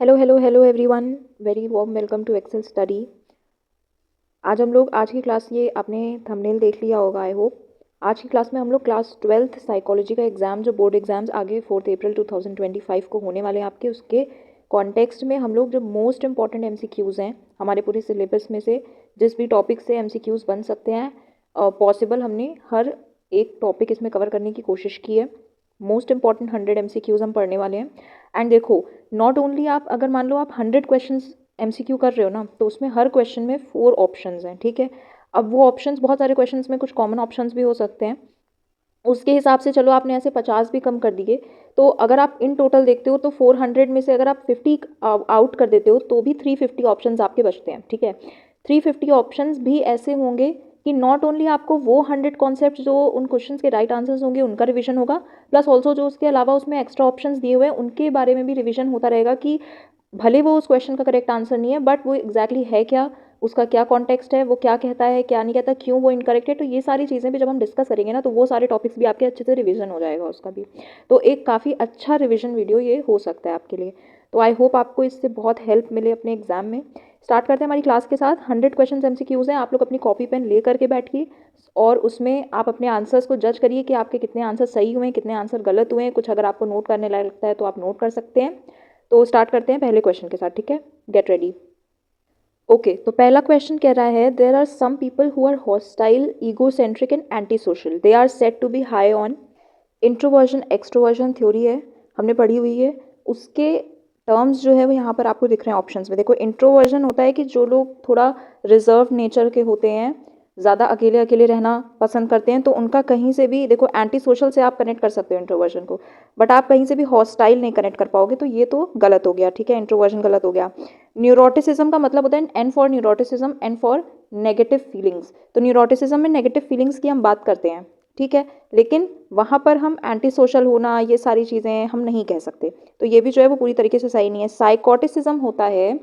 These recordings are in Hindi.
Hello everyone. Very warm welcome to Excel Study. आज की क्लास, ये आपने थंबनेल देख लिया होगा आई होप। आज की क्लास में हम लोग क्लास 12th साइकोलॉजी का एग्ज़ाम, जो बोर्ड एग्जाम्स आगे 4 अप्रैल 2025 को होने वाले हैं आपके, उसके कॉन्टेक्स्ट में हम लोग जो मोस्ट इंपॉर्टेंट एमसीक्यूज़ हैं हमारे पूरे सिलेबस में से, जिस भी टॉपिक से एमसीक्यूज़ बन सकते हैं पॉसिबल, हमने हर एक टॉपिक इसमें कवर करने की कोशिश की है। मोस्ट इंपॉर्टेंट 100 एमसीक्यूज़ हम पढ़ने वाले हैं। एंड देखो, नॉट ओनली आप, अगर मान लो आप 100 क्वेश्चंस एमसीक्यू कर रहे हो ना, तो उसमें हर क्वेश्चन में 4 ऑप्शंस हैं, ठीक है। अब वो ऑप्शंस, बहुत सारे क्वेश्चंस में कुछ कॉमन ऑप्शंस भी हो सकते हैं, उसके हिसाब से चलो आपने ऐसे 50 भी कम कर दिए, तो अगर आप इन टोटल देखते हो तो 400 में से अगर आप 50 आउट कर देते हो तो भी 350 ऑप्शंस आपके बचते हैं, ठीक है। 350 ऑप्शंस भी ऐसे होंगे कि नॉट ओनली आपको वो 100 कॉन्सेप्ट जो उन क्वेश्चंस के राइट आंसर्स होंगे उनका रिवीजन होगा, प्लस ऑल्सो जो उसके अलावा उसमें एक्स्ट्रा ऑप्शंस दिए हुए हैं उनके बारे में भी रिवीजन होता रहेगा कि भले वो उस क्वेश्चन का करेक्ट आंसर नहीं है, बट वो एग्जैक्टली है क्या, उसका क्या कॉन्टेक्स्ट है, वो क्या कहता है क्या नहीं कहता, क्यों वो इनकरेक्ट है। तो ये सारी चीज़ें भी जब हम डिस्कस करेंगे ना, तो वो सारे टॉपिक्स भी आपके अच्छे से रिवीजन हो जाएगा उसका भी। तो एक काफ़ी अच्छा रिवीजन वीडियो ये हो सकता है आपके लिए। तो आई होप आपको इससे बहुत हेल्प मिले अपने एग्जाम में। स्टार्ट करते हैं हमारी क्लास के साथ। 100 क्वेश्चन एमसीक्यूज़ हैं। आप लोग अपनी कॉपी पेन ले करके बैठिए और उसमें आप अपने आंसर्स को जज करिए कि आपके कितने आंसर सही हुए हैं, कितने आंसर गलत हुए हैं। कुछ अगर आपको नोट करने लायक लगता है तो आप नोट कर सकते हैं। तो स्टार्ट करते हैं पहले क्वेश्चन के साथ, ठीक है। Get ready. ओके, तो पहला क्वेश्चन कह रहा है, there are some people who are hostile, egocentric and anti social. They are said to be high on introversion extroversion theory है, हमने पढ़ी हुई है। उसके टर्म्स जो है वो यहाँ पर आपको दिख रहे हैं ऑप्शंस में। देखो, इंट्रोवर्जन होता है कि जो लोग थोड़ा रिजर्व नेचर के होते हैं, ज़्यादा अकेले अकेले रहना पसंद करते हैं, तो उनका कहीं से भी, देखो एंटी सोशल से आप कनेक्ट कर सकते हो इंट्रोवर्जन को, बट आप कहीं से भी हॉस्टाइल नहीं कनेक्ट कर पाओगे, तो ये तो गलत हो गया, ठीक है। इंट्रोवर्जन गलत हो गया। न्यूरोटिसिज्म का मतलब होता है N for neuroticism, N for negative feelings. तो न्यूरोटिसिज्म में नेगेटिव फीलिंग्स की हम बात करते हैं, ठीक है, लेकिन वहाँ पर हम एंटी सोशल होना, ये सारी चीज़ें हम नहीं कह सकते। तो ये भी जो है वो पूरी तरीके से सही नहीं है। साइकोटिसिज्म होता है,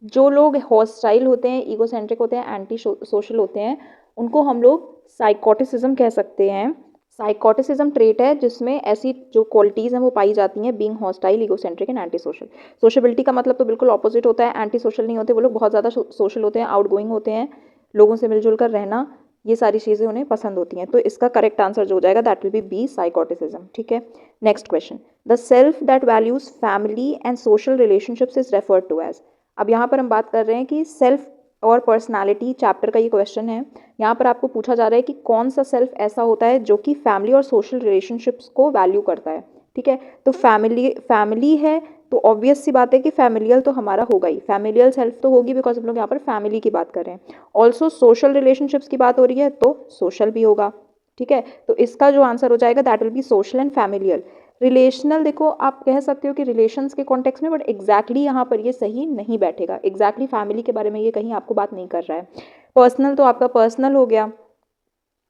जो लोग हॉस्टाइल होते हैं, ईगोसेंट्रिक होते हैं, एंटी सोशल होते हैं, उनको हम लोग साइकोटिसिज्म कह सकते हैं। साइकोटिसिज्म ट्रेट है जिसमें ऐसी जो क्वालिटीज़ हैं वो पाई जाती हैं, being hostile, egocentric and anti social. Sociability का मतलब तो बिल्कुल ऑपोजिट होता है, एंटी सोशल नहीं होते वो लोग, बहुत ज़्यादा सोशल होते हैं, आउटगोइंग होते हैं, लोगों से मिलजुल कर रहना, ये सारी चीज़ें उन्हें पसंद होती हैं। तो इसका करेक्ट आंसर जो हो जाएगा दैट विल बी साइकोटिसिज्म, ठीक है। Next question, the self that values family and social relationships is referred to as. अब यहाँ पर हम बात कर रहे हैं कि सेल्फ और पर्सनालिटी चैप्टर का ये क्वेश्चन है। यहाँ पर आपको पूछा जा रहा है कि कौन सा सेल्फ ऐसा होता है जो कि फैमिली और सोशल रिलेशनशिप्स को वैल्यू करता है, ठीक है। तो फैमिली है तो ऑब्वियस सी बात है कि फैमिलियल तो हमारा होगा ही, फैमिलियल सेल्फ तो होगी, बिकॉज हम लोग यहाँ पर फैमिली की बात कर रहे हैं। ऑल्सो सोशल रिलेशनशिप्स की बात हो रही है तो सोशल भी होगा, ठीक है। तो इसका जो आंसर हो जाएगा that will B social and familial. Relational, देखो आप कह सकते हो कि रिलेशंस के कॉन्टेक्स्ट में, बट एग्जैक्टली यहाँ पर ये सही नहीं बैठेगा। एग्जैक्टली फैमिली के बारे में ये कहीं आपको बात नहीं कर रहा है। पर्सनल तो आपका पर्सनल हो गया,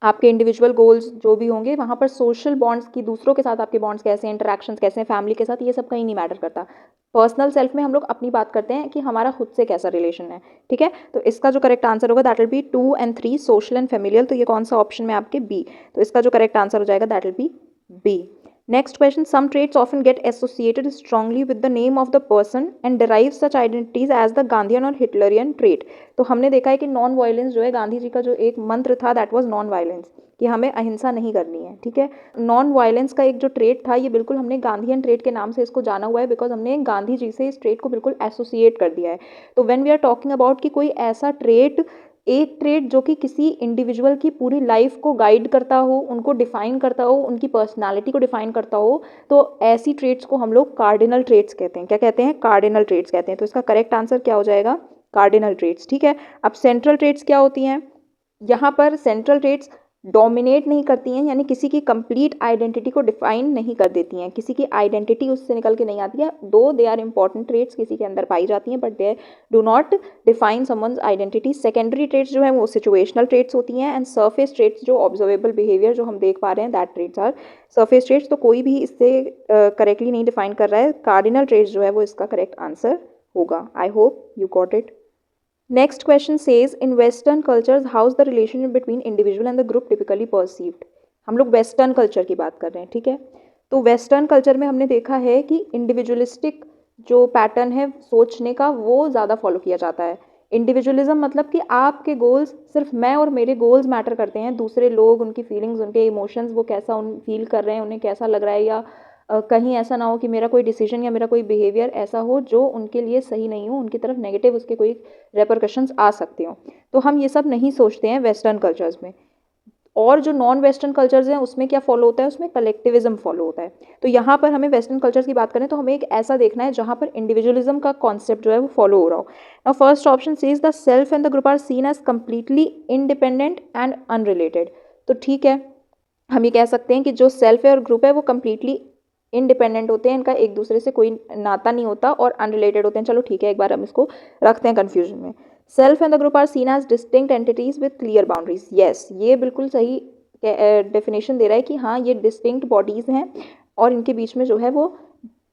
आपके इंडिविजुअल गोल्स जो भी होंगे। वहाँ पर सोशल बॉन्ड्स की, दूसरों के साथ आपके बॉन्ड्स कैसे हैं, इंटरेक्शंस कैसे हैं फैमिली के साथ, ये सब कहीं नहीं मैटर करता। पर्सनल सेल्फ में हम लोग अपनी बात करते हैं कि हमारा खुद से कैसा रिलेशन है, ठीक है। तो इसका जो करेक्ट आंसर होगा that will B 2 and 3, social and familial. तो ये कौन सा ऑप्शन में आपके बी, तो इसका जो करेक्ट आंसर हो जाएगा that will be B. Next question, some traits often get associated strongly with the name of the person and derive such identities as the Gandhian और Hitlerian trait। तो हमने देखा है कि नॉन वायलेंस जो है, गांधी जी का जो एक मंत्र था दैट वाज नॉन वायलेंस, कि हमें अहिंसा नहीं करनी है, ठीक है। नॉन वायलेंस का एक जो ट्रेट था, ये बिल्कुल हमने गांधीयन ट्रेट के नाम से इसको जाना हुआ है, बिकॉज हमने गांधी जी से इस ट्रेट को बिल्कुल एसोसिएट कर दिया है। तो when we are talking about कि कोई ऐसा ट्रेट, एक ट्रेट जो कि किसी इंडिविजुअल की पूरी लाइफ को गाइड करता हो, उनको डिफाइन करता हो, उनकी पर्सनालिटी को डिफाइन करता हो, तो ऐसी ट्रेट्स को हम लोग कार्डिनल ट्रेट्स कहते हैं। क्या कहते हैं? कार्डिनल ट्रेट्स कहते हैं। तो इसका करेक्ट आंसर क्या हो जाएगा? कार्डिनल ट्रेट्स, ठीक है। अब सेंट्रल ट्रेट्स क्या होती हैं? यहाँ पर सेंट्रल ट्रेट्स डोमिनेट नहीं करती हैं, यानी किसी की कंप्लीट आइडेंटिटी को डिफाइन नहीं कर देती हैं, किसी की आइडेंटिटी उससे निकल के नहीं आती है। दो दे आर इंपॉर्टेंट ट्रेट्स किसी के अंदर पाई जाती हैं, but they do not define someone's identity. Secondary traits जो है वो सिचुएशनल ट्रेट्स होती हैं, एंड सरफेस ट्रेट्स जो ऑब्जर्वेबल बिहेवियर जो हम देख पा रहे हैं that traits are surface traits. तो कोई भी इससे करेक्टली नहीं डिफाइन कर रहा है। कार्डिनल ट्रेट्स जो है वो इसका करेक्ट आंसर होगा। I hope you got it. Next question says, in Western cultures, how is the relationship between individual and the group typically perceived? हम लोग वेस्टर्न कल्चर की बात कर रहे हैं, ठीक है। तो वेस्टर्न कल्चर में हमने देखा है कि इंडिविजुअलिस्टिक जो पैटर्न है सोचने का वो ज़्यादा फॉलो किया जाता है। इंडिविजुअलिज्म मतलब कि आपके गोल्स, सिर्फ मैं और मेरे गोल्स मैटर करते हैं, दूसरे लोग, उनकी फीलिंग्स, उनके इमोशंस, वो कैसा उन फील कर रहे हैं, उन्हें कैसा लग रहा है, या कहीं ऐसा ना हो कि मेरा कोई डिसीजन या मेरा कोई बिहेवियर ऐसा हो जो उनके लिए सही नहीं हो, उनकी तरफ नेगेटिव उसके कोई रेपरकशंस आ सकते हो। तो हम ये सब नहीं सोचते हैं वेस्टर्न कल्चर्स में। और जो नॉन वेस्टर्न कल्चर्स हैं उसमें क्या फॉलो होता है, उसमें कलेक्टिविज्म फॉलो होता है। तो यहाँ पर हमें वेस्टर्न कल्चर्स की बात करें तो हमें एक ऐसा देखना है जहाँ पर इंडिविजुअलिज्म का कॉन्सेप्ट जो है वो फॉलो हो रहा हो। Now first option says the self and the group are seen as completely independent and unrelated. तो ठीक है, हम ये कह सकते हैं कि जो सेल्फ है और ग्रुप है वो कंप्लीटली इंडिपेंडेंट होते हैं, इनका एक दूसरे से कोई नाता नहीं होता और अनरिलेटेड होते हैं। चलो ठीक है, एक बार हम इसको रखते हैं कन्फ्यूजन में। Self and the group are seen as distinct entities with clear boundaries. Yes, ये बिल्कुल सही डेफिनेशन दे रहा है कि हाँ ये डिस्टिंक्ट बॉडीज हैं और इनके बीच में जो है वो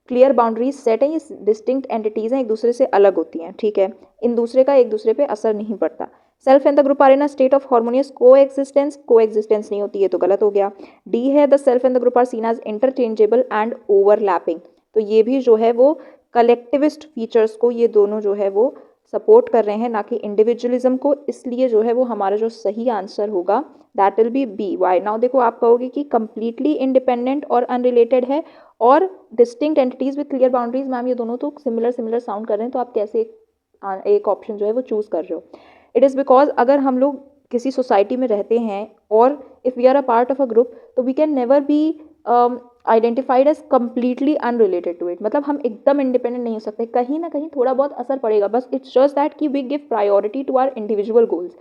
क्लियर बाउंड्रीज सेट है, ये डिस्टिंक्ट एंटिटीज हैं, एक दूसरे से अलग होती हैं। ठीक है, इन दूसरे का एक दूसरे पे असर नहीं पड़ता। Self and the group are in a state of harmonious coexistence नहीं होती है तो गलत हो गया। डी है the self and the group are seen as interchangeable and overlapping. तो ये भी जो है वो कलेक्टिविस्ट फीचर्स को ये दोनों जो है वो सपोर्ट कर रहे हैं, ना कि इंडिविजुअलिज्म को। इसलिए जो है वो हमारा जो सही आंसर होगा that will be B. Why? Now देखो, आप कहोगे कि कंप्लीटली इंडिपेंडेंट और अनरिलेटेड है और distinct entities with clear boundaries. Ma'am ये दोनों तो सिमिलर साउंड कर रहे हैं, तो आप कैसे एक ऑप्शन जो है वो चूज कर रहे हो? इट इज़ बिकॉज अगर हम लोग किसी सोसाइटी में रहते हैं और if we are a part of a group, तो we can never be identified as completely unrelated to it. मतलब हम एकदम इंडिपेंडेंट नहीं हो सकते, कहीं ना कहीं थोड़ा बहुत असर पड़ेगा। बस इट्स जस्ट दैट कि we give priority to our individual goals.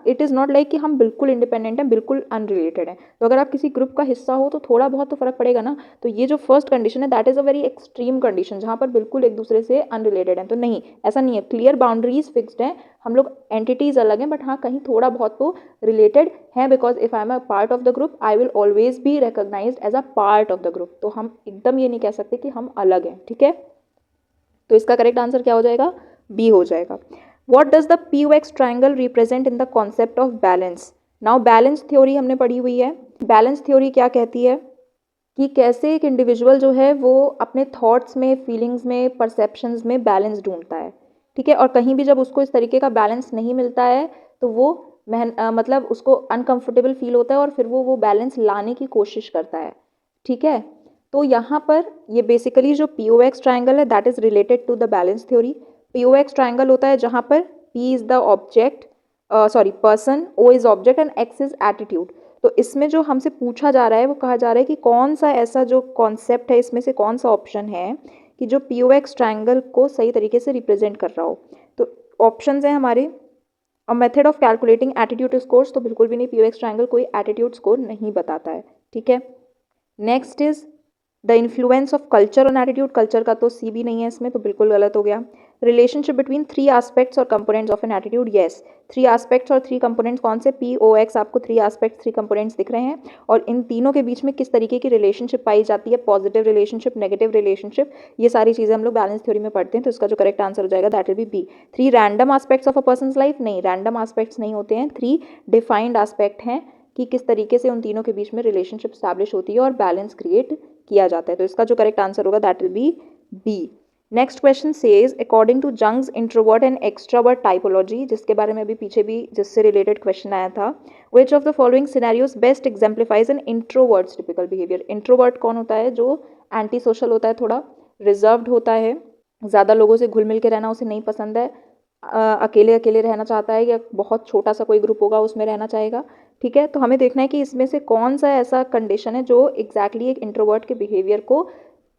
It is not like कि हम बिल्कुल इंडिपेंडेंट हैं, बिल्कुल अनरिलेटेड हैं। तो अगर आप किसी ग्रुप का हिस्सा हो तो थोड़ा बहुत तो फर्क पड़ेगा ना। तो ये जो फर्स्ट कंडीशन है that is a very extreme condition, जहाँ पर बिल्कुल एक दूसरे से अनरिलेटेड हैं। तो नहीं, ऐसा नहीं है, क्लियर बाउंड्रीज फिक्स्ड हैं, हम लोग एंटिटीज अलग हैं, बट हाँ कहीं थोड़ा बहुत तो रिलेटेड हैं। Because if I am a part of the group I will always be recognised as a part of the group. तो हम एकदम ये नहीं कह सकते कि हम अलग हैं। ठीक है, तो इसका करेक्ट आंसर क्या हो जाएगा? बी हो जाएगा। What does the POX triangle represent in the concept of balance? Now balance theory हमने पढ़ी हुई है। बैलेंस थ्योरी क्या कहती है कि कैसे एक इंडिविजुअल जो है वो अपने थॉट्स में, फीलिंग्स में, परसेप्शंस में बैलेंस ढूंढता है। ठीक है, और कहीं भी जब उसको इस तरीके का बैलेंस नहीं मिलता है तो वो मतलब उसको अनकंफर्टेबल फील होता है और फिर वो बैलेंस लाने की कोशिश करता है। ठीक है, तो यहाँ पर ये बेसिकली जो POX ट्राइंगल है that is related to the balance theory. POX triangle होता है जहाँ पर P is the object, person, O is object and X is attitude. तो इसमें जो हमसे पूछा जा रहा है वो कहा जा रहा है कि कौन सा ऐसा जो कॉन्सेप्ट है, इसमें से कौन सा ऑप्शन है कि जो POX ट्राइंगल को सही तरीके से रिप्रेजेंट कर रहा हो। तो ऑप्शंस हैं हमारे, a method of calculating attitude scores. तो बिल्कुल भी नहीं, POX ट्राइंगल कोई एटीट्यूड स्कोर नहीं बताता है। ठीक है, next is the influence of culture on attitude. Culture का तो सी भी नहीं है इसमें, तो बिल्कुल गलत हो गया। रिलेशनशिप बिटवीन 3 एस्पेक्ट्स और components of an attitude. Yes, 3 aspects और 3 कंपोनेंट्स कौन से? POX, आपको 3 एस्पेक्ट्स 3 कंपोनेंट्स दिख रहे हैं, और इन तीनों के बीच में किस तरीके की रिलेशनशिप पाई जाती है, पॉजिटिव रिलेशनशिप, नेगेटिव रिलेशनशिप, ये सारी चीज़ें हम लोग बैलेंस थ्योरी में पढ़ते हैं। तो इसका जो करेक्ट आंसर हो जाएगा that will be B. 3 random aspects of a person's life, नहीं, रैंडम एस्पेक्ट्स नहीं होते हैं, 3 डिफाइंड एस्पेक्ट हैं कि किस तरीके से उन तीनों के बीच में रिलेशनशिप स्टैब्लिश होती है और बैलेंस क्रिएट किया जाता है। तो इसका जो करेक्ट आंसर होगा that will be B. Next question says according to Jung's introvert and extrovert typology, जिसके बारे में अभी पीछे भी जिससे रिलेटेड क्वेश्चन आया था, which of the following scenarios best exemplifies an introvert's typical behaviour. Introvert कौन होता है? जो एंटी सोशल होता है, थोड़ा रिजर्व्ड होता है, ज़्यादा लोगों से घुल मिल के रहना उसे नहीं पसंद है, अकेले अकेले रहना चाहता है, या बहुत छोटा सा कोई ग्रुप होगा उसमें रहना चाहेगा। ठीक है, तो हमें देखना है कि इसमें से कौन सा ऐसा कंडीशन है जो एग्जैक्टली एक इंट्रोवर्ट के बिहेवियर को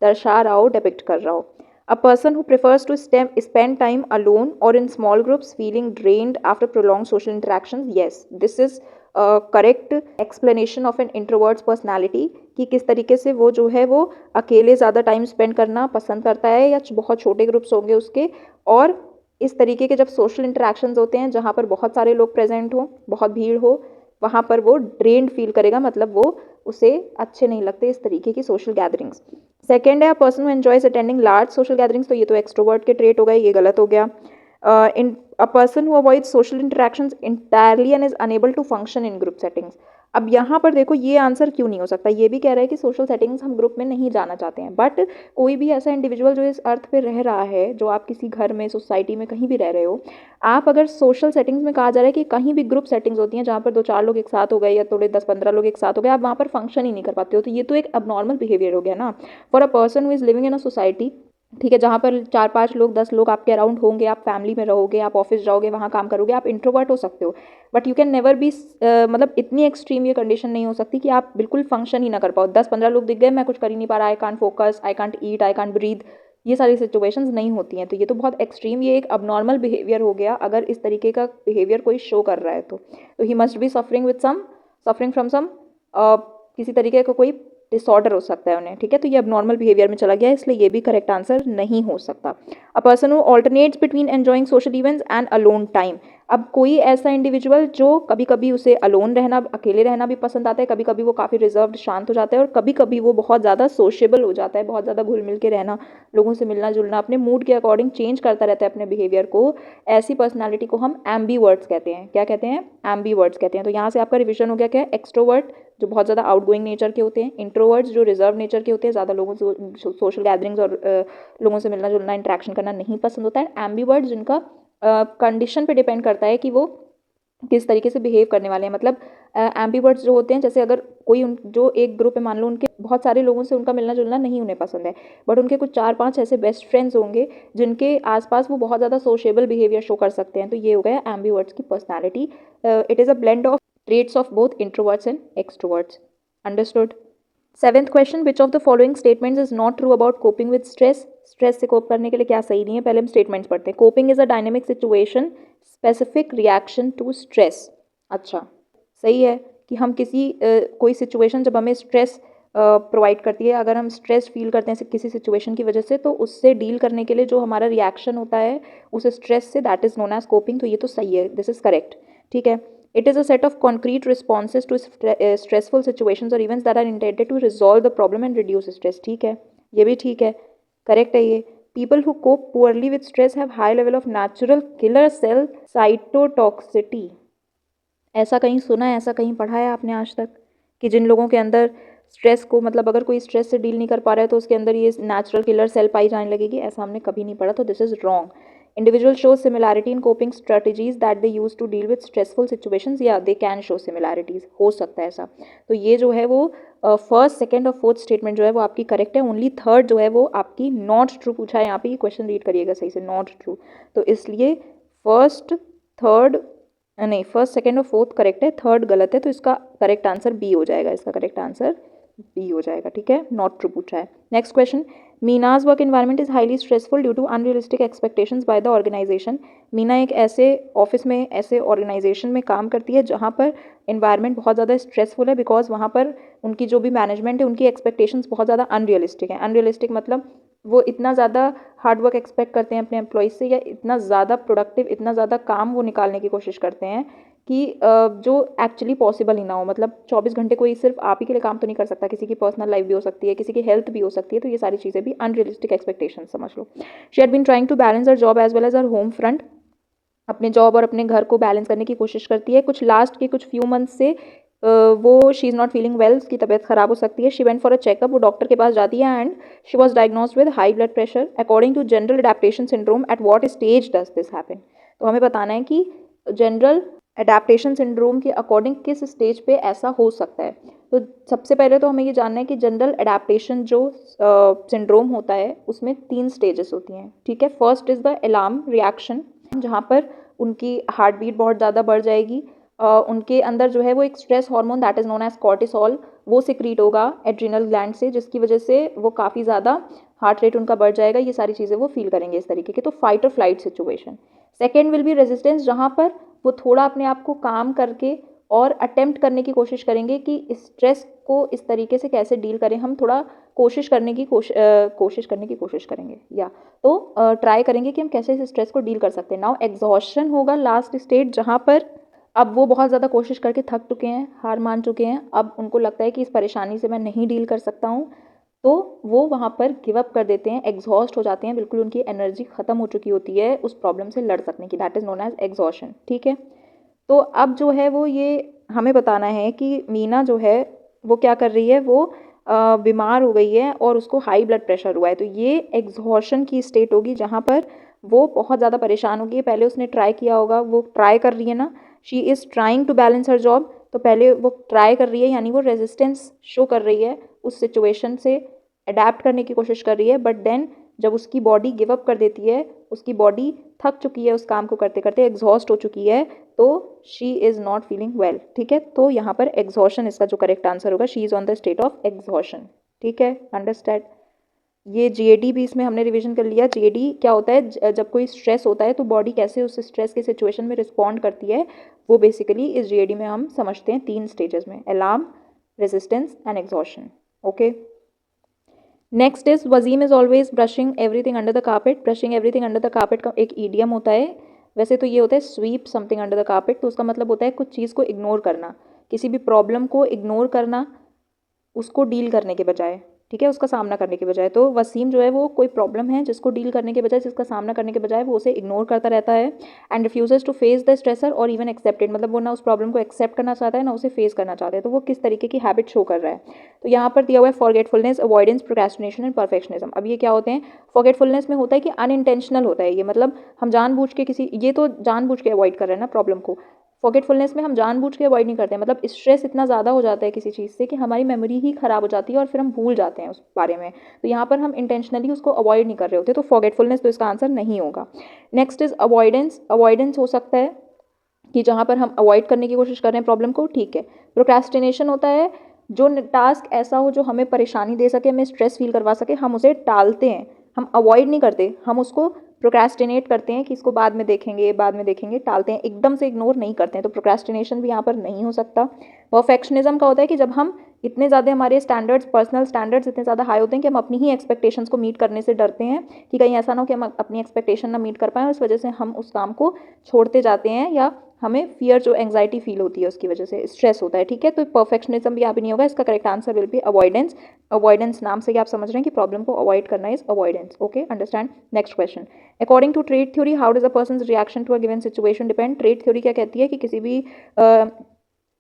दर्शा रहा हो, डिपिक्ट कर रहा हो। A person who prefers to spend time alone और in small groups feeling drained after prolong social interaction. Yes, this is correct explanation of an introvert's personality, कि किस तरीके से वो जो है वो अकेले ज़्यादा टाइम स्पेंड करना पसंद करता है, या बहुत छोटे ग्रुप्स होंगे उसके, और इस तरीके के जब सोशल इंटरेक्शंस होते हैं जहाँ पर बहुत सारे लोग प्रेजेंट हो, बहुत भीड़ हो, वहाँ पर वो ड्रेन्ड फील करेगा, मतलब वो उसे अच्छे नहीं लगते इस तरीके की सोशल गैदरिंग्स। सेकेंड है अ person who enjoys attending large social gatherings. तो ये तो एक्सट्रोवर्ट के ट्रेट हो गए, ये गलत हो गया। In a person who avoid social interactions entirely and is unable to function in group settings. अब यहाँ पर देखो ये आंसर क्यों नहीं हो सकता, ये भी कह रहा है कि सोशल सेटिंग्स हम ग्रुप में नहीं जाना चाहते हैं, बट कोई भी ऐसा इंडिविजुअल जो इस अर्थ पे रह रहा है, जो आप किसी घर में, सोसाइटी में कहीं भी रह रहे हो, आप अगर सोशल सेटिंग्स में कहा जा रहा है कि कहीं भी ग्रुप सेटिंग्स होती हैं जहाँ पर 2-4 लोग एक साथ हो गए या थोड़े 10-15 लोग एक साथ हो गए, आप वहाँ पर फंक्शन ही नहीं कर पाते हो, तो ये तो एक अबनॉर्मल बिहेवियर हो गया ना for a person who is living in a society. ठीक है, जहाँ पर 4-5 लोग 10 लोग आपके अराउंड होंगे, आप फैमिली में रहोगे, आप ऑफिस जाओगे, वहाँ काम करोगे, आप इंट्रोवर्ट हो सकते हो, but you can never B मतलब इतनी एक्सट्रीम ये कंडीशन नहीं हो सकती कि आप बिल्कुल फंक्शन ही ना कर पाओ। 10-15 लोग दिख गए, मैं कुछ कर ही नहीं पा रहा, I can't focus, I can't eat, I can't breathe, ये सारी सिचुएशंस नहीं होती हैं। तो ये तो बहुत एक्सट्रीम, ये एक अबनॉर्मल बिहेवियर हो गया अगर इस तरीके का बिहेवियर कोई शो कर रहा है तो he must be suffering from some किसी तरीके का कोई डिसऑर्डर हो सकता है उन्हें। ठीक है, तो ये अब नॉर्मल बिहेवियर में चला गया है, इसलिए ये भी करेक्ट आंसर नहीं हो सकता। अ person who alternates between enjoying social events and alone time. अब कोई ऐसा इंडिविजुअल जो कभी कभी उसे अलोन रहना, अकेले रहना भी पसंद आता है, कभी कभी वो काफ़ी रिजर्व्ड शांत हो जाता है, और कभी कभी वो बहुत ज़्यादा सोशेबल हो जाता है, बहुत ज़्यादा घुल मिल के रहना, लोगों से मिलना जुलना, अपने मूड के अकॉर्डिंग चेंज करता रहता है अपने बिहेवियर को। ऐसी पर्सनैलिटी को हम एम्बीवर्ड्स कहते हैं। क्या कहते हैं? एम्बीवर्ड्स कहते हैं। तो यहाँ से आपका रिविजन हो गया क्या है? एक्सट्रोवर्ट जो बहुत ज़्यादा आउटगोइंग नेचर के होते हैं, इंट्रोवर्ट्स जो रिजर्व नेचर के होते हैं, ज़्यादा लोगों से सोशल गैदरिंग्स और लोगों से मिलना जुलना, इंटरेक्शन करना नहीं पसंद होता है। एम्बीवर्ड्स जिनका कंडीशन पे डिपेंड करता है कि वो किस तरीके से बिहेव करने वाले हैं। मतलब एम्बीवर्ड्स जो होते हैं, जैसे अगर कोई जो एक ग्रुप है, मान लो उनके बहुत सारे लोगों से उनका मिलना जुलना नहीं उन्हें पसंद है, बट उनके कुछ 4-5 ऐसे बेस्ट फ्रेंड्स होंगे जिनके आसपास वो बहुत ज़्यादा सोशेबल बिहेवियर शो कर सकते हैं। तो ये हो गया एम्बीवर्ड्स की personality. It is a blend of traits of both introverts and extroverts. Understood? Seventh question, which of the following statements is not true about coping with stress? Stress से cope करने के लिए क्या सही नहीं है, पहले हम statements पढ़ते हैं। Coping is a dynamic situation, specific reaction to stress. अच्छा, सही है कि हम कोई situation जब हमें stress प्रोवाइड करती है, अगर हम स्ट्रेस फील करते हैं किसी सिचुएशन की वजह से, तो उससे डील करने के लिए जो हमारा रिएक्शन होता है उस स्ट्रेस से, that is known as coping. तो ये तो सही है, दिस इज़ करेक्ट। ठीक है, it is a set of concrete responses to stressful situations or events that are intended to resolve the problem and reduce stress. ठीक है, ये भी ठीक है, करेक्ट है ये। People who cope poorly with stress have high level of natural killer cell cytotoxicity. ऐसा कहीं सुना है, ऐसा कहीं पढ़ा है आपने आज तक कि जिन लोगों के अंदर स्ट्रेस को, मतलब अगर कोई स्ट्रेस से डील नहीं कर पा रहा है तो उसके अंदर ये नेचुरल किलर सेल पाई जाने लगेगी? ऐसा हमने कभी नहीं पढ़ा, तो this is wrong. Individual show similarity in coping strategies that they use to deal with stressful situations, या दे कैन शो सिमिलैरिटीज, हो सकता है ऐसा। तो ये जो है वो फर्स्ट, सेकंड और फोर्थ स्टेटमेंट जो है वो आपकी करेक्ट है। ओनली थर्ड जो है वो आपकी नॉट ट्रू पूछा है यहाँ पे, ये क्वेश्चन रीड करिएगा सही से, नॉट ट्रू। तो इसलिए फर्स्ट, थर्ड नहीं, फर्स्ट, सेकंड और फोर्थ करेक्ट है, थर्ड गलत है, तो इसका करेक्ट आंसर बी हो जाएगा, इसका करेक्ट आंसर बी हो जाएगा। ठीक है, नॉट ट्रू पूछा है। Next question, Meena's work environment is highly stressful due to unrealistic expectations by the organisation. Meena एक ऐसे ऑफिस में, ऐसे ऑर्गेनाइजेशन में काम करती है जहाँ पर एनवायरनमेंट बहुत ज़्यादा स्ट्रेसफुल है, बिकॉज वहाँ पर उनकी जो भी मैनेजमेंट है उनकी एक्सपेक्टेशंस बहुत ज़्यादा अनरियलिस्टिक है। अनरियलिस्टिक मतलब वो इतना ज़्यादा हार्ड वर्क एक्सपेक्ट करते हैं अपने एम्प्लॉयज़ से, या इतना ज़्यादा प्रोडक्टिव, इतना ज़्यादा काम वो निकालने की कोशिश करते हैं कि जो एक्चुअली पॉसिबल ही ना हो। मतलब 24 घंटे कोई सिर्फ आप ही के लिए काम तो नहीं कर सकता, किसी की पर्सनल लाइफ भी हो सकती है, किसी की हेल्थ भी हो सकती है, तो ये सारी चीज़ें भी अनरियलिस्टिक एक्सपेक्टेशन समझ लो। She had been trying to balance her job as well as her home front. अपने जॉब और अपने घर को बैलेंस करने की कोशिश करती है। कुछ फ्यू मंथ से वो she is not feeling well, उसकी तबीयत ख़राब हो सकती है। She went for a checkup, वो डॉक्टर के पास जाती है, and she was diagnosed with high blood pressure. According to general adaptation syndrome, at what stage does this happen? तो हमें बताना है कि जनरल अडेप्टेशन सिंड्रोम के अकॉर्डिंग किस स्टेज पे ऐसा हो सकता है। तो सबसे पहले तो हमें ये जानना है कि जनरल अडेप्टेशन जो सिंड्रोम होता है उसमें 3 स्टेजेस होती हैं। ठीक है, first is the alarm reaction, जहाँ पर उनकी हार्ट बीट बहुत ज़्यादा बढ़ जाएगी। उनके अंदर जो है वो एक stress hormone that is known as cortisol, वो सिक्रीट होगा एड्रिनल ग्लैंड से, जिसकी वजह से वो काफ़ी ज़्यादा हार्ट रेट उनका बढ़ जाएगा। ये सारी चीज़ें वो फील करेंगे इस तरीके की। तो फाइट और flight situation. Second will be resistance, जहाँ पर वो थोड़ा अपने आप को काम करके और अटेम्प्ट करने की कोशिश करेंगे कि स्ट्रेस को इस तरीके से कैसे डील करें, हम थोड़ा कोशिश करने की कोशिश करेंगे, या तो ट्राई करेंगे कि हम कैसे इस स्ट्रेस को डील कर सकते हैं। नाउ एग्जॉशन होगा लास्ट स्टेज, जहाँ पर अब वो बहुत ज़्यादा कोशिश करके थक चुके हैं, हार मान चुके हैं, अब उनको लगता है कि इस परेशानी से मैं नहीं डील कर सकता हूँ, तो वो वहाँ पर गिव अप कर देते हैं, एग्जॉस्ट हो जाते हैं, बिल्कुल उनकी एनर्जी ख़त्म हो चुकी होती है उस प्रॉब्लम से लड़ सकने की, that is known as exhaustion. ठीक है, तो अब जो है वो ये हमें बताना है कि मीना जो है वो क्या कर रही है, वो बीमार हो गई है और उसको हाई ब्लड प्रेशर हुआ है। तो ये एग्जॉशन की स्टेट होगी जहाँ पर वो बहुत ज़्यादा परेशान होगी। पहले उसने ट्राई किया होगा, वो ट्राई कर रही है ना, she is trying to balance her job. तो पहले वो ट्राई कर रही है, यानी वो रेजिस्टेंस शो कर रही है, उस सिचुएशन से अडेप्ट करने की कोशिश कर रही है। बट देन जब उसकी बॉडी गिव अप कर देती है, उसकी बॉडी थक चुकी है उस काम को करते करते, एग्जॉस्ट हो चुकी है, तो she is not feeling well. ठीक है, तो यहाँ पर एग्जॉशन इसका जो करेक्ट आंसर होगा, she is on the state of exhaustion. ठीक है, अंडरस्टैंड। ये जीएडी भी इसमें हमने रिवीजन कर लिया। जीएडी क्या होता है, जब कोई स्ट्रेस होता है तो बॉडी कैसे उस स्ट्रेस के सिचुएशन में रिस्पॉन्ड करती है, वो बेसिकली इस जीएडी में हम समझते हैं 3 स्टेजेस में: alarm, resistance and exhaustion. Okay, next is Wasim is always brushing everything under the carpet. Brushing everything under the carpet का एक ईडियम होता है। वैसे तो ये होता है sweep something under the carpet, तो उसका मतलब होता है कुछ चीज़ को इग्नोर करना, किसी भी प्रॉब्लम को इग्नोर करना, उसको डील करने के बजाय। ठीक है, उसका सामना करने के बजाय। तो वसीम जो है वो कोई प्रॉब्लम है जिसको डील करने के बजाय, जिसका सामना करने के बजाय वो उसे इग्नोर करता रहता है। And refuses to face the stressor और इवन एक्सेप्ट इट, मतलब वो ना उस प्रॉब्लम को एक्सेप्ट करना चाहता है ना उसे फेस करना चाहता है। तो वो किस तरीके की हैबिट शो कर रहा है, तो यहाँ पर दिया हुआ है forgetfulness, avoidance, procrastination and perfectionism. अब ये क्या होते हैं? फॉरगेटफुलनेस में होता है कि अनइंटेंशनल होता है ये, मतलब हम जानबूझ के किसी, ये तो जानबूझ के अवॉइड कर रहे हैं ना प्रॉब्लम को। फॉरगेटफुलनेस में हम जानबूझ के अवॉइड नहीं करते हैं, मतलब स्ट्रेस इतना ज़्यादा हो जाता है किसी चीज़ से कि हमारी मेमोरी ही ख़राब हो जाती है और फिर हम भूल जाते हैं उस बारे में। तो यहाँ पर हम इंटेंशनली उसको अवॉइड नहीं कर रहे होते, तो फॉरगेटफुलनेस तो इसका आंसर नहीं होगा। Next is avoidance. अवॉइडेंस हो सकता है कि जहाँ पर हम अवॉइड करने की कोशिश कर रहे हैं प्रॉब्लम को। ठीक है। प्रोक्रेस्टिनेशन होता है जो टास्क ऐसा हो जो हमें परेशानी दे सके, हमें स्ट्रेस फील करवा सके, हम उसे टालते हैं, हम अवॉइड नहीं करते, हम उसको प्रोक्रेस्टिनेट करते हैं कि इसको बाद में देखेंगे, बाद में देखेंगे, टालते हैं, एकदम से इग्नोर नहीं करते हैं। तो प्रोक्रेस्टिनेशन भी यहाँ पर नहीं हो सकता। परफेक्शनिज्म का होता है कि जब हम इतने ज़्यादा, हमारे स्टैंडर्ड्स, पर्सनल स्टैंडर्ड्स इतने ज़्यादा हाई होते हैं कि हम अपनी ही एक्सपेक्टेशंस को मीट करने से डरते हैं कि कहीं ऐसा ना हो कि हम अपनी एक्सपेक्टेशन ना मीट कर पाएँ, उस वजह से हम उस काम को छोड़ते जाते हैं, या हमें फियर, जो एंग्जाइटी फील होती है उसकी वजह से स्ट्रेस होता है। ठीक है, तो परफेक्शनिज्म भी यहाँ पे नहीं होगा। इसका correct answer will B avoidance. Avoidance नाम से ही आप समझ रहे हैं कि प्रॉब्लम को अवॉइड करना is avoidance. Okay, understand. Next question, according to trait theory how does a person reaction to a given situation depend. Trait theory क्या कहती है कि किसी भी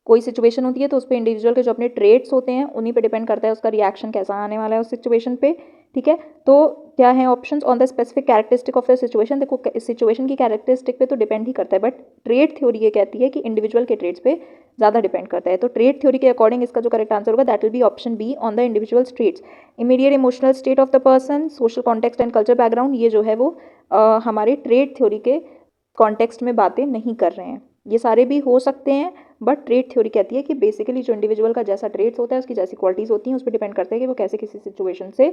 कोई सिचुएशन होती है तो उस पर इंडिविजुअल के जो अपने ट्रेट्स होते हैं उन्हीं पे डिपेंड करता है उसका रिएक्शन कैसा आने वाला है उस सिचुएशन पे। ठीक है, तो क्या है options? On the specific characteristic of the situation. देखो, इस सिचुएशन की कैरेक्टरिस्टिक पे तो डिपेंड ही करता है, बट ट्रेट थ्योरी ये कहती है कि इंडिविजुअल के ट्रेट्स पे ज़्यादा डिपेंड करता है। तो ट्रेट थ्योरी के अकॉर्डिंग इसका जो करेक्ट आंसर होगा that will be option B, on the individual traits. Immediate emotional state of the person, social context and culture background, ये जो है वो हमारे ट्रेट थ्योरी के कॉन्टेक्स्ट में बातें नहीं कर रहे हैं। ये सारे भी हो सकते हैं, बट ट्रेट थ्योरी कहती है कि बेसिकली जो इंडिविजुअल का जैसा ट्रेट्स होता है, उसकी जैसी क्वालिटीज़ होती हैं, उस पर डिपेंड करता है कि वो कैसे किसी सिचुएशन से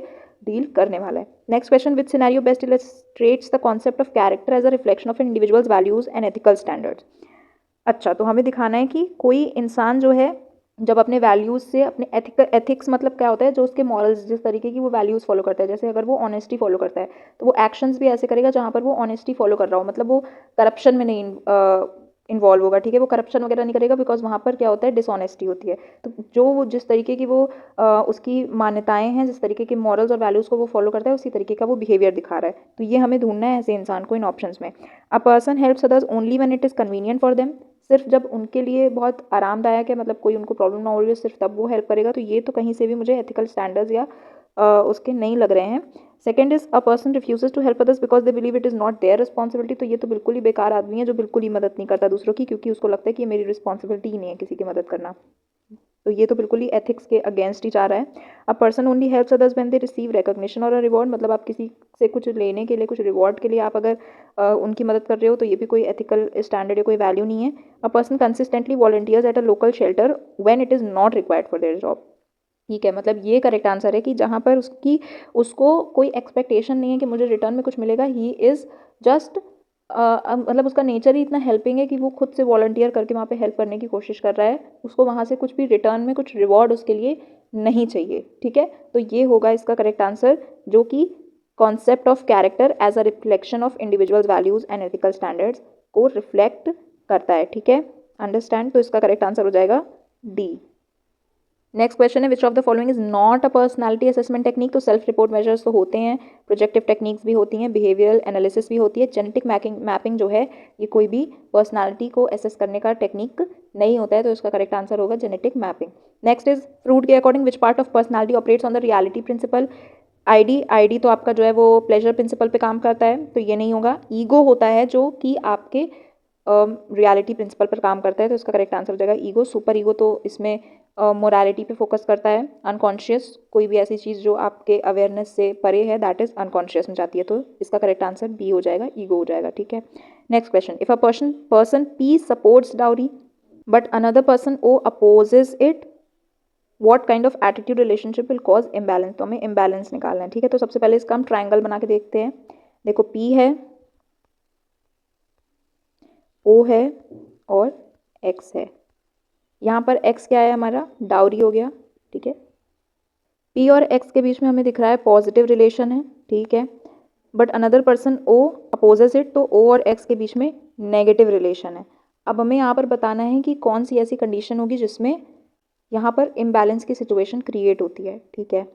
डील करने वाला है। Next question, which scenario best illustrates the concept of character as a reflection of individuals values and ethical standards. अच्छा, तो हमें दिखाना है कि कोई इंसान जो है जब अपने वैल्यूज़ से, अपने एथिक्स मतलब क्या होता है, जो उसके मॉरल्स, जिस तरीके की वो वैल्यूज़ फॉलो करता है, जैसे अगर वो ऑनेस्टी फॉलो करता है तो वो एक्शंस भी ऐसे करेगा जहाँ पर वो ऑनेस्टी फॉलो कर रहा हो, मतलब वो करप्शन में नहीं इन्वॉल्व होगा। ठीक है, वो करप्शन वगैरह नहीं करेगा, बिकॉज वहाँ पर क्या होता है, डिसऑनेस्टी होती है। तो जो वो जिस तरीके की वो उसकी मान्यताएं हैं, जिस तरीके के मॉरल्स और वैल्यूज़ को वो फॉलो करता है, उसी तरीके का वो बिहेवियर दिखा रहा है। तो ये हमें ढूंढना है ऐसे इंसान को इन ऑप्शंस में। A person helps others only when it is convenient for them. सिर्फ जब उनके लिए बहुत आरामदायक है, मतलब कोई उनको प्रॉब्लम ना हो रही है, सिर्फ तब वो हेल्प करेगा। तो ये तो कहीं से भी मुझे एथिकल स्टैंडर्ड्स या उसके नहीं लग रहे हैं। Second is a person refuses to help others because they believe it is not their responsibility. तो ये तो बिल्कुल ही बेकार आदमी है जो बिल्कुल ही मदद नहीं करता दूसरों की, क्योंकि उसको लगता है कि ये मेरी रिस्पॉन्सिबिलिटी ही नहीं है किसी की मदद करना। तो ये तो बिल्कुल ही एथिक्स के अगेंस्ट ही जा रहा है। A person only helps others when they receive recognition और अ रिवॉर्ड, मतलब आप किसी से कुछ लेने के लिए, कुछ रिवॉर्ड के लिए आप अगर उनकी मदद कर रहे हो, तो ये भी कोई एथिकल स्टैंडर्ड या कोई वैल्यू नहीं है। A person consistently volunteers at a local shelter when it is not required for their job. ठीक है, मतलब ये करेक्ट आंसर है कि जहाँ पर उसको कोई एक्सपेक्टेशन नहीं है कि मुझे रिटर्न में कुछ मिलेगा, ही इज़ जस्ट मतलब उसका नेचर ही इतना हेल्पिंग है कि वो खुद से वॉलंटियर करके वहाँ पे हेल्प करने की कोशिश कर रहा है, उसको वहाँ से कुछ भी रिटर्न में कुछ रिवॉर्ड उसके लिए नहीं चाहिए। ठीक है, तो ये होगा इसका करेक्ट आंसर, जो कि concept of character as a reflection of individual values and ethical standards को रिफ्लेक्ट करता है। ठीक है, अंडरस्टैंड। तो इसका करेक्ट आंसर हो जाएगा डी। नेक्स्ट क्वेश्चन है विच of the following is not a personality assessment technique. तो सेल्फ रिपोर्ट मेजर्स तो होते हैं, प्रोजेक्टिव टेक्निक्स भी होती हैं, बिहेवियरल एनालिसिस भी होती है। जेनेटिक मैपिंग जो है ये कोई भी पर्सनालिटी को एसेस करने का टेक्निक नहीं होता है, तो इसका करेक्ट आंसर होगा genetic mapping. Next is Freud के according which part of personality operates on the reality principle. Id तो आपका जो है वो प्लेजर प्रिंसिपल पे काम करता है, तो ये नहीं होगा। ईगो होता है जो कि आपके रियलिटी प्रिंसिपल पर काम करता है, तो इसका करेक्ट आंसर हो जाएगा ईगो। सुपर ईगो तो इसमें मोरालिटी पे फोकस करता है। अनकॉन्शियस कोई भी ऐसी चीज़ जो आपके अवेयरनेस से परे है, दैट इज अनकॉन्शियस में जाती है, तो इसका करेक्ट आंसर बी हो जाएगा, ईगो हो जाएगा। ठीक है, next question, if a person P supports dowry but another person O opposes it, what kind of attitude relationship will cause imbalance. तो हमें इम्बैलेंस निकालना है। ठीक है, तो सबसे पहले इसका हम ट्राइंगल बना के देखते हैं। देखो पी है, ओ है और एक्स है। यहाँ पर एक्स क्या है हमारा, डाउरी हो गया। ठीक है, पी और एक्स के बीच में हमें दिख रहा है पॉजिटिव रिलेशन है। ठीक है, but another person O opposes it, तो ओ और एक्स के बीच में नेगेटिव रिलेशन है। अब हमें यहाँ पर बताना है कि कौन सी ऐसी कंडीशन होगी जिसमें यहाँ पर इम्बैलेंस की सिचुएशन क्रिएट होती है। ठीक है,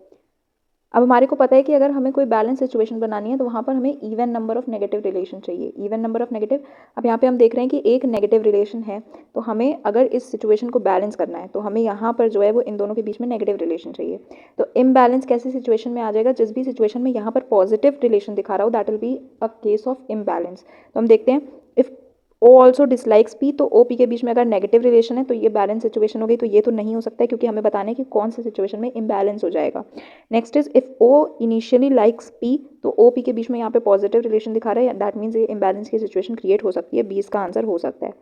अब हमारे को पता है कि अगर हमें कोई बैलेंस सिचुएशन बनानी है तो वहाँ पर हमें even number of negative relation चाहिए। इवन नंबर ऑफ नेगेटिव, अब यहाँ पे हम देख रहे हैं कि एक नेगेटिव रिलेशन है, तो हमें अगर इस सिचुएशन को बैलेंस करना है तो हमें यहाँ पर जो है वो इन दोनों के बीच में नेगेटिव रिलेशन चाहिए। तो इम्बैलेंस कैसी सिचुएशन में आ जाएगा, जिस भी सिचुएशन में यहाँ पर पॉजिटिव रिलेशन दिखा रहा हो, that will be a case of imbalance. तो हम देखते हैं, if O also dislikes P, तो ओ पी के बीच में अगर नेगेटिव रिलेशन है तो ये बैलेंस सिचुएशन हो गई। तो ये तो नहीं हो सकता है, क्योंकि हमें बताना है कि कौन सी सिचुएशन में इम्बैलेंस हो जाएगा। Next is if O initially likes P, तो ओ पी के बीच में यहाँ पे पॉजिटिव रिलेशन दिखा रहा है, दैट मीन्स ये इम्बैलेंस की सिचुएशन क्रिएट हो सकती है। बी इसका आंसर हो सकता है।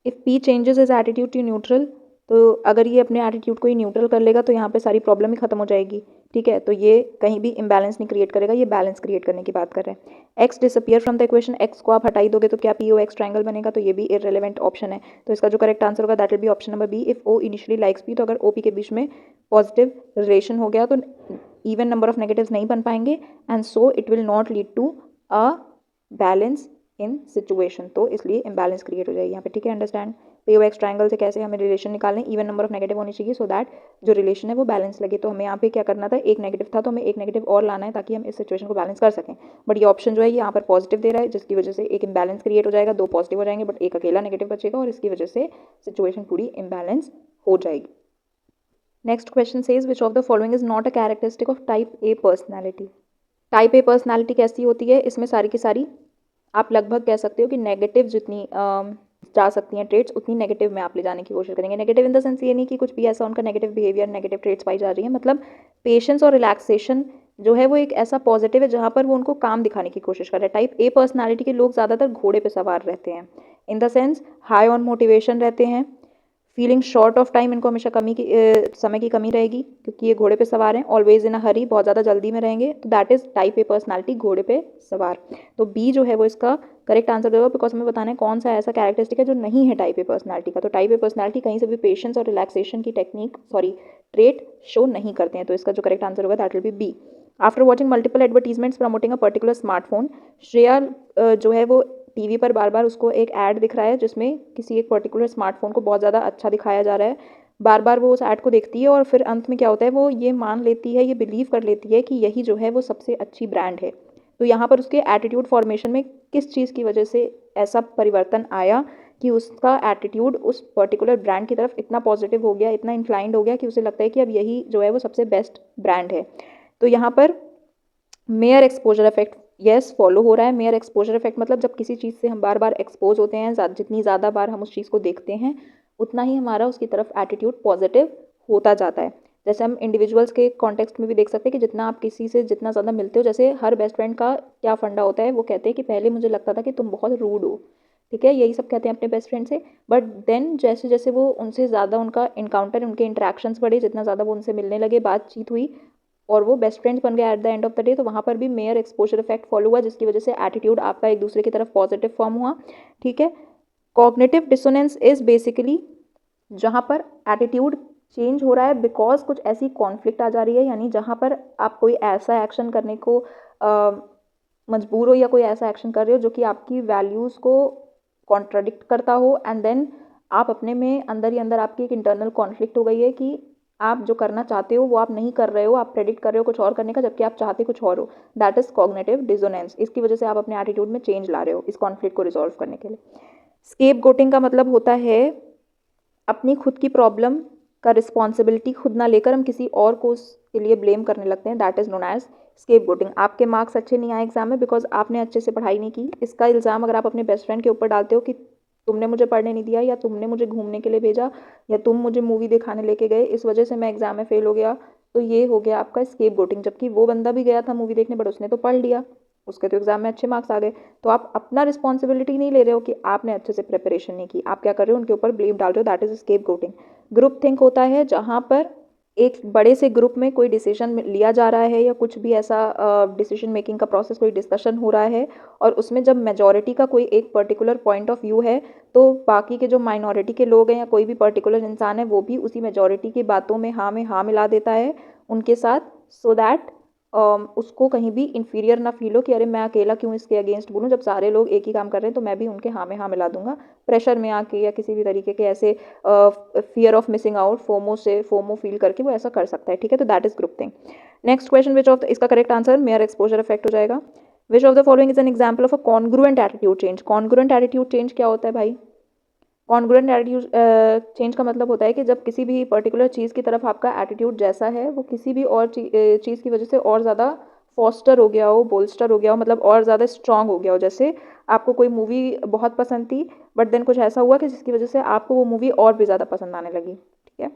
If P changes is attitude to neutral, तो अगर ये अपने एटीट्यूड को ही न्यूट्रल कर लेगा तो यहाँ पे सारी प्रॉब्लम ही खत्म हो जाएगी। ठीक है, तो ये कहीं भी इम्बैलेंस नहीं क्रिएट करेगा, ये बैलेंस क्रिएट करने की बात कर रहे हैं। X disappear from the equation, x को आप हटाई दोगे तो क्या पी ओ एक्स ट्राइंगल बनेगा, तो ये भी इररिलेवेंट ऑप्शन है। तो इसका जो करेक्ट आंसर होगा that will be option number B, if O initially likes P. तो अगर ओ पी के बीच में पॉजिटिव रिलेशन हो गया तो इवन नंबर ऑफ नेगेटिव्स नहीं बन पाएंगे, and so it will not lead to a balance in situation, तो इसलिए इम्बैलेंस क्रिएट हो जाएगी यहाँ पे। ठीक है, understand. P O X triangle से कैसे हमें रिलेशन निकालने, इवन नंबर ऑफ नेगेटिव होनी चाहिए सो दैट जो रिलेशन है वो बैलेंस लगे। तो हमें यहाँ पे क्या करना था, एक नेगेटिव था तो हमें एक नेगेटिव और लाना है ताकि हम इस सिचुएशन को बैलेंस कर सकें। बट ये ऑप्शन जो है यहाँ पर पॉजिटिव दे रहा है, जिसकी वजह से एक इम्बैलेंस क्रिएट हो जाएगा, दो पॉजिटिव हो जाएंगे बट एक अकेला नेगेटिव बचेगा, और इसकी वजह से सिचुएशन पूरी इम्बैलेंस हो जाएगी। Next question says which of the following is not a characteristic of type A personality. Type A personality कैसी होती है, इसमें सारी की सारी आप लगभग कह सकते हो कि नेगेटिव जितनी जा सकती हैं ट्रेट्स, उतनी नेगेटिव में आप ले जाने की कोशिश करेंगे। नेगेटिव इन द सेंस ये नहीं कि कुछ भी ऐसा उनका नेगेटिव बिहेवियर, नेगेटिव ट्रेट्स पाई जा रही है, मतलब पेशेंस और रिलैक्सेशन जो है वो एक ऐसा पॉजिटिव है जहाँ पर वो उनको काम दिखाने की कोशिश कर रहे हैं। टाइप ए पर्सनालिटी के लोग ज़्यादातर घोड़े पे सवार रहते हैं, इन the sense high on motivation रहते हैं, फीलिंग शॉर्ट ऑफ टाइम, इनको हमेशा समय की कमी रहेगी क्योंकि ये घोड़े पे सवार हैं। ऑलवेज इन अ हरी, बहुत ज़्यादा जल्दी में रहेंगे, तो that is type A personality, घोड़े पे सवार। तो बी जो है वो इसका करेक्ट आंसर देगा, बिकॉज हमें बताना है कौन सा ऐसा कैरेक्टरिस्टिक है जो नहीं है टाइप ए पर्सनालिटी का। तो टाइप ए पर्सनालिटी कहीं से भी पेशेंस और रिलैक्सेशन की ट्रेट शो नहीं करते हैं, तो इसका जो करेक्ट आंसर होगा that will be B. After watching multiple advertisements promoting a particular smartphone, Shreya जो है वो टीवी पर बार बार उसको एक ऐड दिख रहा है जिसमें किसी एक पर्टिकुलर स्मार्टफोन को बहुत ज़्यादा अच्छा दिखाया जा रहा है। बार बार वो उस ऐड को देखती है और फिर अंत में क्या होता है, वो ये मान लेती है, ये बिलीव कर लेती है कि यही जो है वो सबसे अच्छी ब्रांड है। तो यहाँ पर उसके एटीट्यूड फॉर्मेशन में किस चीज़ की वजह से ऐसा परिवर्तन आया कि उसका एटीट्यूड उस पर्टिकुलर ब्रांड की तरफ इतना पॉजिटिव हो गया, इतना इंक्लाइंड हो गया कि उसे लगता है कि अब यही जो है वो सबसे बेस्ट ब्रांड है। तो यहाँ पर mayor exposure effect yes follow हो रहा है। मेयर एक्सपोजर इफेक्ट मतलब जब किसी चीज़ से हम बार बार एक्सपोज होते हैं, जितनी ज़्यादा बार हम उस चीज़ को देखते हैं उतना ही हमारा उसकी तरफ एटीट्यूड पॉजिटिव होता जाता है। जैसे हम इंडिविजुअल्स के कॉन्टेक्स्ट में भी देख सकते हैं कि जितना आप किसी से जितना ज़्यादा मिलते हो, जैसे हर बेस्ट फ्रेंड का क्या फंडा होता है, वो कहते हैं कि पहले मुझे लगता था कि तुम बहुत रूड हो, ठीक है, यही सब कहते हैं अपने बेस्ट फ्रेंड से, बट देन जैसे जैसे वो उनसे ज़्यादा उनका इनकाउंटर, उनके इंटरेक्शंस बढ़े, जितना ज़्यादा वो उनसे मिलने लगे, बातचीत हुई और वो बेस्ट फ्रेंड्स बन गए at the end of the day, तो वहाँ पर भी मेयर एक्सपोजर इफेक्ट फॉलो हुआ, जिसकी वजह से एटीट्यूड आपका एक दूसरे की तरफ पॉजिटिव फॉर्म हुआ। ठीक है, कॉग्निटिव डिसोनेंस इज बेसिकली जहाँ पर एटीट्यूड चेंज हो रहा है बिकॉज कुछ ऐसी कॉन्फ्लिक्ट आ जा रही है, यानी जहाँ पर आप कोई ऐसा एक्शन करने को मजबूर हो या कोई ऐसा एक्शन कर रहे हो जो कि आपकी वैल्यूज़ को कॉन्ट्राडिक्ट करता हो, एंड देन आप अपने में अंदर ही अंदर आपकी एक इंटरनल कॉन्फ्लिक्ट हो गई है कि आप जो करना चाहते हो वो आप नहीं कर रहे हो, आप प्रेडिक्ट कर रहे हो कुछ और करने का जबकि आप चाहते कुछ और हो। That is cognitive dissonance. इसकी वजह से आप अपने एटीट्यूड में चेंज ला रहे हो इस कॉन्फ्लिक्ट को रिजॉल्व करने के लिए। स्केपगोटिंग का मतलब होता है अपनी खुद की प्रॉब्लम का रिस्पॉन्सिबिलिटी खुद ना लेकर हम किसी और को उसके लिए ब्लेम करने लगते हैं। That is known as scapegoating. आपके मार्क्स अच्छे नहीं आए एग्जाम में बिकॉज आपने अच्छे से पढ़ाई नहीं की। इसका इल्ज़ाम अगर आप अपने बेस्ट फ्रेंड के ऊपर डालते हो कि तुमने मुझे पढ़ने नहीं दिया, या तुमने मुझे घूमने के लिए भेजा, या तुम मुझे मूवी दिखाने लेके गए, इस वजह से मैं एग्जाम में फेल हो गया, तो ये हो गया आपका स्केपगोटिंग। जबकि वो बंदा भी गया था मूवी देखने बट उसने तो पढ़ लिया, उसके तो एग्जाम में अच्छे मार्क्स आ गए। तो आप अपना रिस्पॉन्सिबिलिटी नहीं ले रहे हो कि आपने अच्छे से प्रिपरेशन नहीं की, आप क्या कर रहे हो उनके ऊपर ब्लेम डाल रहे हो। That is scapegoating. Groupthink होता है जहाँ पर एक बड़े से ग्रुप में कोई डिसीजन लिया जा रहा है या कुछ भी ऐसा डिसीजन मेकिंग का प्रोसेस, कोई डिस्कशन हो रहा है और उसमें जब मेजॉरिटी का कोई एक पर्टिकुलर पॉइंट ऑफ व्यू है तो बाकी के जो माइनॉरिटी के लोग हैं या कोई भी पर्टिकुलर इंसान है वो भी उसी मेजॉरिटी की बातों में हाँ मिला देता है उनके साथ, सो दैट उसको कहीं भी इन्फीरियर ना फील हो कि अरे मैं अकेला क्यों इसके अगेंस्ट बोलूँ, जब सारे लोग एक ही काम कर रहे हैं तो मैं भी उनके हाँ में हाँ मिला दूंगा प्रेशर में आके या किसी भी तरीके के ऐसे fear of missing out, FOMO feel करके वो ऐसा कर सकता है। ठीक है, तो that is group thing. Next question, which of इसका correct answer mere exposure effect हो जाएगा। Which of the following is an example of a congruent attitude change. Congruent attitude change क्या होता है भाई? कॉन्ग्रुएंट एटीट्यूड चेंज का मतलब होता है कि जब किसी भी पर्टिकुलर चीज़ की तरफ आपका एटीट्यूड जैसा है वो किसी भी और चीज़ की वजह से और ज़्यादा फॉस्टर हो गया हो, बोल्स्टर हो गया हो, मतलब और ज़्यादा स्ट्रांग हो गया हो। जैसे आपको कोई मूवी बहुत पसंद थी बट देन कुछ ऐसा हुआ कि जिसकी वजह से आपको वो मूवी और भी ज़्यादा पसंद आने लगी। ठीक है,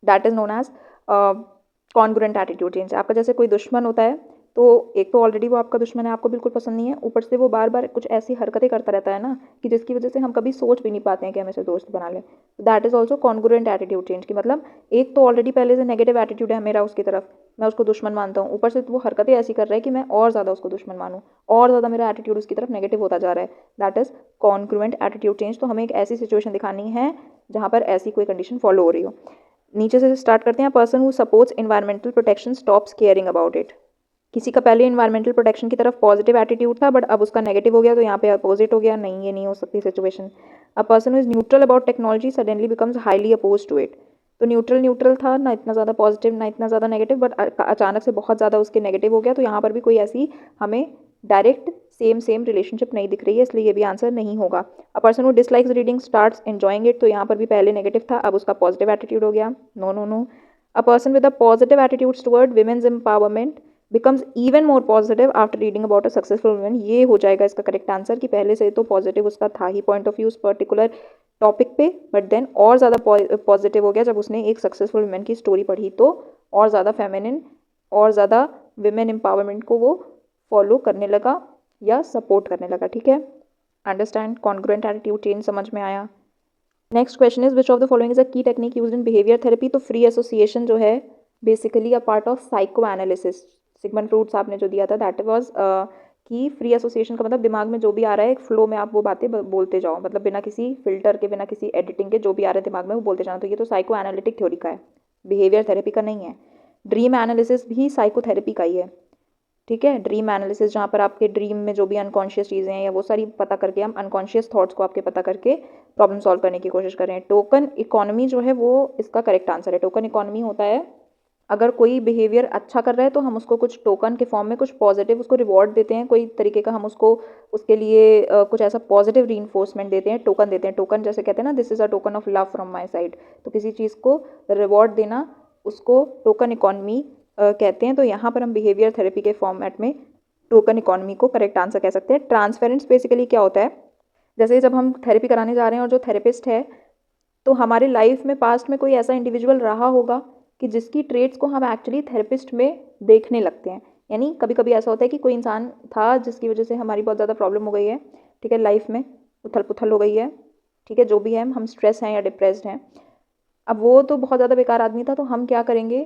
that is known as congruent attitude change. आपका जैसे कोई दुश्मन होता है तो एक तो ऑलरेडी वो आपका दुश्मन है, आपको बिल्कुल पसंद नहीं है, ऊपर से वो बार बार कुछ ऐसी हरकतें करता रहता है ना कि जिसकी वजह से हम कभी सोच भी नहीं पाते हैं कि हम ऐसे दोस्त बना लें। That is also congruent attitude change की मतलब एक तो ऑलरेडी पहले से नेगेटिव एटीट्यूड है मेरा उसकी तरफ, मैं उसको दुश्मन मानता हूँ, ऊपर से वो हरकतें ऐसी कर रहा है कि मैं और ज़्यादा उसको दुश्मन मानूँ, और ज़्यादा मेरा एटीट्यूड उसकी तरफ नेगेटिव होता जा रहा है। That is congruent attitude change. तो हमें एक ऐसी सिचुएशन दिखानी है जहाँ पर ऐसी कोई कंडीशन फॉलो हो रही हो। नीचे से स्टार्ट करते हैं। Person who supports environmental protection stops caring about it. किसी का पहले एनवायरमेंटल प्रोटेक्शन की तरफ पॉजिटिव एटीट्यूड था बट अब उसका नेगेटिव हो गया, तो यहाँ पे अपोजिट हो गया। नहीं, ये नहीं हो सकती situation. A person who is neutral about technology suddenly becomes highly oppose to it. तो न्यूट्रल था, ना इतना ज़्यादा पॉजिटिव ना इतना ज़्यादा नेगेटिव, बट अचानक से बहुत ज़्यादा उसके नेगेटिव हो गया, तो यहाँ पर भी कोई ऐसी हमें डायरेक्ट सेम रिलेशनशिप नहीं दिख रही है, इसलिए ये भी आंसर नहीं होगा। अ person who dislikes reading starts enjoying it. तो यहाँ पर भी पहले नेगेटिव था, अब उसका पॉजिटिव एटीट्यूड हो गया। No. A person with a positive attitudes toward women's empowerment becomes even more positive after reading about a successful woman. ये हो जाएगा इसका करेक्ट आंसर कि पहले से तो पॉजिटिव उसका था ही पॉइंट ऑफ व्यू उस पर्टिकुलर टॉपिक पे, बट देन और ज़्यादा पॉजिटिव हो गया जब उसने एक सक्सेसफुल वुमेन की स्टोरी पढ़ी, तो और ज़्यादा फेमिनिन और ज़्यादा विमेन एम्पावरमेंट को वो फॉलो करने लगा या सपोर्ट करने लगा। ठीक है, अंडरस्टैंड कॉन्ग्रुएंट एटीट्यूड चेंज समझ में आया। Next question is which of the following is a key technique used in behaviour therapy. तो फ्री एसोसिएशन जो है basically a part of psychoanalysis. Sigmund Freud साहब ने जो दिया था दैट वाज कि फ्री एसोसिएशन का मतलब दिमाग में जो भी आ रहा है एक फ्लो में आप वो बातें बोलते जाओ, मतलब बिना किसी फिल्टर के, बिना किसी एडिटिंग के, जो भी आ रहा है दिमाग में वो बोलते जाना। तो ये तो साइको एनालिटिक थ्योरी का है, बिहेवियर थेरेपी का नहीं है। ड्रीम एनालिसिस भी साइकोथेरेपी का ही है। ठीक है, ड्रीम एनालिसिस जहाँ पर आपके ड्रीम में जो भी अनकॉन्शियस चीज़ें हैं या वो सारी पता करके हम अनकॉन्शियस थॉट्स को आपके पता करके प्रॉब्लम सॉल्व करने की कोशिश कर रहे हैं। टोकन इकोनॉमी जो है वो इसका करेक्ट आंसर है। टोकन इकोनॉमी होता है अगर कोई बिहेवियर अच्छा कर रहा है तो हम उसको कुछ टोकन के फॉर्म में कुछ पॉजिटिव उसको रिवॉर्ड देते हैं, कोई तरीके का हम उसको उसके लिए कुछ ऐसा पॉजिटिव रीइंफोर्समेंट देते हैं, टोकन देते हैं। टोकन जैसे कहते हैं ना, this is a token of love from my side, तो किसी चीज़ को रिवॉर्ड देना उसको टोकन इकोनॉमी कहते हैं। तो यहाँ पर हम बिहेवियर थेरेपी के फॉर्मेट में टोकन इकोनॉमी को करेक्ट आंसर कह सकते हैं। ट्रांसफेरेंस बेसिकली क्या होता है, जैसे जब हम थेरेपी कराने जा रहे हैं और जो थेरेपिस्ट है तो हमारे लाइफ में पास्ट में कोई ऐसा इंडिविजुअल रहा होगा कि जिसकी ट्रेड्स को हम एक्चुअली थेरेपिस्ट में देखने लगते हैं। यानी कभी कभी ऐसा होता है कि कोई इंसान था जिसकी वजह से हमारी बहुत ज़्यादा प्रॉब्लम हो गई है, ठीक है, लाइफ में उथल पुथल हो गई है, ठीक है, जो भी है, हम स्ट्रेस हैं या डिप्रेस्ड हैं। अब वो तो बहुत ज़्यादा बेकार आदमी था, तो हम क्या करेंगे,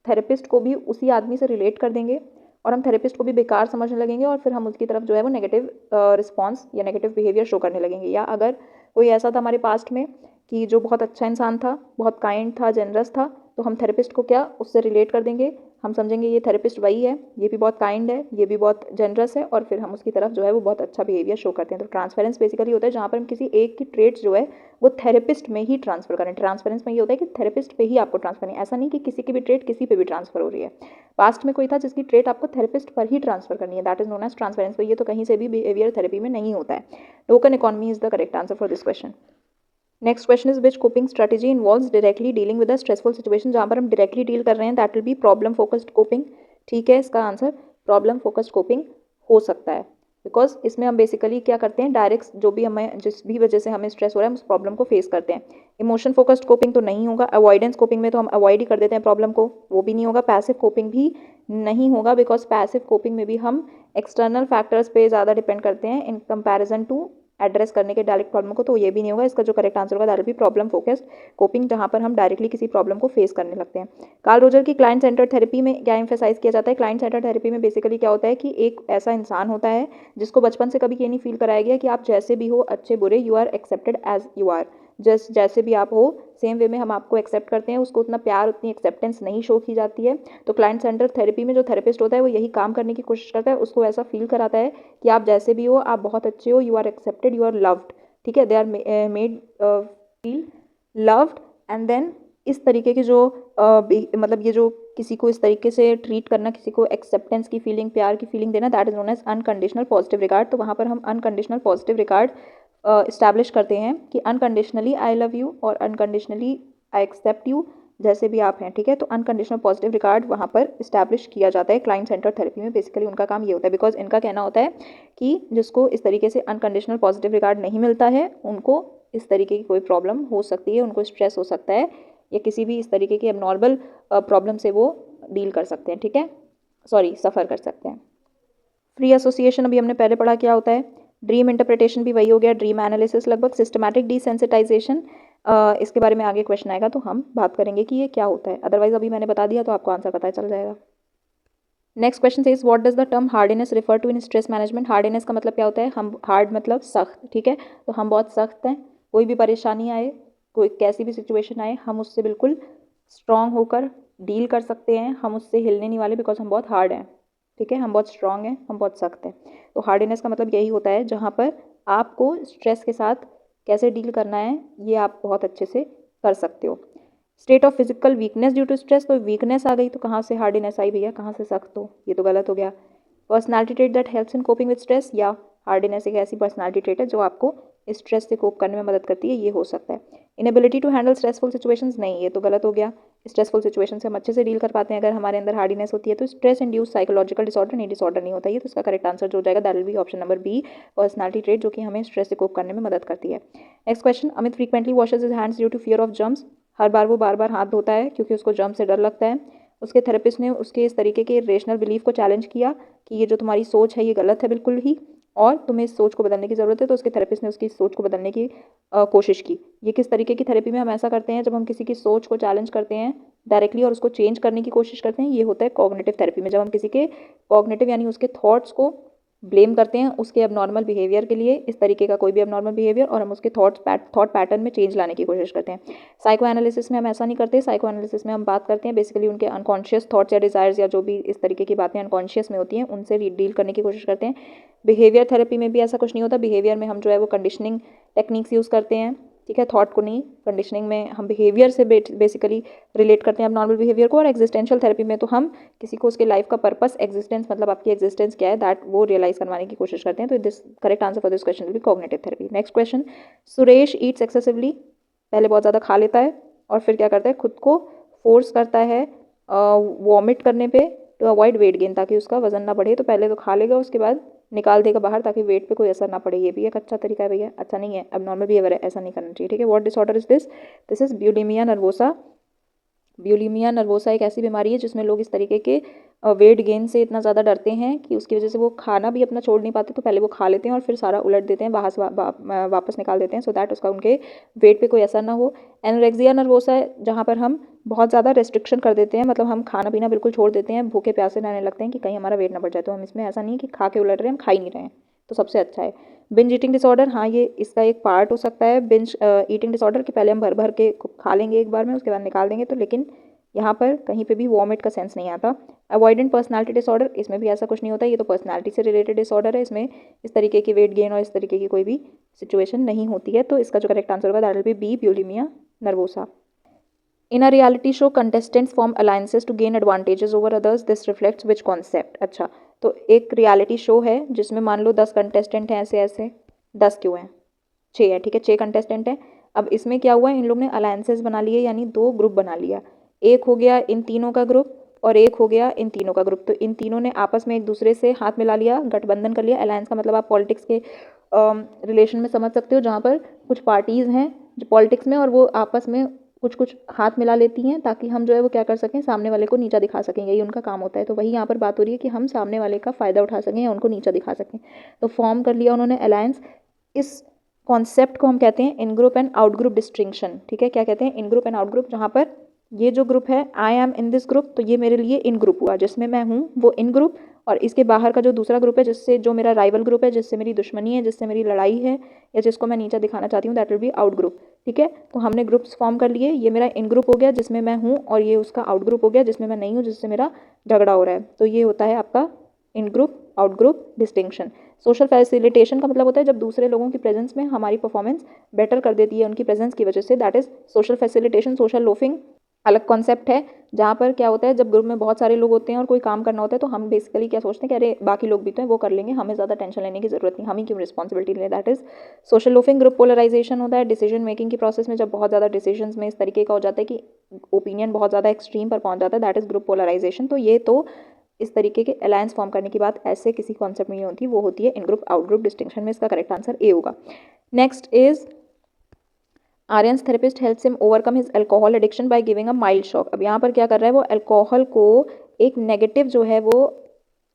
थेरेपिस्ट को भी उसी आदमी से रिलेट कर देंगे और हम थेरेपिस्ट को भी बेकार समझने लगेंगे और फिर हम उसकी तरफ जो है वो नेगेटिव रिस्पॉन्स या नेगेटिव बिहेवियर शो करने लगेंगे। या अगर कोई ऐसा था हमारे पास्ट में कि जो बहुत अच्छा इंसान था, बहुत काइंड था, जनरस था, तो हम थेरेपिस्ट को क्या उससे रिलेट कर देंगे, हम समझेंगे ये थेरेपिस्ट वही है, ये भी बहुत काइंड है, ये भी बहुत जनरस है, और फिर हम उसकी तरफ जो है वो बहुत अच्छा बिहेवियर शो करते हैं। तो ट्रांसफरेंस बेसिकली होता है जहाँ पर हम किसी एक की ट्रेट्स जो है वो थेरेपिस्ट में ही ट्रांसफर करें। ट्रांसफरेंस में ये होता है कि थेरेपिस्ट पे ही आपको ट्रांसफर नहीं, ऐसा नहीं कि किसी की भी ट्रेट किसी पे भी ट्रांसफर हो रही है। पास्ट में कोई था जिसकी ट्रेट आपको थेरेपिस्ट पर ही ट्रांसफर करनी है, that is known as transference. तो ये तो कहीं से भी बिहेवियर थेरेपी में नहीं होता है। Token economy is the correct answer for this question. Next question is which coping strategy involves directly dealing with a stressful situation. जहाँ पर हम डायरेक्टली डील कर रहे हैं that will B problem focused coping. ठीक है, इसका आंसर प्रॉब्लम फोकस्ड कोपिंग हो सकता है, बिकॉज इसमें हम बेसिकली क्या करते हैं, डायरेक्ट जो भी हमें जिस भी वजह से हमें स्ट्रेस हो रहा है हम उस प्रॉब्लम को फेस करते हैं। इमोशन फोकस्ड कोपिंग तो नहीं होगा। अवॉइडेंस कोपिंग में तो हम अवॉइड ही कर देते हैं प्रॉब्लम को, वो भी नहीं होगा। पैसिव कोपिंग भी नहीं होगा, बिकॉज पैसिव कोपिंग में भी हम एक्सटर्नल फैक्टर्स पे ज़्यादा डिपेंड करते हैं इन कंपैरिजन टू एड्रेस करने के डायरेक्ट प्रॉब्लम को, तो ये भी नहीं होगा। इसका जो करेक्ट आंसर होगा that will B problem focused coping, जहाँ पर हम डायरेक्टली किसी प्रॉब्लम को फेस करने लगते हैं। कार्ल रोजर की क्लाइंट सेंटर्ड थेरेपी में क्या एम्फेसाइज किया जाता है? क्लाइंट सेंटर्ड थेरेपी में बेसिकली क्या होता है कि एक ऐसा इंसान होता है जिसको बचपन से कभी ये नहीं फील कराया गया कि आप जैसे भी हो, अच्छे बुरे, you are accepted as you are. जैसे भी आप हो सेम वे में हम आपको एक्सेप्ट करते हैं। उसको उतना प्यार, उतनी एक्सेप्टेंस नहीं शो की जाती है। तो क्लाइंट सेंटर थेरेपी में जो थेरेपिस्ट होता है वो यही काम करने की कोशिश करता है, उसको ऐसा फील कराता है कि आप जैसे भी हो, आप बहुत अच्छे हो, you are accepted, you are loved. ठीक है, they are made feel loved. And then इस तरीके की जो मतलब ये जो किसी को इस तरीके से ट्रीट करना, किसी को एक्सेप्टेंस की फीलिंग, प्यार की फीलिंग देना, that is known as unconditional positive regard. तो वहाँ पर हम अनकंडीशनल पॉजिटिव रिगार्ड इस्टेब्लिश करते हैं कि अनकंडीशनली आई लव यू और अनकंडीशनली आई एक्सेप्ट यू, जैसे भी आप हैं। ठीक है, तो अनकंडीशनल पॉजिटिव रिगार्ड वहाँ पर इस्टेब्लिश किया जाता है क्लाइंट सेंटर थेरेपी में। बेसिकली उनका काम ये होता है, बिकॉज इनका कहना होता है कि जिसको इस तरीके से अनकंडीशनल पॉजिटिव रिगार्ड नहीं मिलता है उनको इस तरीके की कोई प्रॉब्लम हो सकती है, उनको स्ट्रेस हो सकता है, या किसी भी इस तरीके की एबनॉर्मल प्रॉब्लम से वो डील कर सकते हैं। ठीक है, सफ़र कर सकते हैं। फ्री एसोसिएशन अभी हमने पहले पढ़ा क्या होता है। ड्रीम इंटरप्रिटेशन भी वही हो गया, ड्रीम एनालिसिस लगभग। सिस्टमैटिक डिसेंसिटाइजेशन, इसके बारे में आगे क्वेश्चन आएगा तो हम बात करेंगे कि ये क्या होता है, अदरवाइज अभी मैंने बता दिया तो आपको आंसर पता चल जाएगा। Next question is what does the term hardness refer to in stress management. Hardness का मतलब क्या होता है? हम हार्ड मतलब सख्त। ठीक है, तो हम बहुत सख्त हैं, कोई भी परेशानी आए, कोई कैसी भी सिचुएशन आए, हम उससे बिल्कुल स्ट्रांग होकर डील कर सकते हैं, हम उससे हिलने नहीं वाले, बिकॉज हम बहुत हार्ड हैं। ठीक है, हम बहुत स्ट्रांग हैं, हम बहुत सख्त हैं। तो हार्डनेस का मतलब यही होता है जहाँ पर आपको स्ट्रेस के साथ कैसे डील करना है ये आप बहुत अच्छे से कर सकते हो। State of physical weakness due to stress, तो वीकनेस आ गई तो कहाँ से हार्डनेस आई भैया, कहाँ से सख्त हो, ये तो गलत हो गया। Personality trait that helps in coping with stress, या हार्डनेस एक ऐसी पर्सनालिटी ट्रेट है जो आपको स्ट्रेस से कोप करने में मदद करती है, ये हो सकता है। Inability to handle stressful situations, नहीं, ये तो गलत हो गया। स्ट्रेसफुल सिचुएशन से हम अच्छे से डील कर पाते हैं अगर हमारे अंदर हार्डनेस होती है। तो स्ट्रेस इंड्यूस साइकोलॉजिकल डिसऑर्डर, नहीं, डिसऑर्डर नहीं होता ये, तो इसका करेक्ट आंसर जो हो जाएगा that will be option number B, personality trait, जो कि हमें स्ट्रेस से कोप करने में मदद करती है। Next question, Amit frequently washes his hands due to fear of germs, हर बार वो बार बार हाथ धोता है क्योंकि उसको जर्म से डर लगता है। उसके थेरेपिस्ट ने उसके इस तरीके के रेशनल बिलीफ को चैलेंज किया कि ये जो तुम्हारी सोच है ये गलत है बिल्कुल ही, और तुम्हें इस सोच को बदलने की ज़रूरत है। तो उसके थेरेपिस्ट ने उसकी सोच को बदलने की कोशिश की। ये किस तरीके की थेरेपी में हम ऐसा करते हैं? जब हम किसी की सोच को चैलेंज करते हैं डायरेक्टली और उसको चेंज करने की कोशिश करते हैं, ये होता है कॉग्निटिव थेरेपी में। जब हम किसी के कॉग्निटिव यानी उसके थॉट्स को ब्लेम करते हैं उसके एबनॉर्मल बिहेवियर के लिए, इस तरीके का कोई भी एबनॉर्मल बिहेवियर, और हम उसके थॉट पैटर्न में चेंज लाने की कोशिश करते हैं। साइको एनालिसिस में हम ऐसा नहीं करते। साइको एनालिसिस में हम बात करते हैं बेसिकली उनके अनकॉन्शियस थॉट्स या डिजायर्स या जो भी इस तरीके की बातें अनकॉन्शियस में होती हैं उनसे डील करने की कोशिश करते हैं। बिहेवियर थेरेपी में भी ऐसा कुछ नहीं होता। बिहेवियर में हम जो है वो कंडीशनिंग टेक्निक्स यूज़ करते हैं। ठीक है, थॉट को नहीं, कंडीशनिंग में हम बिहेवियर से बेसिकली रिलेट करते हैं अब नॉर्मल बिहेवियर को। और एग्जिस्टेंशियल थेरेपी में तो हम किसी को उसके लाइफ का पर्पस, एग्जिस्टेंस मतलब आपकी एग्जिस्टेंस क्या है, दैट वो रियलाइज करवाने की कोशिश करते हैं। तो this correct answer for this question will B cognitive therapy. Next question, Suresh Yeats excessively, पहले बहुत ज़्यादा खा लेता है और फिर क्या करता है, खुद को फोर्स करता है वॉमिट करने पे टू अवॉइड वेट गेन, ताकि उसका वजन ना बढ़े। तो पहले तो खा लेगा, उसके बाद निकाल देगा बाहर ताकि वेट पे कोई असर ना पड़े। ये भी एक अच्छा तरीका है भैया, अच्छा नहीं है, अब नॉर्मल बिहेवियर है, ऐसा नहीं करना चाहिए। ठीक है, what disorder is this? This is bulimia nervosa. Bulimia nervosa एक ऐसी बीमारी है जिसमें लोग इस तरीके के वेट गेन से इतना ज़्यादा डरते हैं कि उसकी वजह से वो खाना भी अपना छोड़ नहीं पाते। तो पहले वो खा लेते हैं और फिर सारा उलट देते हैं, बाहर से वापस निकाल देते हैं, सो दैट उसका उनके वेट पे कोई असर ना हो। एनोरेक्सिया नर्वोसा है जहाँ पर हम बहुत ज़्यादा रेस्ट्रिक्शन कर देते हैं, मतलब हम खाना पीना बिल्कुल छोड़ देते हैं, भूखे प्यासे रहने लगते हैं कि कहीं हमारा वेट ना बढ़ जाए। तो हम इसमें ऐसा नहीं कि खा के उलट रहे हैं, हम खा ही नहीं रहे हैं, तो सबसे अच्छा है। बिंज ईटिंग डिसऑर्डर, हाँ ये इसका एक पार्ट हो सकता है बिंज ईटिंग डिसऑर्डर, कि पहले हम भर भर के खा लेंगे एक बार में, उसके बाद निकाल देंगे। तो लेकिन यहाँ पर कहीं पे भी वॉमिट का सेंस नहीं आता। अवॉइडेंट पर्सनालिटी डिसऑर्डर, इसमें भी ऐसा कुछ नहीं होता, ये तो पर्सनालिटी से रिलेटेड डिसऑर्डर है, इसमें इस तरीके की वेट गेन और इस तरीके की कोई भी सिचुएशन नहीं होती है। तो इसका जो करेक्ट आंसर होगा that will be B, bulimia nervosa. In a reality show contestants form alliances to gain advantages over others, this reflects which concept. अच्छा, तो एक रियलिटी शो है जिसमें मान लो 10 कंटेस्टेंट हैं, ऐसे ऐसे 10 क्यों हैं, 6 है, ठीक है, 6 कंटेस्टेंट हैं। अब इसमें क्या हुआ, इन लोग ने अलायंसेस बना लिए, यानी 2 ग्रुप बना लिया। एक हो गया इन तीनों का ग्रुप और एक हो गया इन तीनों का ग्रुप। तो इन तीनों ने आपस में एक दूसरे से हाथ मिला लिया, गठबंधन कर लिया। अलायंस का मतलब आप पॉलिटिक्स के रिलेशन में समझ सकते हो, जहाँ पर कुछ पार्टीज़ हैं जो पॉलिटिक्स में और वो आपस में कुछ कुछ हाथ मिला लेती हैं ताकि हम जो है वो क्या कर सकें, सामने वाले को नीचा दिखा सकें, यही उनका काम होता है। तो वही यहाँ पर बात हो रही है कि हम सामने वाले का फ़ायदा उठा सकें या उनको नीचा दिखा सकें। तो फॉर्म कर लिया उन्होंने अलायंस। इस कॉन्सेप्ट को हम कहते हैं in group and out group distinction, ठीक है। क्या कहते हैं, in group and out group, जहाँ पर ये जो ग्रुप है I am in this group, तो ये मेरे लिए इन ग्रुप हुआ, जिसमें मैं हूँ वो इन ग्रुप, और इसके बाहर का जो दूसरा ग्रुप है जिससे जो मेरा राइवल ग्रुप है, जिससे मेरी दुश्मनी है, जिससे मेरी लड़ाई है या जिसको मैं नीचा दिखाना चाहती हूँ, that will be out group, ठीक है। तो हमने ग्रुप्स फॉर्म कर लिए, ये मेरा इन ग्रुप हो गया जिसमें मैं हूँ और ये उसका आउट ग्रुप हो गया जिसमें मैं नहीं हूँ, जिससे मेरा झगड़ा हो रहा है। तो ये होता है आपका in group out group distinction. Social facilitation का मतलब होता है जब दूसरे लोगों की प्रेजेंस में हमारी परफॉर्मेंस बेटर कर देती है उनकी प्रेजेंस की वजह से, that is social facilitation. Social loafing अलग कॉन्सेप्ट है, जहाँ पर क्या होता है जब ग्रुप में बहुत सारे लोग होते हैं और कोई काम करना होता है तो हम बेसिकली क्या सोचते हैं कि अरे बाकी लोग भी तो हैं, वो कर लेंगे, हमें ज़्यादा टेंशन लेने की जरूरत नहीं, हम ही क्यों रिस्पॉन्सिबिलिटी लें, that is social loafing. Group polarization होता है डिसीजन मेकिंग की प्रोसेस में, जब बहुत ज़्यादा डिसीजन में इस तरीके का हो जाता है कि ओपिनियन बहुत ज़्यादा एक्सट्रीम पर पहुंच जाता है, दैट इज ग्रुप पोलराइजेशन। तो ये तो इस तरीके के अलायंस फॉर्म करने की बात ऐसे किसी कॉन्सेप्ट में नहीं होती, वो होती है इन ग्रुप आउट ग्रुप डिस्टिंक्शन में। इसका करेक्ट आंसर ए होगा। Next is Aryans therapist helps him overcome his alcohol addiction by giving a mild shock. अब यहाँ पर क्या कर रहा है वो, अल्कोहल को एक नेगेटिव जो है वो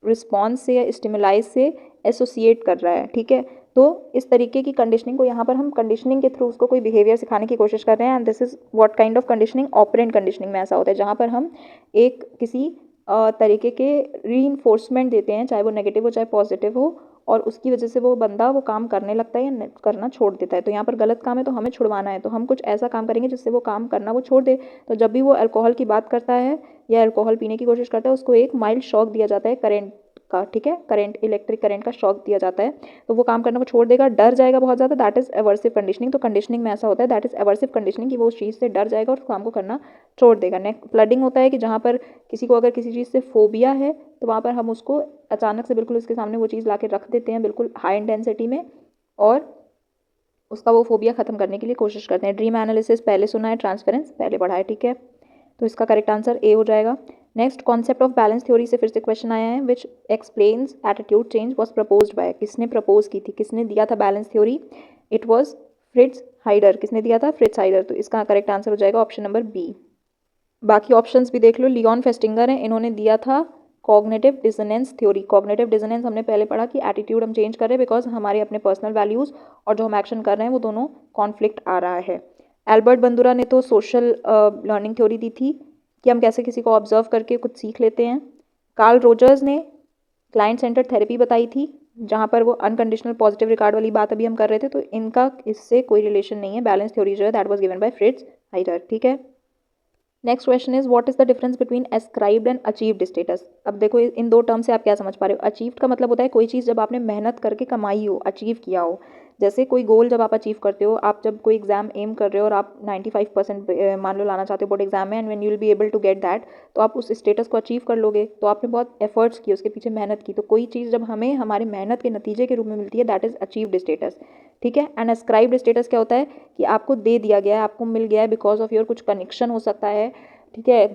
रिस्पॉन्स से या स्टिमुलाई से एसोसिएट कर रहा है, ठीक है। तो इस तरीके की कंडीशनिंग को यहाँ पर हम कंडीशनिंग के थ्रू उसको कोई बिहेवियर सिखाने की कोशिश कर रहे हैं, and this is what kind of conditioning, operant conditioning में ऐसा होता है जहाँ पर हम एक किसी तरीके के रीइंफोर्समेंट देते हैं, चाहे वो नेगेटिव हो चाहे पॉजिटिव हो, और उसकी वजह से वो बंदा वो काम करने लगता है या करना छोड़ देता है। तो यहाँ पर गलत काम है तो हमें छुड़वाना है, तो हम कुछ ऐसा काम करेंगे जिससे वो काम करना वो छोड़ दे। तो जब भी वो अल्कोहल की बात करता है या अल्कोहल पीने की कोशिश करता है, उसको एक माइल्ड शॉक दिया जाता है करेंट का, ठीक है, करंट, इलेक्ट्रिक करंट का शॉक दिया जाता है, तो वो काम करना वो छोड़ देगा, डर जाएगा बहुत ज़्यादा, दैट इज एवर्सिव कंडीशनिंग। तो कंडीशनिंग में ऐसा होता है, दैट इज एवर्सिव कंडीशनिंग, कि वो उस चीज़ से डर जाएगा और उस काम को करना छोड़ देगा। नेक्स्ट फ्लडिंग होता है कि जहाँ पर किसी को अगर किसी चीज़ से फोबिया है तो वहाँ पर हम उसको अचानक से बिल्कुल उसके सामने वो चीज़ ला के रख देते हैं बिल्कुल हाई इंटेंसिटी में, और उसका वो फोबिया खत्म करने के लिए कोशिश करते हैं। ड्रीम एनालिसिस पहले सुना है, ट्रांसफरेंस पहले पढ़ा है, ठीक है। तो इसका करेक्ट आंसर ए हो जाएगा। Next, concept of balance theory से फिर से क्वेश्चन आया है, which explains attitude change was proposed by, किसने प्रपोज की थी, किसने दिया था balance theory, it was Fritz Heider. किसने दिया था, फ्रिट्ज हाइडर। तो इसका करेक्ट आंसर हो जाएगा ऑप्शन नंबर बी। बाकी ऑप्शंस भी देख लो, लियोन फेस्टिंगर हैं, इन्होंने दिया था cognitive dissonance theory. Cognitive dissonance हमने पहले पढ़ा कि एटीट्यूड हम चेंज कर रहे हैं बिकॉज हमारे अपने पर्सनल वैल्यूज़ और जो हम एक्शन कर रहे हैं वो दोनों कॉन्फ्लिक्ट आ रहा है। एल्बर्ट बंदुरा ने तो सोशल लर्निंग थ्योरी दी थी कि हम कैसे किसी को ऑब्जर्व करके कुछ सीख लेते हैं। कार्ल रोजर्स ने क्लाइंट सेंटर्ड थेरेपी बताई थी, जहाँ पर वो अनकंडीशनल पॉजिटिव रिकॉर्ड वाली बात अभी हम कर रहे थे, तो इनका इससे कोई रिलेशन नहीं है। बैलेंस थ्योरी जो है that was given by Fritz Heider, ठीक है। Next question is what is the difference between ascribed and achieved status. अब देखो इन दो टर्म से आप क्या समझ पा रहे हो। अचीव्ड का मतलब होता है कोई चीज़ जब आपने मेहनत करके कमाई हो, अचीव किया हो। जैसे कोई गोल जब आप अचीव करते हो, आप जब कोई एग्जाम एम कर रहे हो और आप 95% मान लो लाना चाहते हो बोर्ड एग्जाम में, and when you will be able to get that, तो आप उस स्टेटस को अचीव कर लोगे। तो आपने बहुत एफर्ट्स किए, उसके पीछे मेहनत की। तो कोई चीज़ जब हमें हमारे मेहनत के नतीजे के रूप में मिलती है, दैट इज अचीव्ड स्टेटस, ठीक है। एंड अस्क्राइब्ड स्टेटस क्या होता है कि आपको दे दिया गया है, आपको मिल गया है बिकॉज ऑफ योर कुछ कनेक्शन हो सकता है, ठीक है।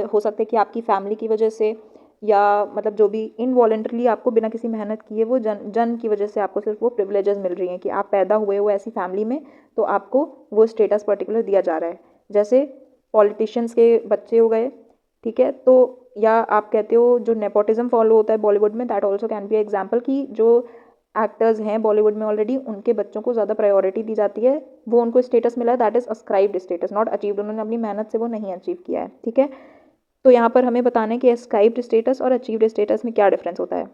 हो सकता है कि आपकी फैमिली की वजह से, या मतलब जो भी इनवॉलेंटरली आपको बिना किसी मेहनत किए वो जन की वजह से आपको सिर्फ वो प्रिविलेजेस मिल रही हैं कि आप पैदा हुए हो ऐसी फैमिली में, तो आपको वो स्टेटस पर्टिकुलर दिया जा रहा है। जैसे पॉलिटिशियंस के बच्चे हो गए, ठीक है। तो या आप कहते हो जो नेपोटिज्म फॉलो होता है बॉलीवुड में, that also can be example कि जो एक्टर्स हैं बॉलीवुड में ऑलरेडी, उनके बच्चों को ज़्यादा प्रायोरिटी दी जाती है, वो उनको स्टेटस मिला है, that is ascribed status, not achieved. उन्होंने अपनी मेहनत से वो नहीं अचीव किया है, ठीक है। तो यहाँ पर हमें बताना है कि अस्क्राइब्ड स्टेटस और अचीव्ड स्टेटस में क्या डिफरेंस होता है।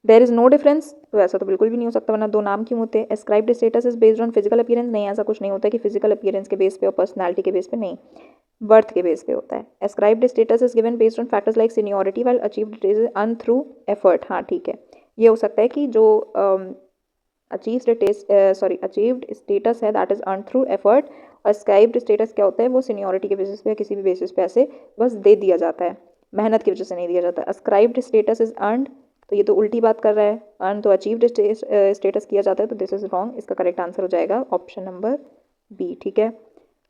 देयर इज नो डिफरेंस, तो ऐसा तो बिल्कुल भी नहीं हो सकता, वरना दो नाम क्यों होते हैं। Ascribed status is based on physical appearance, नहीं ऐसा कुछ नहीं होता कि फिजिकल अपीयरेंस के बेस पे और पर्सनैलिटी के बेस पे, नहीं। बर्थ के बेस पे होता है। Ascribed status is given based on factors like seniority while achieved is earn through effort. हाँ ठीक है, ये हो सकता है कि जो अचीव्ड स्टेटस है that is earn through effort, और एस्क्राइब्ड स्टेटस क्या होता है, वो सीनियरिटी के बेसिस पे या किसी भी बेसिस पे ऐसे बस दे दिया जाता है, मेहनत की वजह से नहीं दिया जाता। एस्क्राइब्ड स्टेटस इज अर्नड, तो ये तो उल्टी बात कर रहा है, अर्न तो अचीव्ड स्टेटस किया जाता है, तो दिस इज रॉन्ग। इसका करेक्ट आंसर हो जाएगा ऑप्शन नंबर बी। ठीक है।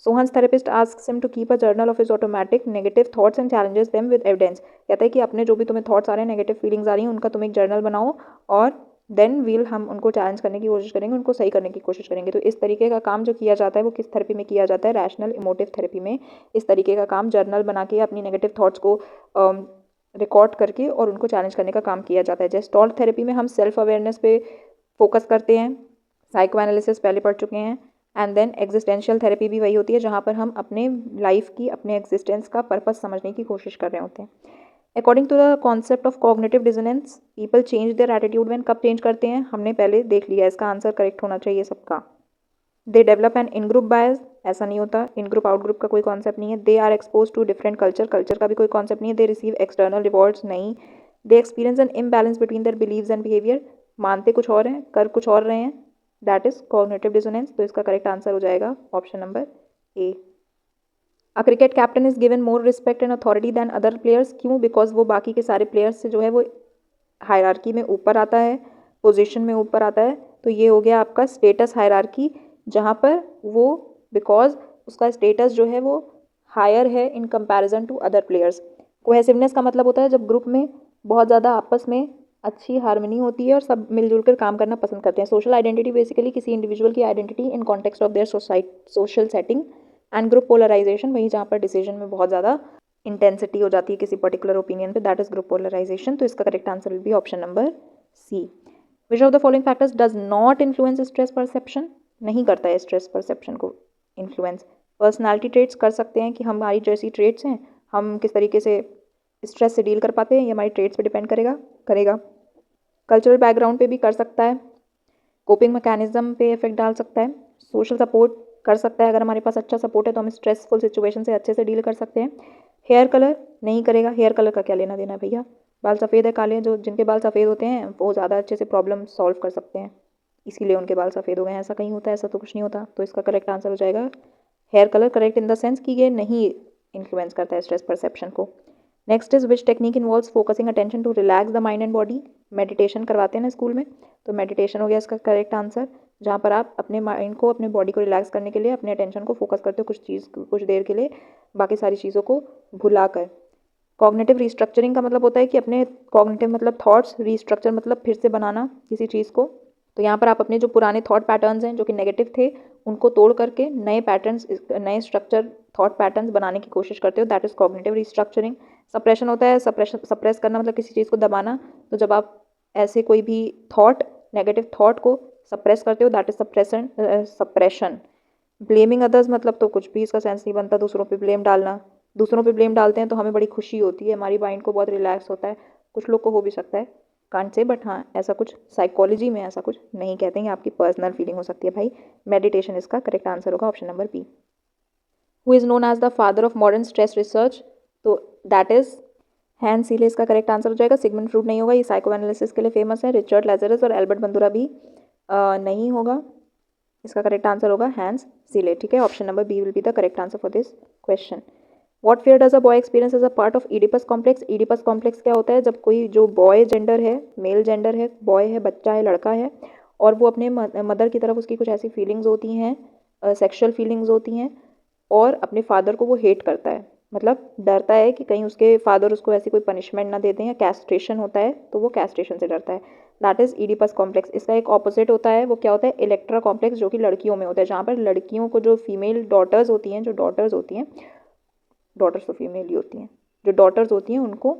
Sohan's therapist asks him to keep a journal of his automatic negative thoughts and challenges them with evidence। कहता है कि अपने जो भी तुम्हें थॉट्स आ रहे हैं, नेगेटिव फीलिंग्स आ रही हैं, उनका तुम एक जर्नल बनाओ और देन हम उनको चैलेंज करने की कोशिश करेंगे, उनको सही करने की कोशिश करेंगे। तो इस तरीके का काम जो किया जाता है वो किस थेरेपी में किया जाता है, रैशनल इमोटिव थेरेपी में। इस तरीके का काम जर्नल बना के अपनी नेगेटिव थॉट्स को रिकॉर्ड करके और उनको चैलेंज करने का काम किया जाता है। जेस्टॉल्ट थेरेपी में हम सेल्फ अवेयरनेस पे फोकस करते हैं, साइको एनालिसिस पहले पढ़ चुके हैं। एंड देन एग्जिस्टेंशियल थेरेपी भी वही होती है जहाँ पर हम अपने लाइफ की, अपने एग्जिस्टेंस का पर्पस समझने की कोशिश कर रहे होते हैं। According to the concept of cognitive dissonance, people change their attitude when, कब चेंज करते हैं, हमने पहले देख लिया, इसका आंसर करेक्ट होना चाहिए सबका। They develop an in group bias, ऐसा नहीं होता, इन ग्रुप आउट ग्रुप का कोई कॉन्सेप्ट नहीं है। They are expose to different culture, culture का भी कोई कॉन्सेप्ट नहीं है। दे रिसीव एक्सटर्नल रिवॉर्ड्स, नहीं। They experience an imbalance between their beliefs and behaviour, मानते कुछ और हैं, कर कुछ और रहे हैं, दैट इज कॉग्निटिव डिसोनेंस। तो इसका करेक्ट आंसर हो जाएगा option number A. A cricket captain is given more respect and authority than other players, क्यों, बिकॉज वो बाकी के सारे प्लेयर्स से जो है वो हायरार्की में ऊपर आता है, पोजीशन में ऊपर आता है। तो ये हो गया आपका स्टेटस हायरार्की, जहाँ पर वो बिकॉज उसका स्टेटस जो है वो हायर है in comparison to other players. Cohesiveness का मतलब होता है जब ग्रुप में बहुत ज़्यादा आपस में अच्छी हार्मनी होती है और सब मिलजुल कर काम करना पसंद करते हैं। सोशल आइडेंटिटी बेसिकली किसी इंडिविजुअल की identity in context of their social setting. And group polarization, वही जहाँ पर डिसीजन में बहुत ज़्यादा इंटेंसिटी हो जाती है किसी पर्टिकुलर ओपिनियन पे, दैट इज ग्रुप पोलराइजेशन। तो इसका correct answer will be option number C. Which of the following factors does not influence stress perception, नहीं करता है स्ट्रेस परसेप्शन को इन्फ्लुएंस। पर्सनालिटी ट्रेट्स कर सकते हैं कि हमारी जैसी ट्रेट्स हैं, हम किस तरीके से स्ट्रेस से डील कर पाते हैं, ये हमारी ट्रेट्स पे डिपेंड करेगा। कल्चरल बैकग्राउंड पे भी कर सकता है, कोपिंग मैकेनिज्म पे इफेक्ट डाल सकता है, सोशल सपोर्ट कर सकता है, अगर हमारे पास अच्छा सपोर्ट है तो हम स्ट्रेसफुल सिचुएशन से अच्छे से डील कर सकते हैं। हेयर कलर नहीं करेगा, हेयर कलर का क्या लेना देना भैया, बाल सफ़ेद है काले, जो जिनके बाल सफ़ेद होते हैं वो ज़्यादा अच्छे से प्रॉब्लम सॉल्व कर सकते हैं, इसीलिए उनके बाल सफ़ेद हो गए हैं, ऐसा कहीं होता है, ऐसा तो कुछ नहीं होता। तो इसका करेक्ट आंसर हो जाएगा hair colour, correct in the sense कि ये नहीं इन्फ्लुएंस करता है स्ट्रेस परसेप्शन को। Next is which technique involves focusing attention to relax the mind and body, meditation करवाते हैं ना स्कूल में, तो मेडिटेशन हो गया इसका करेक्ट आंसर, जहाँ पर आप अपने माइंड को, अपने बॉडी को रिलैक्स करने के लिए अपने अटेंशन को फोकस करते हो कुछ देर के लिए, बाकी सारी चीज़ों को भुला कर। कॉग्निटिव रिस्ट्रक्चरिंग का मतलब होता है कि अपने कॉग्निटिव मतलब थॉट्स, रिस्ट्रक्चर मतलब फिर से बनाना किसी चीज़ को। तो यहाँ पर आप अपने जो पुराने थॉट पैटर्न्स हैं जो कि नेगेटिव थे, उनको तोड़ करके नए पैटर्न्स, नए स्ट्रक्चर थॉट पैटर्न्स बनाने की कोशिश करते हो, that is cognitive restructuring. Suppression होता है, सप्रेस करना मतलब किसी चीज़ को दबाना। तो जब आप ऐसे कोई भी थॉट, नेगेटिव थॉट को सप्रेस करते हो, that is suppression. Blaming others मतलब तो कुछ भी इसका सेंस नहीं बनता, दूसरों पे ब्लेम डालना। दूसरों पे ब्लेम डालते हैं तो हमें बड़ी खुशी होती है, हमारी माइंड को बहुत रिलैक्स होता है, कुछ लोग को हो भी सकता है, कांट से, बट हाँ ऐसा कुछ साइकोलॉजी में ऐसा कुछ नहीं कहते हैं, आपकी पर्सनल फीलिंग हो सकती है भाई। मेडिटेशन इसका करेक्ट आंसर होगा option number B. Who is known as the father of modern stress research, तो दैट इज हैंस सीले, इसका करेक्ट आंसर हो जाएगा। सिगमंड फ्रूड नहीं होगा, ये साइको एनालिसिस के लिए फेमस है। रिचर्ड लेजरस और एल्बर्ट बंदूरा भी नहीं होगा, इसका करेक्ट आंसर होगा हैंस सीले। ठीक है, option number B will be the correct answer for this question. What fear does a boy experience as a part of Oedipus complex, Oedipus complex क्या होता है, जब कोई जो बॉय जेंडर है, मेल जेंडर है, बॉय है, बच्चा है, लड़का है, और वो अपने मदर की तरफ उसकी कुछ ऐसी फीलिंग्स होती हैं, सेक्शुअल फीलिंग्स होती हैं, और अपने फादर को वो हेट करता है, मतलब डरता है कि कहीं उसके फादर उसको ऐसी कोई पनिशमेंट ना दे दें, या कैस्ट्रेशन होता है तो वो कैस्ट्रेशन से डरता है, दैट इज इडिपस कॉम्प्लेक्स। इसका एक ऑपोजिट होता है, वो क्या होता है, इलेक्ट्रा कॉम्प्लेक्स, जो कि लड़कियों में होता है, जहाँ पर लड़कियों को जो फीमेल डॉटर्स होती हैं, डॉटर्स तो फीमेल ही होती हैं, जो डॉटर्स होती हैं उनको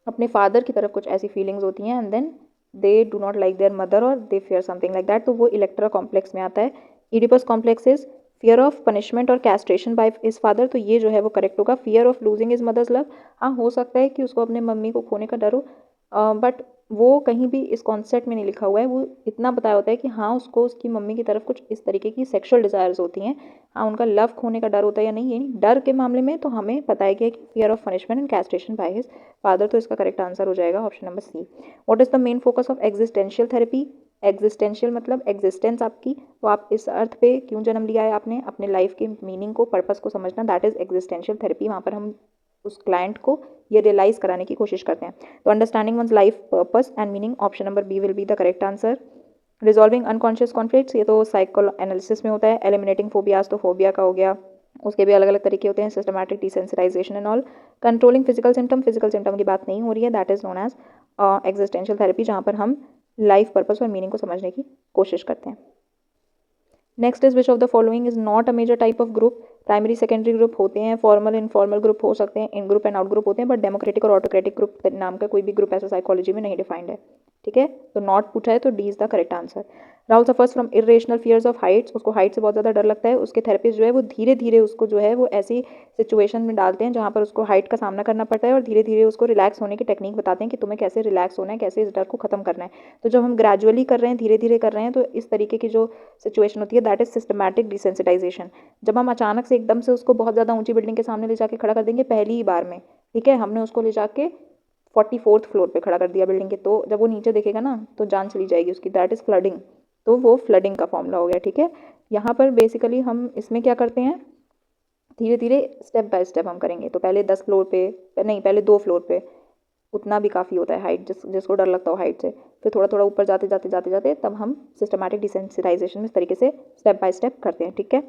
अपने फादर की तरफ कुछ ऐसी फीलिंग्स होती हैं, and then they do not like their mother और they fear something like that, तो वो इलेक्ट्रा कॉम्प्लेक्स में आता है। Oedipus complex is fear of punishment और कैस्ट्रेशन बाय हिज फादर, तो ये जो है वो करेक्ट होगा। Fear of losing his mother's love, हाँ हो सकता है कि उसको अपने मम्मी को खोने का डर हो, बट वो कहीं भी इस कॉन्सेप्ट में नहीं लिखा हुआ है। वो इतना बताया होता है कि हाँ उसको उसकी मम्मी की तरफ कुछ इस तरीके की सेक्सुअल डिज़ायर्स होती हैं। हाँ उनका लव खोने का डर होता है या नहीं, ये नहीं। डर के मामले में तो हमें बताया गया कि fear of punishment and castration by his father, तो इसका करेक्ट आंसर हो जाएगा option number C. What is the main focus of existential therapy? Existential मतलब एग्जिस्टेंस आपकी, तो आप इस अर्थ पे क्यों जन्म लिया है आपने, अपने लाइफ के मीनिंग को, पर्पस को समझना, दैट इज एग्जिस्टेंशियल थेरेपी। वहाँ पर हम उस क्लाइंट को ये रियलाइज कराने की कोशिश करते हैं। तो understanding one's life purpose and meaning, option number B will be the correct answer. Resolving unconscious conflicts, ये तो साइको एनालिसिस में होता है। एलिमिनेटिंग फोबियाज, तो फोबिया का हो गया, उसके भी अलग अलग तरीके होते हैं, systematic desensitization and all. Controlling physical symptom की बात नहीं हो रही है, that is known as existential therapy, जहाँ पर हम लाइफ पर्पस और मीनिंग को समझने की कोशिश करते हैं। Next is which of the following is not a major type of group? Primary secondary group होते हैं, फॉर्मल इनफॉर्मल ग्रुप हो सकते हैं, in group and out group होते हैं, बट डेमोक्रेटिक और ऑटोक्रेटिक ग्रुप नाम का कोई भी ग्रुप ऐसा साइकोलॉजी में नहीं डिफाइंड है। ठीक है, तो नॉट पूछा है तो D is the correct answer. Rahul suffers from irrational fears of heights, उसको हाइट से बहुत ज़्यादा डर लगता है। उसके थेरेपिस्ट जो है वो धीरे धीरे उसको जो है वो ऐसी सिचुएशन में डालते हैं जहाँ पर उसको हाइट का सामना करना पड़ता है, और धीरे धीरे उसको रिलैक्स होने की टेक्निक बताते हैं कि तुम्हें कैसे रिलैक्स होना है, कैसे इस डर को खत्म करना है। तो जब हम ग्रेजुअली कर रहे हैं, धीरे धीरे कर रहे हैं, तो इस तरीके की जो सिचुएशन होती है दैट इज सिस्टमैटिक डिसेंसिटाइजेशन। जब हम अचानक से एकदम से उसको बहुत ज़्यादा ऊंची बिल्डिंग के सामने ले जाके खड़ा कर देंगे पहली ही बार में, ठीक है, हमने उसको ले जाके 44th फ्लोर पे खड़ा कर दिया बिल्डिंग के, तो जब वो नीचे देखेगा ना तो जान चली जाएगी उसकी, दैट इज़ फ्लडिंग। तो वो फ्लडिंग का फॉर्मूला हो गया। ठीक है, यहाँ पर बेसिकली हम इसमें क्या करते हैं, धीरे धीरे स्टेप बाय स्टेप हम करेंगे। तो पहले 10 फ्लोर पे नहीं, पहले 2 फ्लोर पे, उतना भी काफ़ी होता है हाइट, जिसको डर लगता हो हाइट से, फिर थोड़ा थोड़ा ऊपर जाते जाते जाते जाते तब हम सिस्टमैटिक डिसेंसिटाइजेशन में इस तरीके से स्टेप बाय स्टेप करते हैं। ठीक है,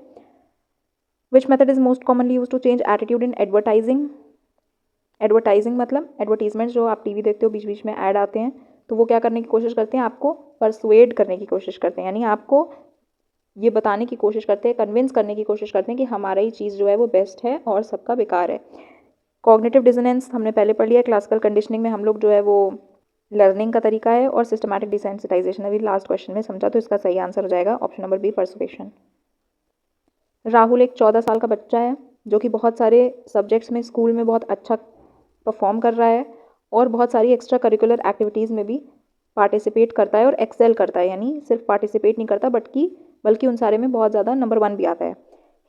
which method is most commonly use to change attitude in advertising? Advertising मतलब एडवर्टीजमेंट, जो आप टीवी देखते हो बीच बीच में ऐड आते हैं, तो वो क्या करने की कोशिश करते हैं, आपको परसुएड करने की कोशिश करते हैं, यानी आपको ये बताने की कोशिश करते हैं, कन्विंस करने की कोशिश करते हैं कि हमारा ही चीज़ जो है वो बेस्ट है और सबका बेकार है। कॉग्निटिव डिसोनेंस हमने पहले पढ़ लिया, क्लासिकल कंडीशनिंग में हम लोग जो है वो लर्निंग का तरीका है, और सिस्टमैटिक डिसेंसिटाइजेशन अभी लास्ट क्वेश्चन में समझा, तो इसका सही आंसर हो जाएगा option number B, persuasion. Rahul एक 14 साल का बच्चा है जो कि बहुत सारे सब्जेक्ट्स में स्कूल में बहुत अच्छा परफॉर्म कर रहा है, और बहुत सारी एक्स्ट्रा करिकुलर एक्टिविटीज़ में भी पार्टिसिपेट करता है और एक्सेल करता है, यानी सिर्फ पार्टिसिपेट नहीं करता बल्कि उन सारे में बहुत ज़्यादा नंबर 1 भी आता है।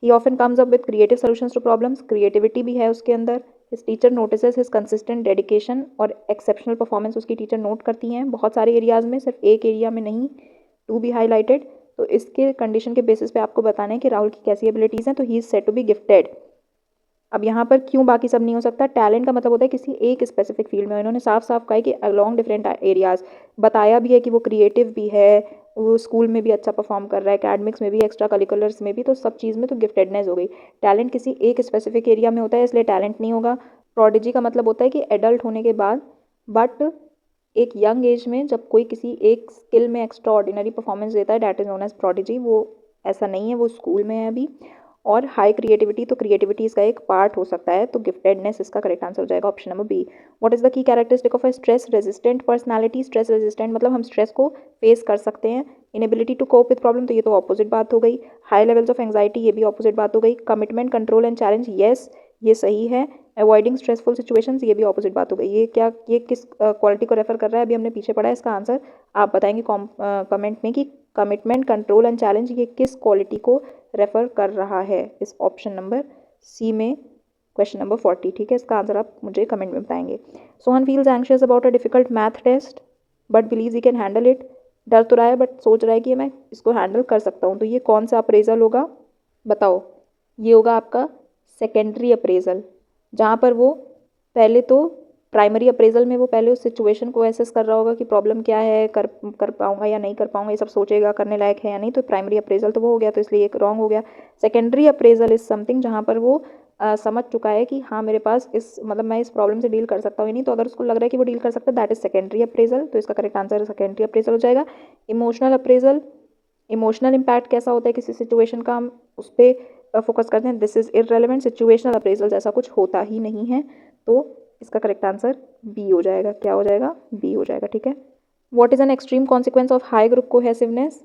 He often comes up with creative solutions to problems, creativity भी है उसके अंदर। His teacher notices his consistent dedication और एक्सेप्शनल परफॉर्मेंस उसकी टीचर नोट करती हैं बहुत सारे एरियाज़ में, सिर्फ एक एरिया में नहीं, टू बी हाईलाइटेड। तो इसके कंडीशन के बेसिस पे आपको बताना है कि राहुल की कैसी एबिलिटीज़ हैं, तो he is said to be gifted. अब यहाँ पर क्यों बाकी सब नहीं हो सकता, टैलेंट का मतलब होता है किसी एक स्पेसिफिक फील्ड में, इन्होंने साफ साफ कहा है कि अलॉन्ग डिफरेंट एरियाज, बताया भी है कि वो क्रिएटिव भी है, वो स्कूल में भी अच्छा परफॉर्म कर रहा है, एकेडमिक्स में भी, एक्स्ट्रा करिकुलर्स में भी, तो सब चीज़ में तो गिफ्टेडनेस हो गई। टैलेंट किसी एक स्पेसिफिक एरिया में होता है, इसलिए टैलेंट नहीं होगा। प्रोडिजी का मतलब होता है कि एडल्ट होने के बाद, बट एक यंग एज में जब कोई किसी एक स्किल में एक्स्ट्रा ऑर्डिनरी परफॉर्मेंस देता है, that is known as prodigy. वो ऐसा नहीं है, वो स्कूल में है अभी। और हाई क्रिएटिविटी, तो क्रिएटिविटी इसका एक पार्ट हो सकता है, तो गिफ्टेडनेस इसका करेक्ट आंसर हो जाएगा option number B. What is the key characteristic of a stress resistant personality? Stress resistant मतलब हम स्ट्रेस को फेस कर सकते हैं। Inability to cope with problem, तो ये तो ऑपोजिट बात हो गई। हाई लेवल्स ऑफ एंग्जाइटी, ये भी ऑपोजिट बात हो गई। Commitment, control and challenge, yes ये सही है। अवॉइडिंग स्ट्रेसफुल सिचुएशंस, ये भी ऑपोजिट बात हो गई। ये किस क्वालिटी को रेफर कर रहा है, अभी हमने पीछे पढ़ा है, इसका आंसर आप बताएंगे कमेंट में कि कमिटमेंट, कंट्रोल एंड चैलेंज ये किस क्वालिटी को रेफर कर रहा है, इस ऑप्शन नंबर सी में क्वेश्चन नंबर 40। ठीक है, इसका आंसर आप मुझे कमेंट में बताएंगे। Sohan feels anxious about a difficult math test but believes he can handle it, डर तो रहा है बट सोच रहा है कि मैं इसको हैंडल कर सकता हूँ। तो ये कौन सा अप्रेजल होगा, बताओ? ये होगा आपका सेकेंडरी अप्रेजल, जहाँ पर वो पहले तो प्राइमरी अप्रेजल में वो पहले उस सिचुएशन को एसेस कर रहा होगा कि प्रॉब्लम क्या है, कर पाऊंगा या नहीं कर पाऊंगा, ये सब सोचेगा, करने लायक है या नहीं। तो प्राइमरी अप्रेजल तो वो हो गया, तो इसलिए एक रॉन्ग हो गया। सेकेंडरी अप्रेजल इज समथिंग जहाँ पर वो समझ चुका है कि हाँ मेरे पास इस मतलब मैं इस प्रॉब्लम से डील कर सकता हूँ या नहीं, तो अगर उसको लग रहा है कि वो डील कर सकता है, दैट इज सेकेंडरी अप्रेजल, तो इसका करेक्ट आंसर सेकेंडरी अप्रेजल हो जाएगा। इमोशनल अप्रेजल, इमोशनल इम्पैक्ट कैसा होता है किसी सिचुएशन का, हम उस पर फोकस करते हैं। This is irrelevant, situational appraisal ऐसा कुछ होता ही नहीं है, तो इसका करेक्ट आंसर बी हो जाएगा। क्या हो जाएगा? बी हो जाएगा। ठीक है, what is an extreme consequence of high group cohesiveness?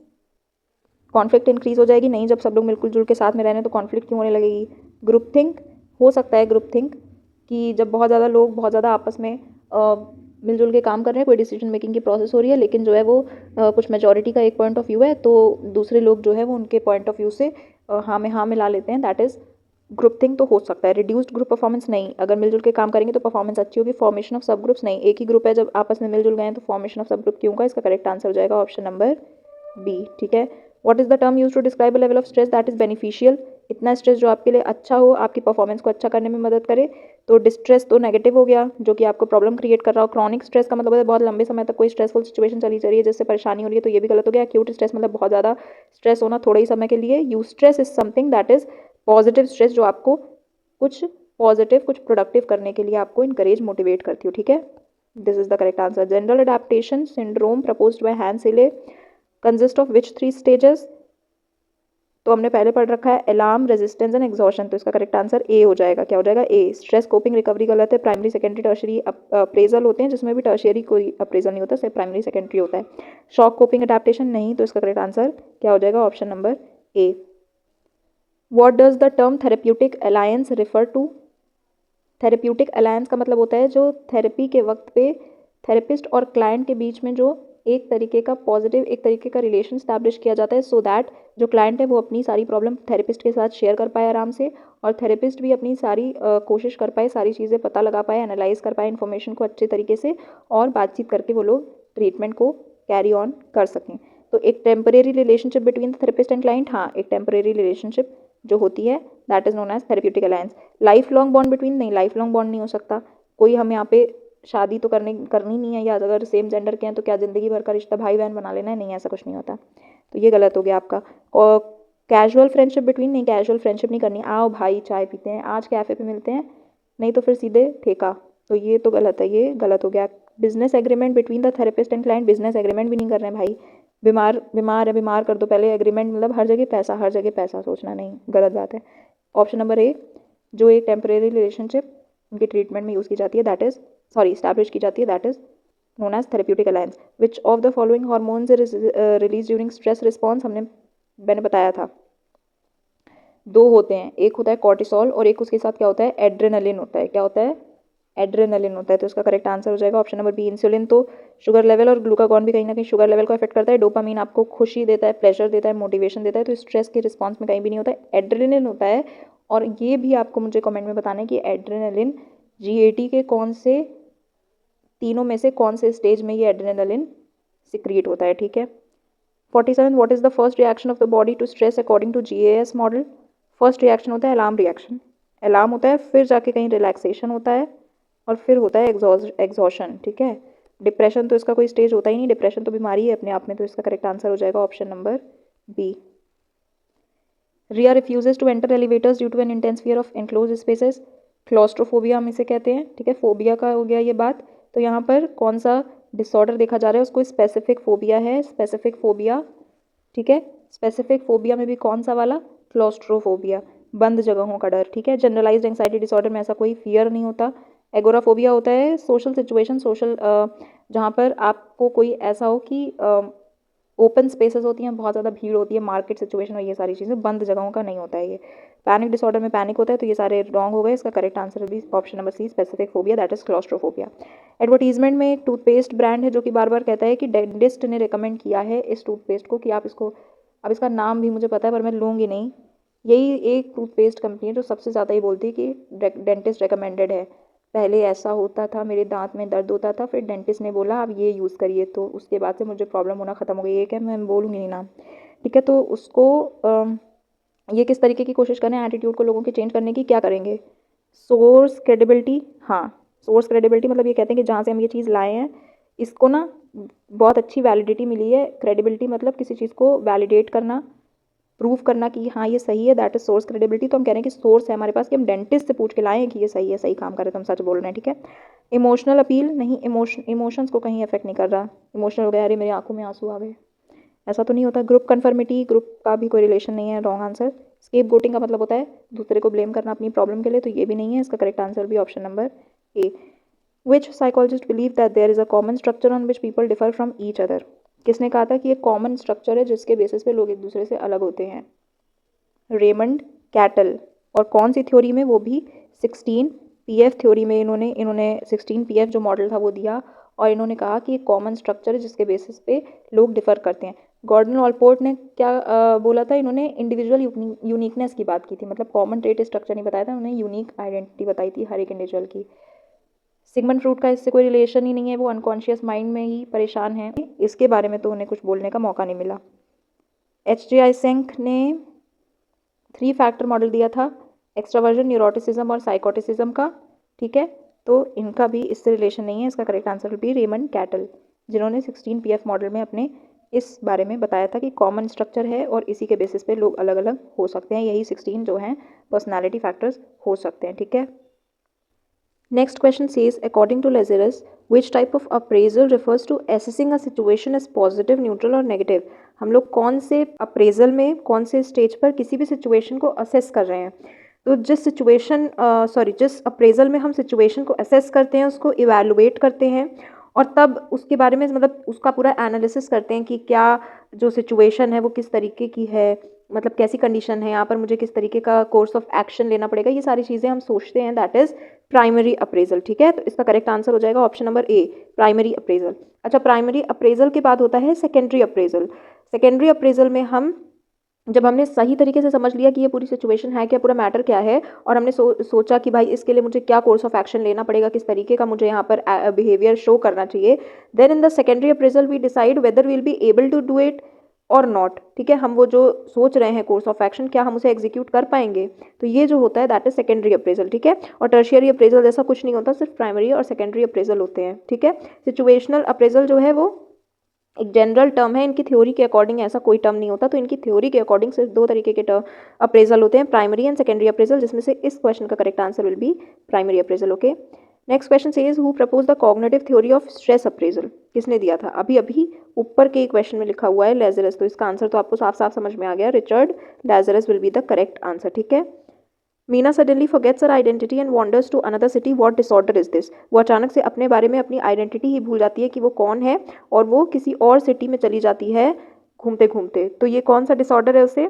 Conflict increase हो जाएगी, नहीं जब सब लोग मिलजुल जुल के साथ में रहने तो कॉन्फ्लिक्ट क्यों होने लगेगी? ग्रुप थिंक हो सकता है, ग्रुप थिंक कि जब बहुत ज़्यादा लोग बहुत ज़्यादा आपस में मिलजुल के काम कर रहे हैं, कोई डिसीजन मेकिंग की प्रोसेस हो रही है, लेकिन जो है वो कुछ मेजॉरिटी का एक पॉइंट ऑफ व्यू है, तो दूसरे लोग जो है वो उनके पॉइंट ऑफ व्यू से हाँ में हाँ मिला लेते हैं, दैट इज़ ग्रुप थिंग। तो हो सकता है रिड्यूस्ड ग्रुप परफॉर्मेंस नहीं, अगर मिलजुल के काम करेंगे तो परफॉर्मेंस अच्छी होगी। फॉर्मेशन ऑफ सब ग्रुप्स नहीं, एक ही ग्रुप है जब आपस में मिलजुल गए हैं तो फॉर्मेशन ऑफ सब ग्रुप क्यों होगा, इसका करेक्ट आंसर हो जाएगा ऑप्शन नंबर बी। ठीक है, what is the term use to describe a level of stress that is beneficial, इतना स्ट्रेस जो आपके लिए अच्छा हो, आपकी परफॉर्मेंस को अच्छा करने में मदद करे। तो डिस्ट्रेस तो नेगेटिव हो गया, जो कि आपको प्रॉब्लम क्रिएट कर रहा हो। क्रॉनिक स्ट्रेस का मतलब है बहुत लंबे समय तक कोई स्ट्रेसफुल सिचुएशन चली जा रही है जिससे परेशानी हो रही है, तो ये भी गलत हो गया। एक्यूट स्ट्रेस मतलब बहुत ज़्यादा स्ट्रेस होना थोड़े ही समय के लिए। You stress is something that is positive stress, जो आपको कुछ पॉजिटिव कुछ प्रोडक्टिव करने के लिए आपको इनकरेज मोटिवेट करती हो। ठीक है, this is the correct answer. General adaptation syndrome proposed by Hans Selye consist of which 3 stages, तो हमने पहले पढ़ रखा है अलार्म, रेजिस्टेंस एंड एग्जॉशन, तो इसका करेक्ट आंसर ए हो जाएगा। क्या हो जाएगा, ए। स्ट्रेस कोपिंग रिकवरी गलत है, प्राइमरी सेकेंडरी टर्शियरी अप्रेजल होते हैं, जिसमें भी टर्शियरी कोई अप्रेजल नहीं होता, सिर्फ प्राइमरी सेकेंडरी होता है। शॉक कोपिंग अडेप्टेशन नहीं, तो इसका करेक्ट आंसर क्या हो जाएगा, option number A. What does the term therapeutic alliance refer to, therapeutic alliance का मतलब होता है जो थेरेपी के वक्त पे थेरेपिस्ट और क्लाइंट के बीच में जो एक तरीके का पॉजिटिव एक तरीके का रिलेशन स्टैब्लिश किया जाता है, सो दैट जो क्लाइंट है वो अपनी सारी प्रॉब्लम थेरेपिस्ट के साथ शेयर कर पाए आराम से, और थेरेपिस्ट भी अपनी सारी कोशिश कर पाए, सारी चीज़ें पता लगा पाए, एनालाइज कर पाए इन्फॉर्मेशन को अच्छे तरीके से, और बातचीत करके वो लोग ट्रीटमेंट को कैरी ऑन कर सकें। तो एक temporary relationship between the therapist and client, हाँ एक टेम्परेरी रिलेशनशिप जो होती है that is known as therapeutic alliance. Life long bond between, नहीं लाइफ लॉन्ग बॉन्ड नहीं हो सकता, कोई हम यहाँ पे शादी तो करनी नहीं है, या अगर सेम जेंडर के हैं तो क्या ज़िंदगी भर का रिश्ता भाई बहन बना लेना है, नहीं ऐसा कुछ नहीं होता, तो ये गलत हो गया आपका। और कैजुअल फ्रेंडशिप बिटवीन, नहीं कैजुअल फ्रेंडशिप नहीं करनी, आओ भाई चाय पीते हैं, आज कैफ़े पे मिलते हैं, नहीं तो फिर सीधे ठेका, तो ये तो गलत है, ये गलत हो गया। Business agreement between the therapist and client, business agreement भी नहीं कर रहे हैं भाई, बीमार है बीमार कर दो पहले, एग्रीमेंट मतलब हर जगह पैसा सोचना नहीं, गलत बात है। ऑप्शन नंबर ए, जो एक टेम्परेरी रिलेशनशिप उनके ट्रीटमेंट में यूज़ की जाती है, दैट इज स्टैब्लिश की जाती है, that is known as therapeutic alliance. Which of the following hormones release during stress response, मैंने बताया था दो होते हैं, एक होता है कॉर्टिसोल और एक उसके साथ क्या होता है, एड्रेनलिन होता है। क्या होता है, एड्रेनलिन होता है, तो इसका करेक्ट आंसर हो जाएगा ऑप्शन नंबर बी। इंसुलिन तो शुगर लेवल और ग्लूकागॉन भी कहीं ना कहीं शुगर लेवल को अफेक्ट करता है। डोपामीन आपको खुशी देता है, प्लेजर देता है, मोटिवेशन देता है, तो स्ट्रेस के रिस्पॉन्स में कहीं भी नहीं होता है, एड्रेनलिन होता है। और ये भी आपको मुझे कमेंट में बताना है कि एड्रेनलिन जीएटी के कौन से तीनों में से कौन से स्टेज में ये एड्रेनलिन सिक्रिएट होता है। ठीक है, 47, what is the first reaction of the body to stress according to GAS model. First reaction होता है अलार्म रिएक्शन, अलार्म होता है, फिर जाके कहीं रिलैक्सेशन होता है, और फिर होता है एग्जॉशन। ठीक है, डिप्रेशन तो इसका कोई स्टेज होता ही नहीं, डिप्रेशन तो बीमारी है अपने आप में, तो इसका करेक्ट आंसर हो जाएगा option number B. Riya refuses to enter elevators due to an intense fear of enclose spaces, claustrophobia हम इसे कहते हैं। ठीक है, फोबिया का हो गया ये बात, तो यहाँ पर कौन सा डिसऑर्डर देखा जा रहा है, उसको स्पेसिफिक फोबिया है, स्पेसिफिक फोबिया। ठीक है, स्पेसिफिक फोबिया में भी कौन सा वाला, क्लॉस्ट्रोफोबिया, बंद जगहों का डर। ठीक है, जनरलाइज्ड एंग्जाइटी डिसऑर्डर में ऐसा कोई फियर नहीं होता। एगोराफोबिया होता है सोशल सिचुएशन, जहाँ पर आपको कोई ऐसा हो कि ओपन स्पेसेस होती हैं, बहुत ज़्यादा भीड़ होती है, मार्केट सिचुएशन और ये सारी चीज़ें, बंद जगहों का नहीं होता है ये। पैनिक डिसऑर्डर में पैनिक होता है, तो ये सारे रॉन्ग हो गए, इसका करेक्ट आंसर भी option number C, specific phobia that is claustrophobia. Advertisement में एक टूथपेस्ट ब्रांड है जो कि बार बार कहता है कि डेंटिस्ट ने रिकमेंड किया है इस टूथपेस्ट को कि आप इसको, अब इसका नाम भी मुझे पता है पर मैं लूँगी नहीं, यही एक टूथपेस्ट कंपनी है जो सबसे ज़्यादा ही बोलती है कि डेंटिस्ट रिकमेंडेड है। पहले ऐसा होता था, मेरे दांत में दर्द होता था, फिर डेंटिस्ट ने बोला आप ये यूज़ करिए, तो उसके बाद से मुझे प्रॉब्लम होना ख़त्म हो गई। एक है, मैं बोलूँगी नहीं नाम। ठीक है, तो उसको ये किस तरीके की कोशिश करें एटीट्यूड को लोगों के चेंज करने की, क्या करेंगे, सोर्स क्रेडिबिलिटी, हाँ सोर्स क्रेडिबिलिटी मतलब ये कहते हैं कि जहाँ से हम ये चीज़ लाए हैं इसको ना बहुत अच्छी वैलिडिटी मिली है। क्रेडिबिलिटी मतलब किसी चीज़ को वैलिडेट करना, प्रूव करना कि हाँ ये सही है, दैट इज सोर्स क्रेडिबिलिटी। तो हम कह रहे हैं कि सोर्स है हमारे पास, कि हम डेंटिस्ट से पूछ के लाए हैं कि ये सही है, सही काम कर रहे हैं, तो हम सच बोल रहे हैं। ठीक है, इमोशनल अपील नहीं, इमोशंस को कहीं अफेक्ट नहीं कर रहा। इमोशनल हो गया, अरे मेरी आंखों में आंसू आ गए, ऐसा तो नहीं होता। ग्रुप कन्फर्मिटी, ग्रुप का भी कोई रिलेशन नहीं है, रॉन्ग आंसर। स्केप गोटिंग का मतलब होता है दूसरे को ब्लेम करना अपनी प्रॉब्लम के लिए, तो ये भी नहीं है, इसका करेक्ट आंसर भी option number A. Which psychologist believe that there is a common structure on which people differ from each other, किसने कहा था कि एक कॉमन स्ट्रक्चर है जिसके बेसिस पे लोग एक दूसरे से अलग होते हैं, रेमंड कैटल। और कौन सी थ्योरी में, वो भी 16 पीएफ थ्योरी में, इन्होंने 16 पीएफ जो मॉडल था वो दिया, और इन्होंने कहा कि एक कॉमन स्ट्रक्चर है जिसके बेसिस पे लोग डिफ़र करते हैं। गॉर्डन ऑलपोर्ट ने क्या बोला था, इन्होंने इंडिविजुअल यूनिकनेस की बात की थी, मतलब कॉमन ट्रेट स्ट्रक्चर नहीं बताया था, उन्होंने यूनिक आइडेंटिटी बताई थी हर एक इंडिविजुअल की। सिगमंड फ्रूड का इससे कोई रिलेशन ही नहीं है, वो अनकॉन्शियस माइंड में ही परेशान है, इसके बारे में तो उन्हें कुछ बोलने का मौका नहीं मिला। HJ आइसेंक ने 3 फैक्टर मॉडल दिया था, एक्स्ट्रावर्जन, न्यूरोटिसिज्म और साइकोटिसिज्म का, ठीक है, तो इनका भी इससे रिलेशन नहीं है। इसका correct answer will B Raymond cattle, जिन्होंने 16 PF मॉडल में अपने इस बारे में बताया था कि कॉमन स्ट्रक्चर है और इसी के बेसिस पे लोग अलग अलग हो सकते हैं, यही 16 जो हैं पर्सनैलिटी फैक्टर्स हो सकते हैं, ठीक है। Next question says, according to Lazarus, which type of appraisal refers to assessing a situation as positive, neutral और negative? हम लोग कौन से अप्रेजल में, कौन से स्टेज पर किसी भी सिचुएशन को असेस कर रहे हैं? तो जिस अप्रेजल में हम सिचुएशन को असेस करते हैं, उसको इवैल्यूएट करते हैं और तब उसके बारे में मतलब उसका पूरा एनालिसिस करते हैं कि क्या जो सिचुएशन है वो किस तरीके की है, मतलब कैसी कंडीशन है, यहाँ पर मुझे किस तरीके का कोर्स ऑफ एक्शन लेना पड़ेगा, ये सारी चीज़ें हम सोचते हैं, दैट इज़ प्राइमरी अप्रेजल, ठीक है। तो इसका करेक्ट आंसर हो जाएगा ऑप्शन नंबर ए, प्राइमरी अप्रेजल। अच्छा, प्राइमरी अप्रेजल के बाद होता है सेकेंडरी अप्रेजल। सेकेंडरी अप्रेजल में जब हमने सही तरीके से समझ लिया कि ये पूरी सिचुएशन है क्या, पूरा मैटर क्या है, और हमने सोचा कि भाई इसके लिए मुझे क्या कोर्स ऑफ एक्शन लेना पड़ेगा, किस तरीके का मुझे यहाँ पर बिहेवियर शो करना चाहिए, then in the secondary appraisal we decide whether will be able to do it और नॉट, ठीक है। हम वो जो सोच रहे हैं कोर्स ऑफ एक्शन, क्या हम उसे एग्जीक्यूट कर पाएंगे, तो ये जो होता है दैट इज सेकेंडरी अप्रेजल, ठीक है। और टर्शियरी अप्रेजल जैसा कुछ नहीं होता, सिर्फ प्राइमरी और सेकेंडरी अप्रेजल होते हैं, ठीक है। सिचुएशनल अप्रेजल जो है वो एक जनरल टर्म है, इनकी थ्योरी के अकॉर्डिंग ऐसा कोई टर्म नहीं होता, तो इनकी थ्योरी के अकॉर्डिंग सिर्फ 2 तरीके के टर्म अप्रेजल होते हैं, प्राइमरी एंड सेकेंडरी अप्रेजल, जिसमें से इस क्वेश्चन का correct answer will be primary appraisal, okay. Next question says, who propose the cognitive theory of stress appraisal? किसने दिया था? अभी अभी ऊपर के क्वेश्चन में लिखा हुआ है लेजरस, तो इसका आंसर तो आपको साफ साफ समझ में आ गया, Richard Lazarus will be the correct answer, ठीक है। Meena suddenly forgets her identity and wanders to another city, what disorder is this? वो अचानक से अपने बारे में, अपनी आइडेंटिटी ही भूल जाती है कि वो कौन है, और वो किसी और सिटी में चली जाती है घूमते घूमते, तो ये कौन सा डिसऑर्डर है उसे?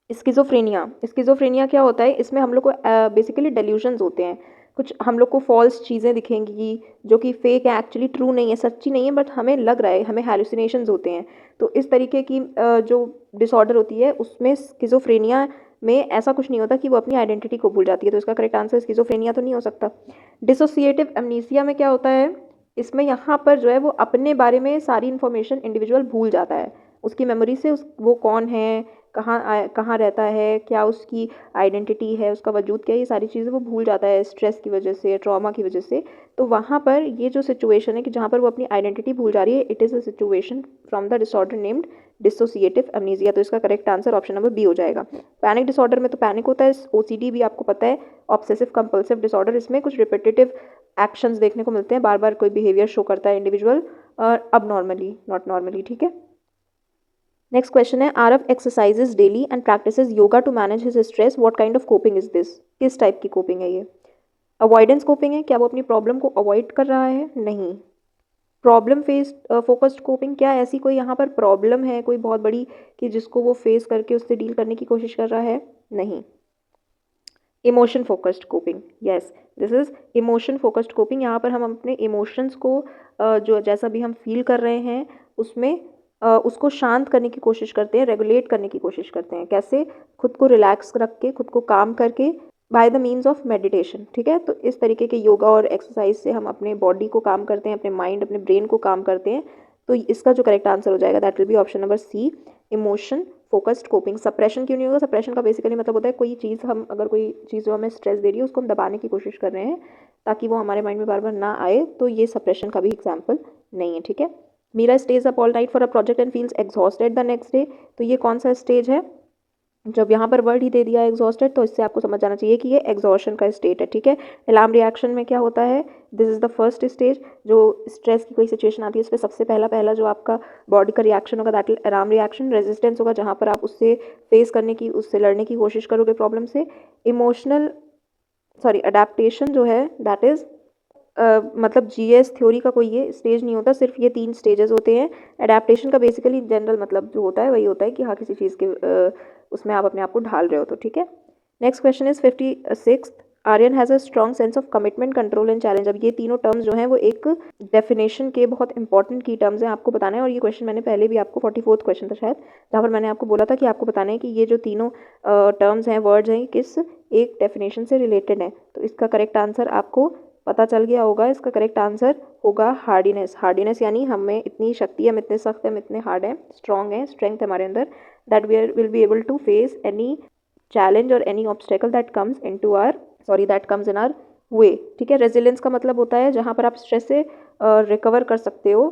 स्किज़ोफ्रेनिया। स्किज़ोफ्रेनिया क्या होता है, इसमें हम लोग को बेसिकली डेल्यूजन्स होते हैं, कुछ हम लोग को फॉल्स चीज़ें दिखेंगी जो कि फेक है, एक्चुअली ट्रू नहीं है, सच्ची नहीं है, बट हमें लग रहा है, हमें हैलुसिनेशंस होते हैं। तो इस तरीके की जो डिसऑर्डर होती है उसमें स्किज़ोफ्रेनिया में ऐसा कुछ नहीं होता कि वो अपनी आइडेंटिटी को भूल जाती है, तो इसका करेक्ट आंसर स्किज़ोफ्रेनिया तो नहीं हो सकता। डिसोसिएटिव एमनीसिया में क्या होता है, इसमें यहाँ पर जो है वो अपने बारे में सारी इन्फॉर्मेशन इंडिविजुअल भूल जाता है, उसकी मेमोरी से वो कौन है, कहाँ रहता है, क्या उसकी आइडेंटिटी है, उसका वजूद क्या है, ये सारी चीज़ें वो भूल जाता है स्ट्रेस की वजह से, ट्रॉमा की वजह से। तो वहाँ पर ये जो सिचुएशन है कि जहाँ पर वो अपनी आइडेंटिटी भूल जा रही है, it is a situation from the disorder named dissociative amnesia, तो इसका correct answer option number B हो जाएगा। पैनिक डिसऑर्डर में तो पैनिक होता है, OCD भी आपको पता है, ऑब्सेसिव कंपल्सिव डिसऑर्डर, इसमें कुछ रिपीटेटिव एक्शंस देखने को मिलते हैं, बार बार कोई बिहेवियर शो करता है इंडिविजुअल, अब नॉर्मली नॉट नॉर्मली, ठीक है। नेक्स्ट क्वेश्चन है, Aarav exercises daily and practises yoga to manage his stress, what kind of coping is this? किस टाइप की कोपिंग है ये? अवॉइडेंस कोपिंग है, क्या वो अपनी प्रॉब्लम को अवॉइड कर रहा है? नहीं। प्रॉब्लम फेस फोकस्ड कोपिंग, क्या ऐसी कोई यहाँ पर प्रॉब्लम है कोई बहुत बड़ी कि जिसको वो फेस करके उससे डील करने की कोशिश कर रहा है? नहीं। Emotion focused coping, yes this is emotion focused coping, यहाँ पर हम अपने इमोशंस को जो जैसा भी हम फील कर रहे हैं उसमें उसको शांत करने की कोशिश करते हैं, रेगुलेट करने की कोशिश करते हैं, कैसे? खुद को रिलैक्स रख के, खुद को काम करके, by the means of meditation, ठीक है। तो इस तरीके के योगा और एक्सरसाइज से हम अपने बॉडी को काम करते हैं, अपने माइंड, अपने ब्रेन को काम करते हैं, तो इसका जो करेक्ट आंसर हो जाएगा that will be option number C, emotion focused coping. Suppression क्यों नहीं होगा? सप्रेशन का बेसिकली मतलब होता है कोई चीज़, हम अगर कोई चीज़ जो हमें स्ट्रेस दे रही है उसको हम दबाने की कोशिश कर रहे हैं ताकि वो हमारे माइंड में बार बार ना आए, तो ये सप्रेशन का भी एग्जाम्पल नहीं है, ठीक है। Meera stays up all night for a project and feels exhausted the next day, तो ये कौन सा स्टेज है? जब यहाँ पर वर्ड ही दे दिया है एग्जॉस्टेड, तो इससे आपको समझ जाना चाहिए कि ये एग्जॉशन का स्टेट है, ठीक है। अलार्म रिएक्शन में क्या होता है? This is the first stage, जो स्ट्रेस की कोई सिचुएशन आती है उसमें सबसे पहला जो आपका बॉडी का रिएक्शन होगा दैट अलार्म रिएक्शन। रेजिस्टेंस होगा जहाँ पर आप उससे फेस करने की, उससे लड़ने की कोशिश करोगे प्रॉब्लम से। अडेप्टेशन जो है दैट इज़ मतलब GS थ्योरी का कोई ये स्टेज नहीं होता, सिर्फ ये 3 स्टेजेस होते हैं। अडेप्टेशन का बेसिकली जनरल मतलब जो होता है वही होता है कि हाँ किसी चीज़ के उसमें आप अपने आप को ढाल रहे हो, तो ठीक है। Next question is 56, Aryan has a strong sense of commitment, control and challenge. अब ये तीनों टर्म्स जो हैं वो एक डेफिनेशन के बहुत इंपॉर्टेंट की टर्म्स हैं, आपको बताना है। और ये क्वेश्चन मैंने पहले भी आपको 44th क्वेश्चन था शायद, जहाँ पर मैंने आपको बोला था कि आपको बताना है कि ये जो तीनों टर्म्स हैं, वर्ड्स हैं, किस एक डेफिनेशन से रिलेटेड हैं। तो इसका करेक्ट आंसर आपको पता चल गया होगा। इसका करेक्ट आंसर होगा हार्डीनेस। हार्डीनेस यानी हमें इतनी शक्ति, हम इतने सख्त हैं, हम इतने हार्ड हैं, स्ट्रॉन्ग हैं, स्ट्रेंथ हमारे अंदर, that we will be able to face any challenge और any obstacle that comes into our that comes in our way. ठीक है। रेजिलेंस का मतलब होता है जहाँ पर आप स्ट्रेस से रिकवर कर सकते हो,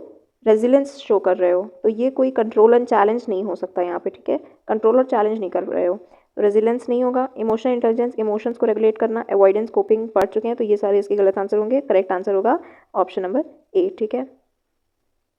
रेजिलेंस शो कर रहे हो। तो ये कोई कंट्रोल एंड चैलेंज नहीं हो सकता यहाँ पे। ठीक है, कंट्रोल और चैलेंज नहीं कर रहे हो तो रेजिलेंस नहीं होगा। इमोशनल इंटेलिजेंस, इमोशंस को रेगुलेट करना। अवॉइडेंस, कोपिंग पढ़ चुके हैं, तो ये सारे इसके गलत आंसर होंगे। करेक्ट आंसर होगा ऑप्शन नंबर ए। ठीक है।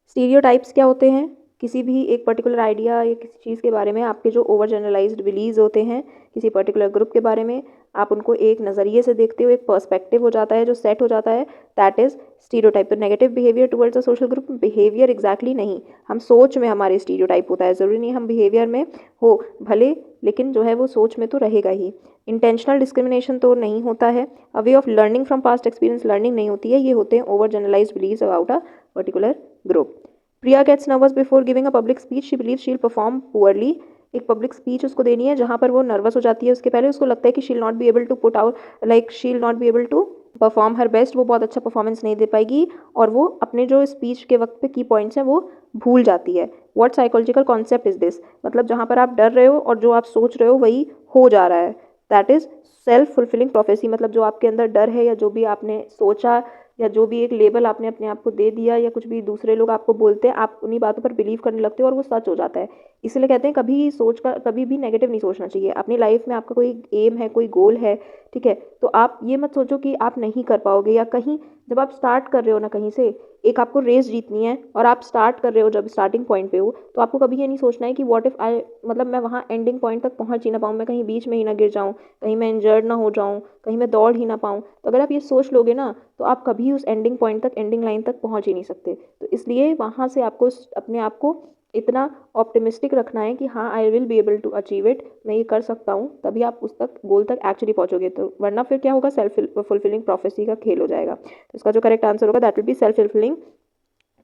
स्टीरियोटाइप्स क्या होते हैं? किसी भी एक पर्टिकुलर आइडिया या किसी चीज़ के बारे में आपके जो ओवर जनरलाइज्ड बिलीव्स होते हैं किसी पर्टिकुलर ग्रुप के बारे में, आप उनको एक नज़रिए से देखते हो, एक पर्सपेक्टिव हो जाता है जो सेट हो जाता है, दैट इज़ स्टीरियोटाइप। तो negative behaviour towards a social group, behaviour exactly नहीं, हम सोच में हमारे स्टीरियोटाइप होता है, ज़रूरी नहीं हम बिहेवियर में हो भले, लेकिन जो है वो सोच में तो रहेगा ही। इंटेंशनल डिस्क्रिमिनेशन तो नहीं होता है। A way of learning from past experience, learning नहीं होती है, ये होते हैं overgeneralised beliefs about a particular group. Priya gets nervous before giving a public speech, she believe she will perform poorly. एक पब्लिक स्पीच उसको देनी है जहाँ पर वो नर्वस हो जाती है, उसके पहले उसको लगता है कि she will not be able to put out, like she will not be able to perform her best, वो बहुत अच्छा परफॉर्मेंस नहीं दे पाएगी और वो अपने जो स्पीच के वक्त पे की पॉइंट्स हैं वो भूल जाती है। What psychological concept is this? मतलब जहाँ पर आप डर रहे हो और जो आप सोच रहे हो वही हो जा रहा है, that is self fulfilling prophecy. मतलब जो आपके अंदर डर है या जो भी आपने सोचा या जो भी एक लेबल आपने अपने आप को दे दिया या कुछ भी दूसरे लोग आपको बोलते हैं, आप उन्हीं बातों पर बिलीव करने लगते हो और वो सच हो जाता है। इसलिए कहते हैं कभी सोच का कभी भी नेगेटिव नहीं सोचना चाहिए। अपनी लाइफ में आपका कोई एम है, कोई गोल है, ठीक है, तो आप ये मत सोचो कि आप नहीं कर पाओगे या कहीं जब आप स्टार्ट कर रहे हो ना, कहीं से एक आपको रेस जीतनी है और आप स्टार्ट कर रहे हो, जब स्टार्टिंग पॉइंट पे हो तो आपको कभी ये नहीं सोचना है कि व्हाट इफ आई, मतलब मैं वहाँ एंडिंग पॉइंट तक पहुँच ही ना पाऊँ, मैं कहीं बीच में ही ना गिर जाऊँ, कहीं मैं इंजर्ड ना हो जाऊँ, कहीं मैं दौड़ ही ना पाऊँ। तो अगर आप ये सोच लोगे ना तो आप कभी उस एंडिंग पॉइंट तक, एंडिंग लाइन तक पहुँच ही नहीं सकते। तो इसलिए वहाँ से आपको अपने आप को इतना ऑप्टिमिस्टिक रखना है कि हाँ I will be able to achieve it, मैं ये कर सकता हूँ, तभी आप उस तक गोल तक एक्चुअली पहुँचोगे। तो वरना फिर क्या होगा, सेल्फ फुलफिलिंग प्रोफेसी का खेल हो जाएगा। तो इसका जो करेक्ट आंसर होगा that will be self fulfilling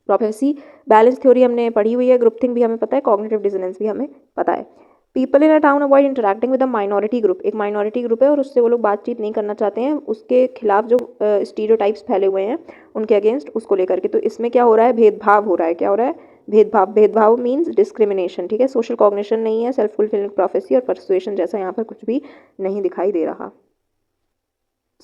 prophecy. Balance theory हमने पढ़ी हुई है, ग्रुप थिंक भी हमें पता है, कॉग्निटिव डिसोनेंस भी हमें पता है। People in a town avoid interacting with a minority group, एक माइनॉरिटी ग्रुप है और उससे वो लोग बातचीत नहीं करना चाहते हैं, उसके खिलाफ जो स्टीरियोटाइप्स फैले हुए हैं उनके अगेंस्ट, उसको लेकर के। तो इसमें क्या हो रहा है, भेदभाव हो रहा है। क्या हो रहा है, भेदभाव। भेदभाव मीन्स डिस्क्रिमिनेशन। ठीक है, सोशल कॉग्निशन नहीं है, सेल्फ फुलफिलिंग प्रोफेसी और परसुएशन जैसा यहाँ पर कुछ भी नहीं दिखाई दे रहा।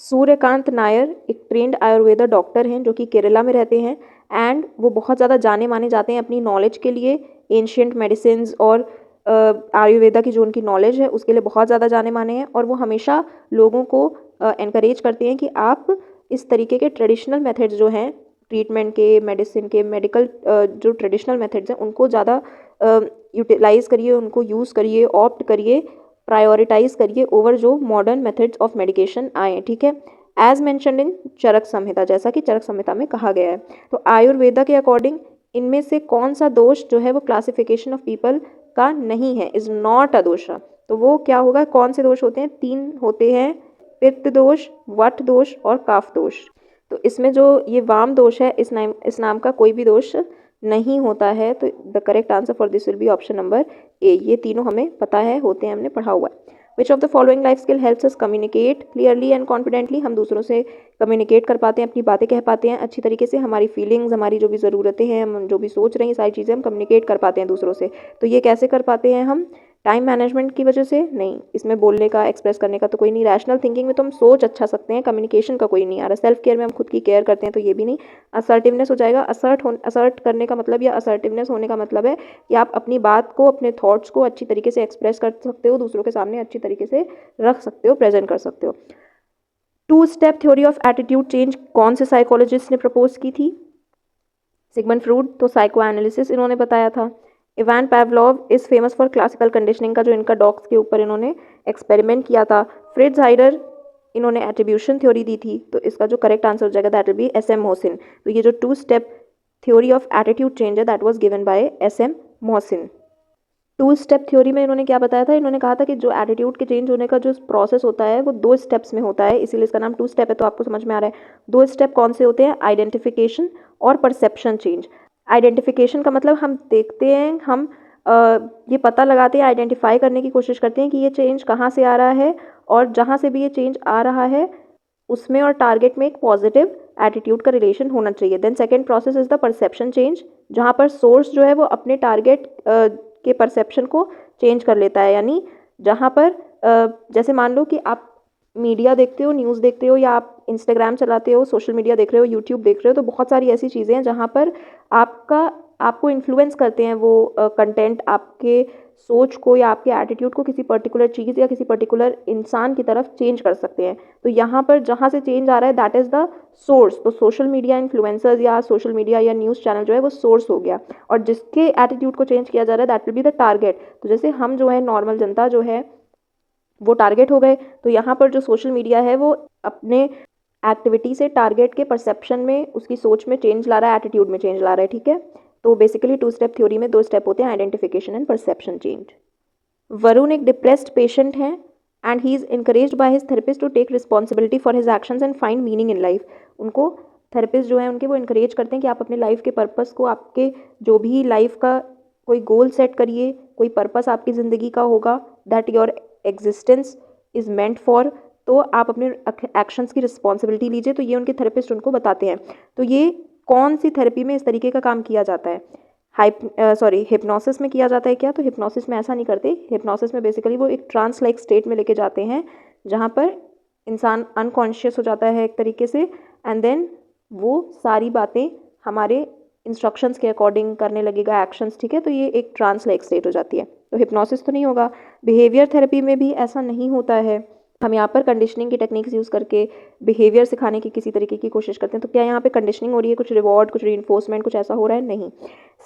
सूर्यकांत नायर एक ट्रेंड आयुर्वेदा डॉक्टर हैं जो कि केरला में रहते हैं एंड वो बहुत ज़्यादा जाने माने जाते हैं अपनी नॉलेज के लिए। एंशियंट मेडिसिन्स और आयुर्वेदा की जो उनकी नॉलेज है उसके लिए बहुत ज़्यादा जाने माने हैं और वो हमेशा लोगों को एनकरेज करते हैं कि आप इस तरीके के ट्रेडिशनल मेथड्स जो हैं ट्रीटमेंट के, मेडिसिन के, मेडिकल जो ट्रेडिशनल मेथड्स हैं उनको ज़्यादा यूटिलाइज़ करिए, उनको यूज़ करिए, ऑप्ट करिए, प्रायोरिटाइज करिए ओवर जो मॉडर्न मेथड्स ऑफ मेडिकेशन आए। ठीक है, एज मैंशनड इन चरक संहिता, जैसा कि चरक संहिता में कहा गया है। तो आयुर्वेदा के अकॉर्डिंग इनमें से कौन सा दोष जो है वो क्लासिफिकेशन ऑफ पीपल का नहीं है, इज नॉट अ दोषा। तो वो क्या होगा, कौन से दोष होते हैं, 3 होते हैं, पित्त दोष, वट दोष और काफ दोष। तो इसमें जो ये वाम दोष है, इस नाम का कोई भी दोष नहीं होता है। तो the correct answer for this will be option number ए। ये तीनों हमें पता है, होते हैं, हमने पढ़ा हुआ है। विच of the following life skill helps us communicate clearly and confidently, हम दूसरों से कम्युनिकेट कर पाते हैं, अपनी बातें कह पाते हैं अच्छी तरीके से, हमारी फीलिंग्स, हमारी जो भी ज़रूरतें हैं, हम जो भी सोच रहे हैं, सारी चीज़ें हम कम्युनिकेट कर पाते हैं दूसरों से। तो ये कैसे कर पाते हैं हम, टाइम मैनेजमेंट की वजह से नहीं, इसमें बोलने का, एक्सप्रेस करने का तो कोई नहीं। रैशनल थिंकिंग में तो हम सोच अच्छा सकते हैं, कम्युनिकेशन का कोई नहीं आ रहा। सेल्फ केयर में हम खुद की केयर करते हैं तो ये भी नहीं। असर्टिवनेस हो जाएगा, असर्ट करने का मतलब या असर्टिवनेस होने का मतलब है कि आप अपनी बात को, अपने थॉट्स को अच्छी तरीके से एक्सप्रेस कर सकते हो, दूसरों के सामने अच्छी तरीके से रख सकते हो, प्रेजेंट कर सकते हो। 2 step theory of attitude change कौन से साइकोलॉजिस्ट ने प्रपोज की थी, सिगमंड फ्रूड, तो साइको एनालिसिस इन्होंने बताया था। Ivan Pavlov is famous for classical conditioning का जो इनका डॉग्स के ऊपर इन्होंने एक्सपेरिमेंट किया था। फ्रिट्ज हाइडर इन्होंने एट्रीब्यूशन थ्योरी दी थी। तो इसका जो करेक्ट आंसर हो जाएगा that will be SM Mohsin. तो ये जो 2 step theory of attitude change है that was given by SM Mohsin. Two step theory में इन्होंने क्या बताया था, इन्होंने कहा था कि जो एटीट्यूड के चेंज होने का जो प्रोसेस होता है वो 2 स्टेप्स में होता है, इसीलिए इसका नाम 2 स्टेप है। तो आपको समझ में आ रहा है 2 स्टेप कौन से होते हैं, आइडेंटिफिकेशन और परसेप्शन चेंज। आइडेंटिफिकेशन का मतलब हम देखते हैं, हम ये पता लगाते हैं, आइडेंटिफाई करने की कोशिश करते हैं कि ये चेंज कहाँ से आ रहा है, और जहाँ से भी ये चेंज आ रहा है उसमें और टारगेट में एक पॉजिटिव एटीट्यूड का रिलेशन होना चाहिए। Then second process is the perception change, जहाँ पर सोर्स जो है वो अपने टारगेट के परसेप्शन को चेंज कर लेता है। यानी जहाँ पर जैसे मान लो कि आप मीडिया देखते हो, न्यूज़ देखते हो, या आप इंस्टाग्राम चलाते हो, सोशल मीडिया देख रहे हो, यूट्यूब देख रहे हो, तो बहुत सारी ऐसी चीज़ें हैं जहाँ पर आपको इन्फ्लुएंस करते हैं वो कंटेंट, आपके सोच को या आपके एटीट्यूड को किसी पर्टिकुलर चीज़ या किसी पर्टिकुलर इंसान की तरफ चेंज कर सकते हैं। तो यहाँ पर जहाँ से चेंज आ रहा है दैट इज़ द सोर्स। तो सोशल मीडिया इन्फ्लुएंसर्स या सोशल मीडिया या न्यूज़ चैनल जो है वो सोर्स हो गया, और जिसके एटीट्यूड को चेंज किया जा रहा है that will be the target. तो जैसे हम जो है नॉर्मल जनता जो है वो टारगेट हो गए, तो यहाँ पर जो सोशल मीडिया है वो अपने एक्टिविटी से टारगेट के परसेप्शन में, उसकी सोच में चेंज ला रहा है, एटीट्यूड में चेंज ला रहा है। ठीक है, तो बेसिकली 2 स्टेप थ्योरी में 2 स्टेप होते हैं, identification and perception change. Varun एक डिप्रेस्ड पेशेंट हैं and he is encouraged by his therapist to take responsibility for his actions and find meaning in life. उनको थेरेपिस्ट जो है उनके वो इनकरेज करते हैं कि आप अपने लाइफ के पर्पस को, आपके जो भी लाइफ का कोई गोल सेट करिए, कोई पर्पस आपकी ज़िंदगी का होगा, that your existence is meant for, तो आप अपने एक्शंस की रिस्पॉन्सिबिलिटी लीजिए। तो ये उनके थेरेपिस्ट उनको बताते हैं। तो ये कौन सी थेरेपी में इस तरीके का काम किया जाता है, हिप्नोसिस में किया जाता है क्या? तो हिप्नोसिस में ऐसा नहीं करते। हिप्नोसिस में बेसिकली वो एक ट्रांस लाइक स्टेट में लेके जाते हैं जहाँ पर इंसान अनकॉन्शियस हो जाता है एक तरीके से, एंड देन वो सारी बातें हमारे इंस्ट्रक्शंस के अकॉर्डिंग करने लगेगा, एक्शंस। ठीक है, तो ये एक ट्रांस लाइक स्टेट हो जाती है। तो हिप्नोसिस तो नहीं होगा। बिहेवियर थेरेपी में भी ऐसा नहीं होता है। हम यहाँ पर कंडीशनिंग की टेक्निक्स यूज़ करके बिहेवियर सिखाने की किसी तरीके की कोशिश करते हैं। तो क्या यहाँ पे कंडीशनिंग हो रही है, कुछ रिवॉर्ड, कुछ रीइंफोर्समेंट, कुछ ऐसा हो रहा है? नहीं।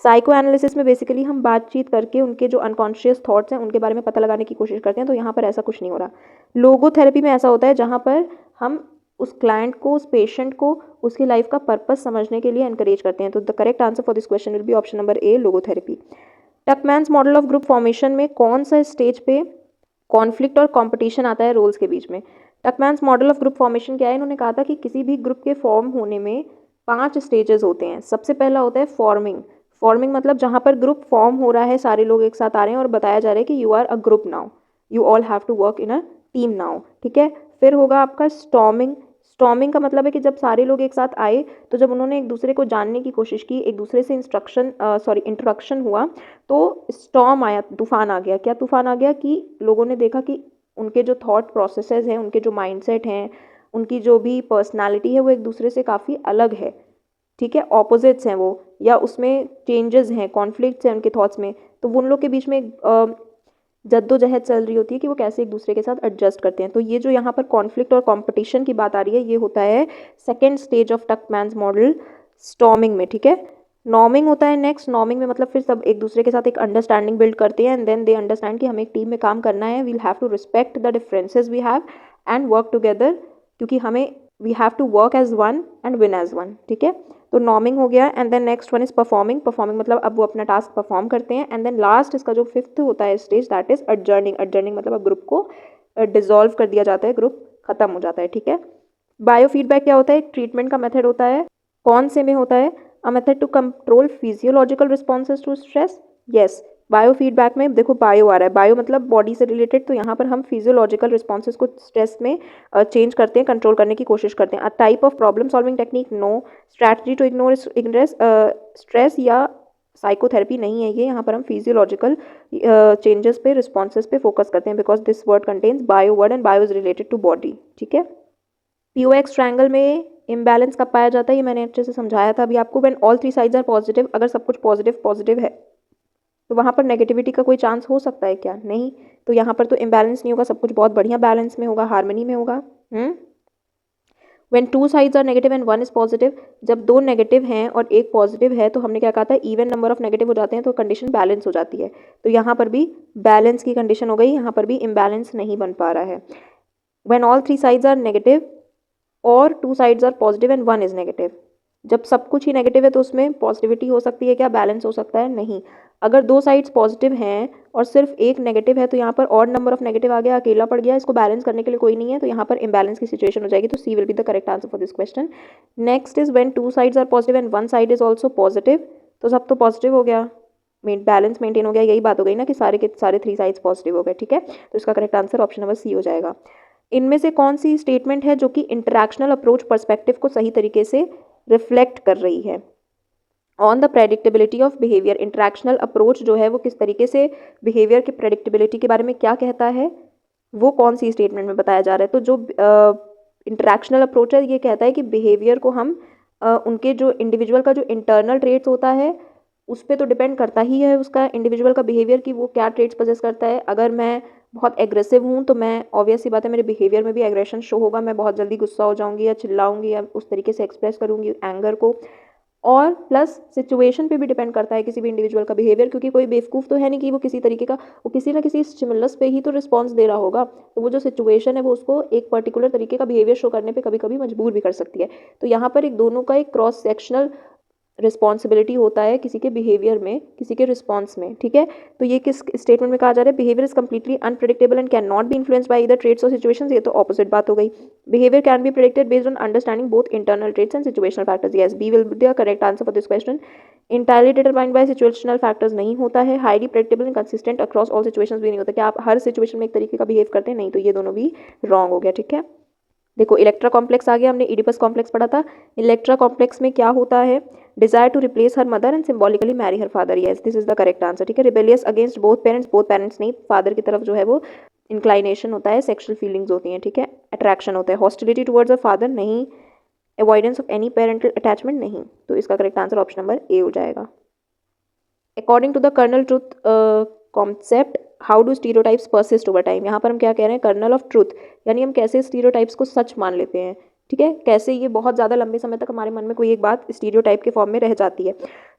साइको एनालिसिस में बेसिकली हम बातचीत करके उनके जो अनकॉन्शियस थॉट्स हैं उनके बारे में पता लगाने की कोशिश करते हैं। तो यहाँ पर ऐसा कुछ नहीं हो रहा। लोगोथेरेपी में ऐसा होता है जहाँ पर हम उस क्लाइंट को, उस पेशेंट को उसकी लाइफ का पर्पस समझने के लिए एनकरेज करते हैं। तो the correct answer for this question will be option number A, logotherapy. Tuckman's model of group formation में कौन सा स्टेज पे कॉन्फ्लिक्ट और कंपटीशन आता है रोल्स के बीच में? टकमैन्स मॉडल ऑफ ग्रुप फॉर्मेशन क्या है? इन्होंने कहा था कि किसी भी ग्रुप के फॉर्म होने में 5 स्टेजेस होते हैं। सबसे पहला होता है फॉर्मिंग। फॉर्मिंग मतलब जहाँ पर ग्रुप फॉर्म हो रहा है, सारे लोग एक साथ आ रहे हैं और बताया जा रहा है कि you are a group now, you all have to work in a team now. ठीक है, फिर होगा आपका स्टॉर्मिंग। स्टॉर्मिंग का मतलब है कि जब सारे लोग एक साथ आए, तो जब उन्होंने एक दूसरे को जानने की कोशिश की, एक दूसरे से इंट्रोडक्शन हुआ, तो स्टॉर्म आया, तूफान आ गया। क्या तूफान आ गया? कि लोगों ने देखा कि उनके जो थॉट प्रोसेसेस हैं, उनके जो माइंडसेट हैं, उनकी जो भी पर्सनालिटी है वो एक दूसरे से काफ़ी अलग है। ठीक है, ऑपोजिट्स हैं वो, या उसमें चेंजेस हैं, कॉन्फ्लिक्ट्स हैं उनके थॉट्स में। तो वो उन लोग के बीच में जद्दोजहद चल रही होती है कि वो कैसे एक दूसरे के साथ एडजस्ट करते हैं। तो ये जो यहाँ पर कॉन्फ्लिक्ट और कंपटीशन की बात आ रही है, ये होता है second stage of Tuckman's model, storming में। ठीक है, नॉर्मिंग होता है नेक्स्ट। नॉर्मिंग में मतलब फिर सब एक दूसरे के साथ एक अंडरस्टैंडिंग बिल्ड करते हैं, एंड देन दे अंडरस्टैंड कि हमें एक टीम में काम करना है, we'll have to respect the differences we have and work together, क्योंकि हमें we have to work as one and win as one. ठीक है, तो नॉर्मिंग हो गया, and then next one is performing. Performing मतलब अब वो अपना टास्क परफॉर्म करते हैं, एंड देन लास्ट इसका जो 5th होता है स्टेज, दैट इज एडजर्निंग। एडजर्निंग मतलब अब ग्रुप को डिसॉल्व कर दिया जाता है, ग्रुप खत्म हो जाता है। ठीक है, बायो फीडबैक क्या होता है? एक ट्रीटमेंट का मेथड होता है। कौन से में होता है? A method to control physiological responses to stress. Yes, bio feedback में देखो बायो आ रहा है, बायो मतलब बॉडी से रिलेटेड, तो यहाँ पर हम फिजियोलॉजिकल रिस्पॉन्सेज को स्ट्रेस में चेंज करते हैं, कंट्रोल करने की कोशिश करते हैं। A type of problem solving technique, no. Strategy to ignore stress या साइकोथेरेपी नहीं है ये। यहाँ पर हम फिजियोलॉजिकल चेंजेस पे, रिस्पॉन्सेज पे फोकस करते हैं, because this word contains bio word and bio is related to body. ठीक है, POX ट्रायंगल में इम्बैलेंस कब पाया जाता है? ये मैंने अच्छे से समझाया था अभी आपको। When all 3 sides are positive, अगर सब कुछ पॉजिटिव है तो वहाँ पर नेगेटिविटी का कोई चांस हो सकता है क्या? नहीं। तो यहाँ पर तो इम्बैलेंस नहीं होगा, सब कुछ बहुत बढ़िया बैलेंस में होगा, हार्मनी में होगा। When 2 sides are negative and 1 is positive, जब 2 नेगेटिव हैं और 1 पॉजिटिव है तो हमने क्या कहा था? इवन नंबर ऑफ नेगेटिव हो जाते हैं तो कंडीशन बैलेंस हो जाती है। तो यहाँ पर भी बैलेंस की कंडीशन हो गई, यहाँ पर भी इम्बैलेंस नहीं बन पा रहा है। When all 3 sides are negative और 2 sides are positive and 1 is negative, जब सब कुछ ही नेगेटिव है तो उसमें पॉजिटिविटी हो सकती है क्या, बैलेंस हो सकता है, नहीं। अगर दो साइड्स पॉजिटिव हैं और सिर्फ एक नेगेटिव है तो यहाँ पर ऑड नंबर ऑफ नेगेटिव आ गया, अकेला पड़ गया, इसको बैलेंस करने के लिए कोई नहीं है, तो यहाँ पर इम्बैलेंस की सिचुएशन हो जाएगी। तो C will be the correct answer for this question. Next is when two sides are positive and one side is also positive, तो सब तो पॉजिटिव हो गया, बैलेंस मेंटेन हो गया, यही बात हो गई ना कि सारे के सारे थ्री साइड्स पॉजिटिव हो गए, ठीक है। तो इसका correct answer option number C हो जाएगा। इनमें से कौन सी स्टेटमेंट है जो कि इंटरैक्शनल अप्रोच पर्सपेक्टिव को सही तरीके से रिफ्लेक्ट कर रही है? On the predictability of behaviour, interactional approach जो है वो किस तरीके से बिहेवियर की प्रेडिक्टेबिलिटी के बारे में क्या कहता है, वो कौन सी स्टेटमेंट में बताया जा रहा है? तो जो इंटरैक्शनल अप्रोच है ये कहता है कि बिहेवियर को हम उनके जो इंडिविजुअल का जो इंटरनल ट्रेट्स होता है उस पर तो डिपेंड करता ही है उसका इंडिविजुअल का बिहेवियर कि वो क्या ट्रेट्स पोजेस करता है। अगर मैं बहुत एग्रेसिव हूँ तो मैं ऑब्वियस सी बात है मेरे बिहेवियर में भी एग्रेशन शो होगा, मैं बहुत जल्दी गुस्सा हो जाऊंगी या चिल्लाऊंगी या उस तरीके से एक्सप्रेस करूंगी एंगर को। और प्लस सिचुएशन पे भी डिपेंड करता है किसी भी इंडिविजुअल का बिहेवियर, क्योंकि कोई बेवकूफ़ तो है नहीं कि वो किसी तरीके का, वो किसी ना किसी स्टिमुलस पे ही तो रिस्पॉन्स दे रहा होगा। तो वो जो सिचुएशन है वो उसको एक पर्टिकुलर तरीके का बिहेवियर शो करने पे कभी कभी मजबूर भी कर सकती है। तो यहाँ पर एक दोनों का एक क्रॉस सेक्शनल रिस्पॉन्सिबिलिटी होता है किसी के बिहेवियर में, किसी के रिस्पॉन्स में, ठीक है। तो ये किस स्टेटमेंट में कहा जा रहा है? Behaviour is completely unpredictable and can not be influenced by either traits और सिचुएशंस, ये तो ऑपोजिट बात हो गई। Behaviour can be predicted based on understanding both internal traits and situational factors, yes B will be the correct answer for this question. Entirely determined by situational factors नहीं होता है। Highly predictable and consistent across all situations भी नहीं होता कि आप हर सिचुएशन में एक तरीके का बिहेव करते हैं, नहीं, तो ये दोनों भी रॉन्ग हो गया, ठीक है। देखो इलेक्ट्रा कॉम्प्लेक्स आ गया, हमने इडिपस कॉम्प्लेक्स पढ़ा था। इलेक्ट्रा कॉम्प्लेक्स में क्या होता है? Desire to replace her mother and symbolically marry her father, yes this is the correct answer, ठीक है। रिबेलियस अगेंस्ट बोथ पेरेंट्स नहीं, फादर की तरफ जो है वो इंक्लाइनेशन होता है, सेक्सुअल फीलिंग्स होती हैं, ठीक है, अट्रैक्शन होता है। हॉस्टिलिटी टुवर्ड्स अ फादर नहीं, avoidance of any parental attachment नहीं, तो इसका correct answer option number A हो जाएगा। According to the kernel truth concept, how do stereotypes persist over time, यहाँ पर हम क्या कह रहे हैं? कर्नल ऑफ ट्रूथ, यानी हम कैसे स्टीरियोटाइप्स को सच मान लेते हैं, ठीक है, कैसे ये बहुत ज़्यादा लंबे समय तक हमारे मन में कोई एक बात स्टीरियोटाइप के फॉर्म में रह जाती है।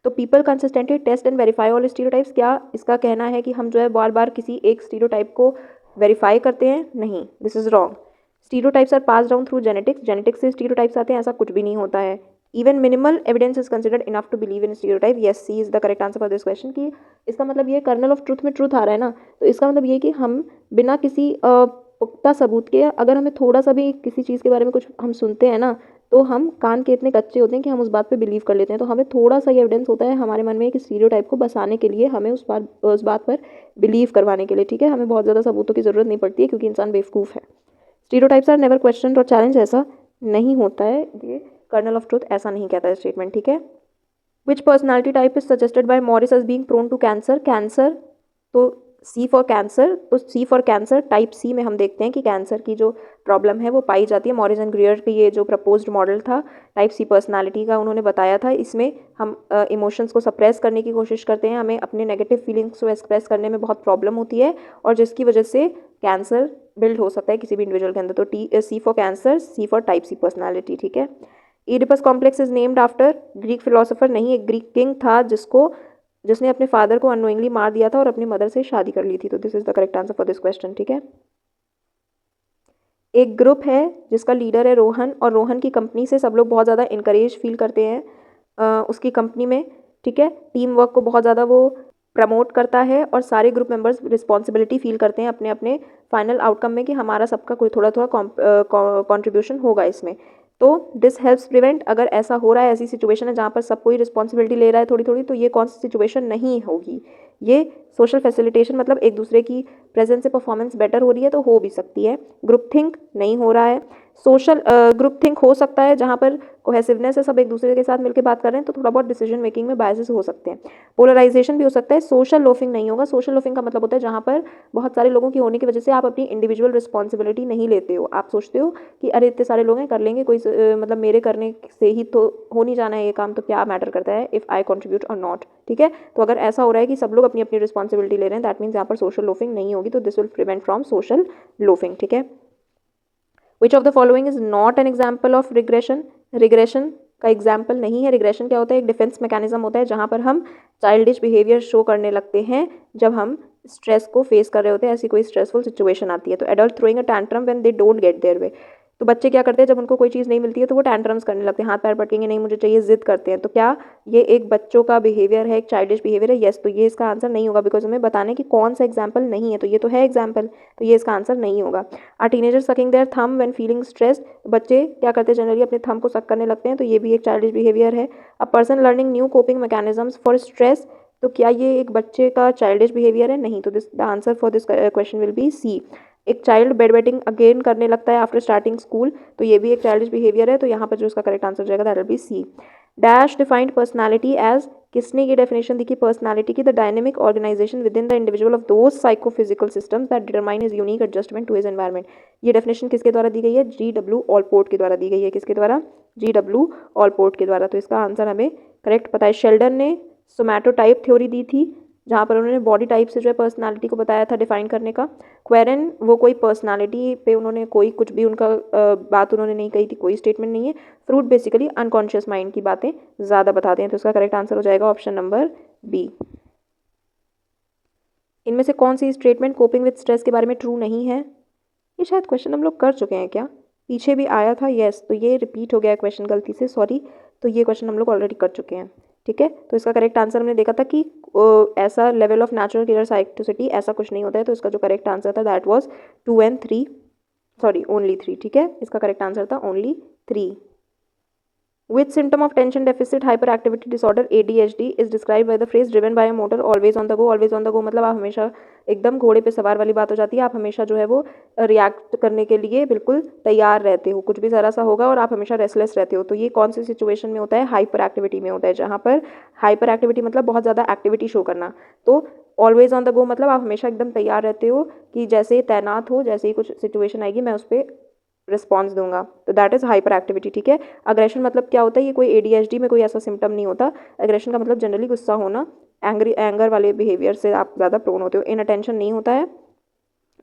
तो people consistently test and verify all stereotypes, क्या इसका कहना है कि हम जो है बार बार किसी एक स्टीरियोटाइप को वेरीफाई करते हैं? नहीं, this is wrong. Stereotypes are pass down through genetics, genetics से स्टीरियोटाइप्स आते हैं, ऐसा कुछ भी नहीं होता है। Even minimal evidence is considered enough to believe in stereotype, yes C is the correct answer for this question. कि इसका मतलब ये कर्नल ऑफ ट्रूथ में ट्रूथ आ रहा है ना, तो इसका मतलब ये कि हम बिना किसी पुख्ता सबूत के अगर हमें थोड़ा सा भी किसी चीज़ के बारे में कुछ हम सुनते हैं ना, तो हम कान के इतने कच्चे होते हैं कि हम उस बात पे बिलीव कर लेते हैं। तो हमें थोड़ा सा ये एविडेंस होता है हमारे मन में एक स्टीरियोटाइप को बसाने के लिए, हमें उस बात पर बिलीव करवाने के लिए, ठीक है। हमें बहुत ज़्यादा सबूतों की ज़रूरत नहीं पड़ती है क्योंकि इंसान बेवकूफ़ है। स्टीरियोटाइप्स आर नेवर क्वेश्चन और चैलेंज, ऐसा नहीं होता है, ये कर्नल ऑफ ट्रूथ ऐसा नहीं कहता है स्टेटमेंट, ठीक है। Which personality type is suggested by Morris as being prone to cancer, cancer, तो सी फॉर कैंसर, तो C for cancer type C में हम देखते हैं कि कैंसर की जो प्रॉब्लम है वो पाई जाती है। मॉरिस एंड ग्रियर की ये जो प्रपोज्ड मॉडल था टाइप सी पर्सनालिटी का, उन्होंने बताया था इसमें हम इमोशंस को सप्रेस करने की कोशिश करते हैं, हमें अपने नेगेटिव फीलिंग्स को एक्सप्रेस करने में बहुत प्रॉब्लम होती है और जिसकी वजह से कैंसर बिल्ड हो सकता है किसी भी इंडिविजुअल के अंदर। तो C for cancer, C for type C personality, ठीक है। Oedipus complex is named after Greek philosopher, नहीं, एक ग्रीक किंग था जिसने अपने फादर को अननोइंगली मार दिया था और अपनी मदर से शादी कर ली थी, तो this is the correct answer for this question, ठीक है। एक ग्रुप है जिसका लीडर है रोहन, और रोहन की कंपनी से सब लोग बहुत ज़्यादा इनकरेज फील करते हैं उसकी कंपनी में, ठीक है। टीम वर्क को बहुत ज़्यादा वो प्रमोट करता है और सारे ग्रुप मेंबर्स रिस्पॉन्सिबिलिटी फील करते हैं अपने अपने फाइनल आउटकम में कि हमारा सबका कोई थोड़ा थोड़ा कॉन्ट्रीब्यूशन होगा इसमें। तो दिस हेल्प्स प्रिवेंट, अगर ऐसा हो रहा है, ऐसी सिचुएशन है जहाँ पर सब कोई रिस्पॉन्सिबिलिटी ले रहा है थोड़ी थोड़ी, तो ये कौन सी सिचुएशन नहीं होगी? ये सोशल फैसिलिटेशन, मतलब एक दूसरे की प्रेजेंस से परफॉर्मेंस बेटर हो रही है तो हो भी सकती है। ग्रुप थिंक नहीं हो रहा है। सोशल ग्रुप थिंक हो सकता है जहाँ पर कोहेसिवनेस है, सब एक दूसरे के साथ मिलकर बात कर रहे हैं, तो थोड़ा बहुत डिसीजन मेकिंग में बायसेस हो सकते हैं। पोलराइजेशन भी हो सकता है। सोशल लोफिंग नहीं होगा। सोशल लोफिंग का मतलब होता है जहाँ पर बहुत सारे लोगों की होने की वजह से आप अपनी इंडिविजुअल रिस्पॉन्सिबिलिटी नहीं लेते हो, आप सोचते हो कि अरे इतने सारे लोग हैं कर लेंगे, कोई मतलब मेरे करने से ही तो हो नहीं जाना है ये काम, तो क्या मैटर करता है इफ़ आई कॉन्ट्रीब्यूट और नॉट, ठीक है। तो अगर ऐसा हो रहा है कि सब लोग अपनी अपनी रिस्पॉन्सिबिलिटी ले रहे हैं, दैट मीन्स यहाँ पर सोशल लोफिंग नहीं होगी, तो this will prevent from social loafing, ठीक है। विच of the following is not an example of regression, regression का एग्जाम्पल नहीं है। रिग्रेशन क्या होता है? एक डिफेंस मैकेनिज्म होता है जहाँ पर हम चाइल्डिश बिहेवियर शो करने लगते हैं जब हम स्ट्रेस को फेस कर रहे होते हैं, ऐसी कोई स्ट्रेसफुल सिचुएशन आती है। तो adult throwing a tantrum when they don't get their way, तो बच्चे क्या करते हैं, जब उनको कोई चीज़ नहीं मिलती है तो वो टैंट्रम्स करने लगते हैं, हाथ पैर पटकेंगे, नहीं मुझे चाहिए, जिद करते हैं। तो क्या ये एक बच्चों का बिहेवियर है, एक चाइल्डिश बिहेवियर है? यस। तो ये इसका आंसर नहीं होगा, बिकॉज हमें बताने कि कौन सा एग्जाम्पल नहीं है, तो ये तो है एग्जाम्पल, तो ये इसका आंसर नहीं होगा। A teenager sucking their thumb when feeling stressed, बच्चे क्या करते हैं जनरली, अपने थंब को सक करने लगते हैं, तो ये भी एक चाइल्डिश बिहेवियर है। A person learning new coping mechanisms for stress, तो क्या ये एक बच्चे का चाइल्डिश बिहेवियर है? नहीं। तो this the answer for this question will be C. एक चाइल्ड बेड वेटिंग अगेन करने लगता है आफ्टर स्टार्टिंग स्कूल, तो ये भी एक चाइल्डिश बिहेवियर है, तो यहाँ पर जो इसका करेक्ट आंसर हो जाएगा that will be C. Dash defined personality as, किसने ये डेफिनेशन दी कि पर्सनालिटी की the dynamic organisation within the individual of those psychophysical systems that determine is unique adjustment to his environment. ये डेफिनेशन किसके द्वारा दी गई है? G.W. ऑलपोर्ट के द्वारा दी गई है। किसके द्वारा? G.W. ऑलपोर्ट के द्वारा। तो इसका आंसर हमें करेक्ट पता है। शेल्डन ने सोमैटोटाइप थ्योरी दी थी, जहाँ पर उन्होंने बॉडी टाइप से जो है पर्सनालिटी को बताया था डिफाइन करने का। क्वेरन, वो कोई पर्सनालिटी पे उन्होंने कोई कुछ भी उनका बात उन्होंने नहीं कही थी, कोई स्टेटमेंट नहीं है। फ्रूट बेसिकली अनकॉन्शियस माइंड की बातें ज़्यादा बताते हैं, तो इसका करेक्ट आंसर हो जाएगा ऑप्शन नंबर बी। इनमें से कौन सी स्टेटमेंट कोपिंग विद स्ट्रेस के बारे में ट्रू नहीं है? ये शायद क्वेश्चन हम लोग कर चुके हैं क्या? पीछे भी आया था, यस, तो ये रिपीट हो गया क्वेश्चन गलती से, सॉरी। तो ये क्वेश्चन हम लोग ऑलरेडी कर चुके हैं, ठीक है। तो इसका करेक्ट आंसर हमने देखा था कि ऐसा लेवल ऑफ नेचुरल किलर साइकोसिटी ऐसा कुछ नहीं होता है, तो इसका जो करेक्ट आंसर था that was 2 and 3, sorry only 3, ठीक है। इसका करेक्ट आंसर था only 3। Which symptom of attention deficit hyperactivity disorder ADHD is described by the phrase driven by a motor always on the go? always on the go मतलब आप हमेशा एकदम घोड़े पे सवार वाली बात हो जाती है, आप हमेशा जो है वो रिएक्ट करने के लिए बिल्कुल तैयार रहते हो, कुछ भी ज़रा सा होगा और आप हमेशा रेस्टलेस रहते हो। तो ये कौन सी सिचुएशन में होता है? हाइपर एक्टिविटी में होता है, जहाँ पर हाइपर एक्टिविटी मतलब बहुत ज़्यादा एक्टिविटी शो करना। तो ऑलवेज ऑन द गो मतलब आप हमेशा एकदम तैयार रहते हो कि जैसे तैनात हो, जैसे ही कुछ सिचुएशन आएगी मैं उस पर रिस्पॉन्स दूंगा, तो दैट इज हाइपर एक्टिविटी, ठीक है। अग्रेशन मतलब क्या होता है? ये कोई ADHD में कोई ऐसा सिम्टम नहीं होता। अग्रेशन का मतलब जनरली गुस्सा होना, एंगर वाले बिहेवियर से आप ज़्यादा प्रोन होते हो। इनअटेंशन नहीं होता है।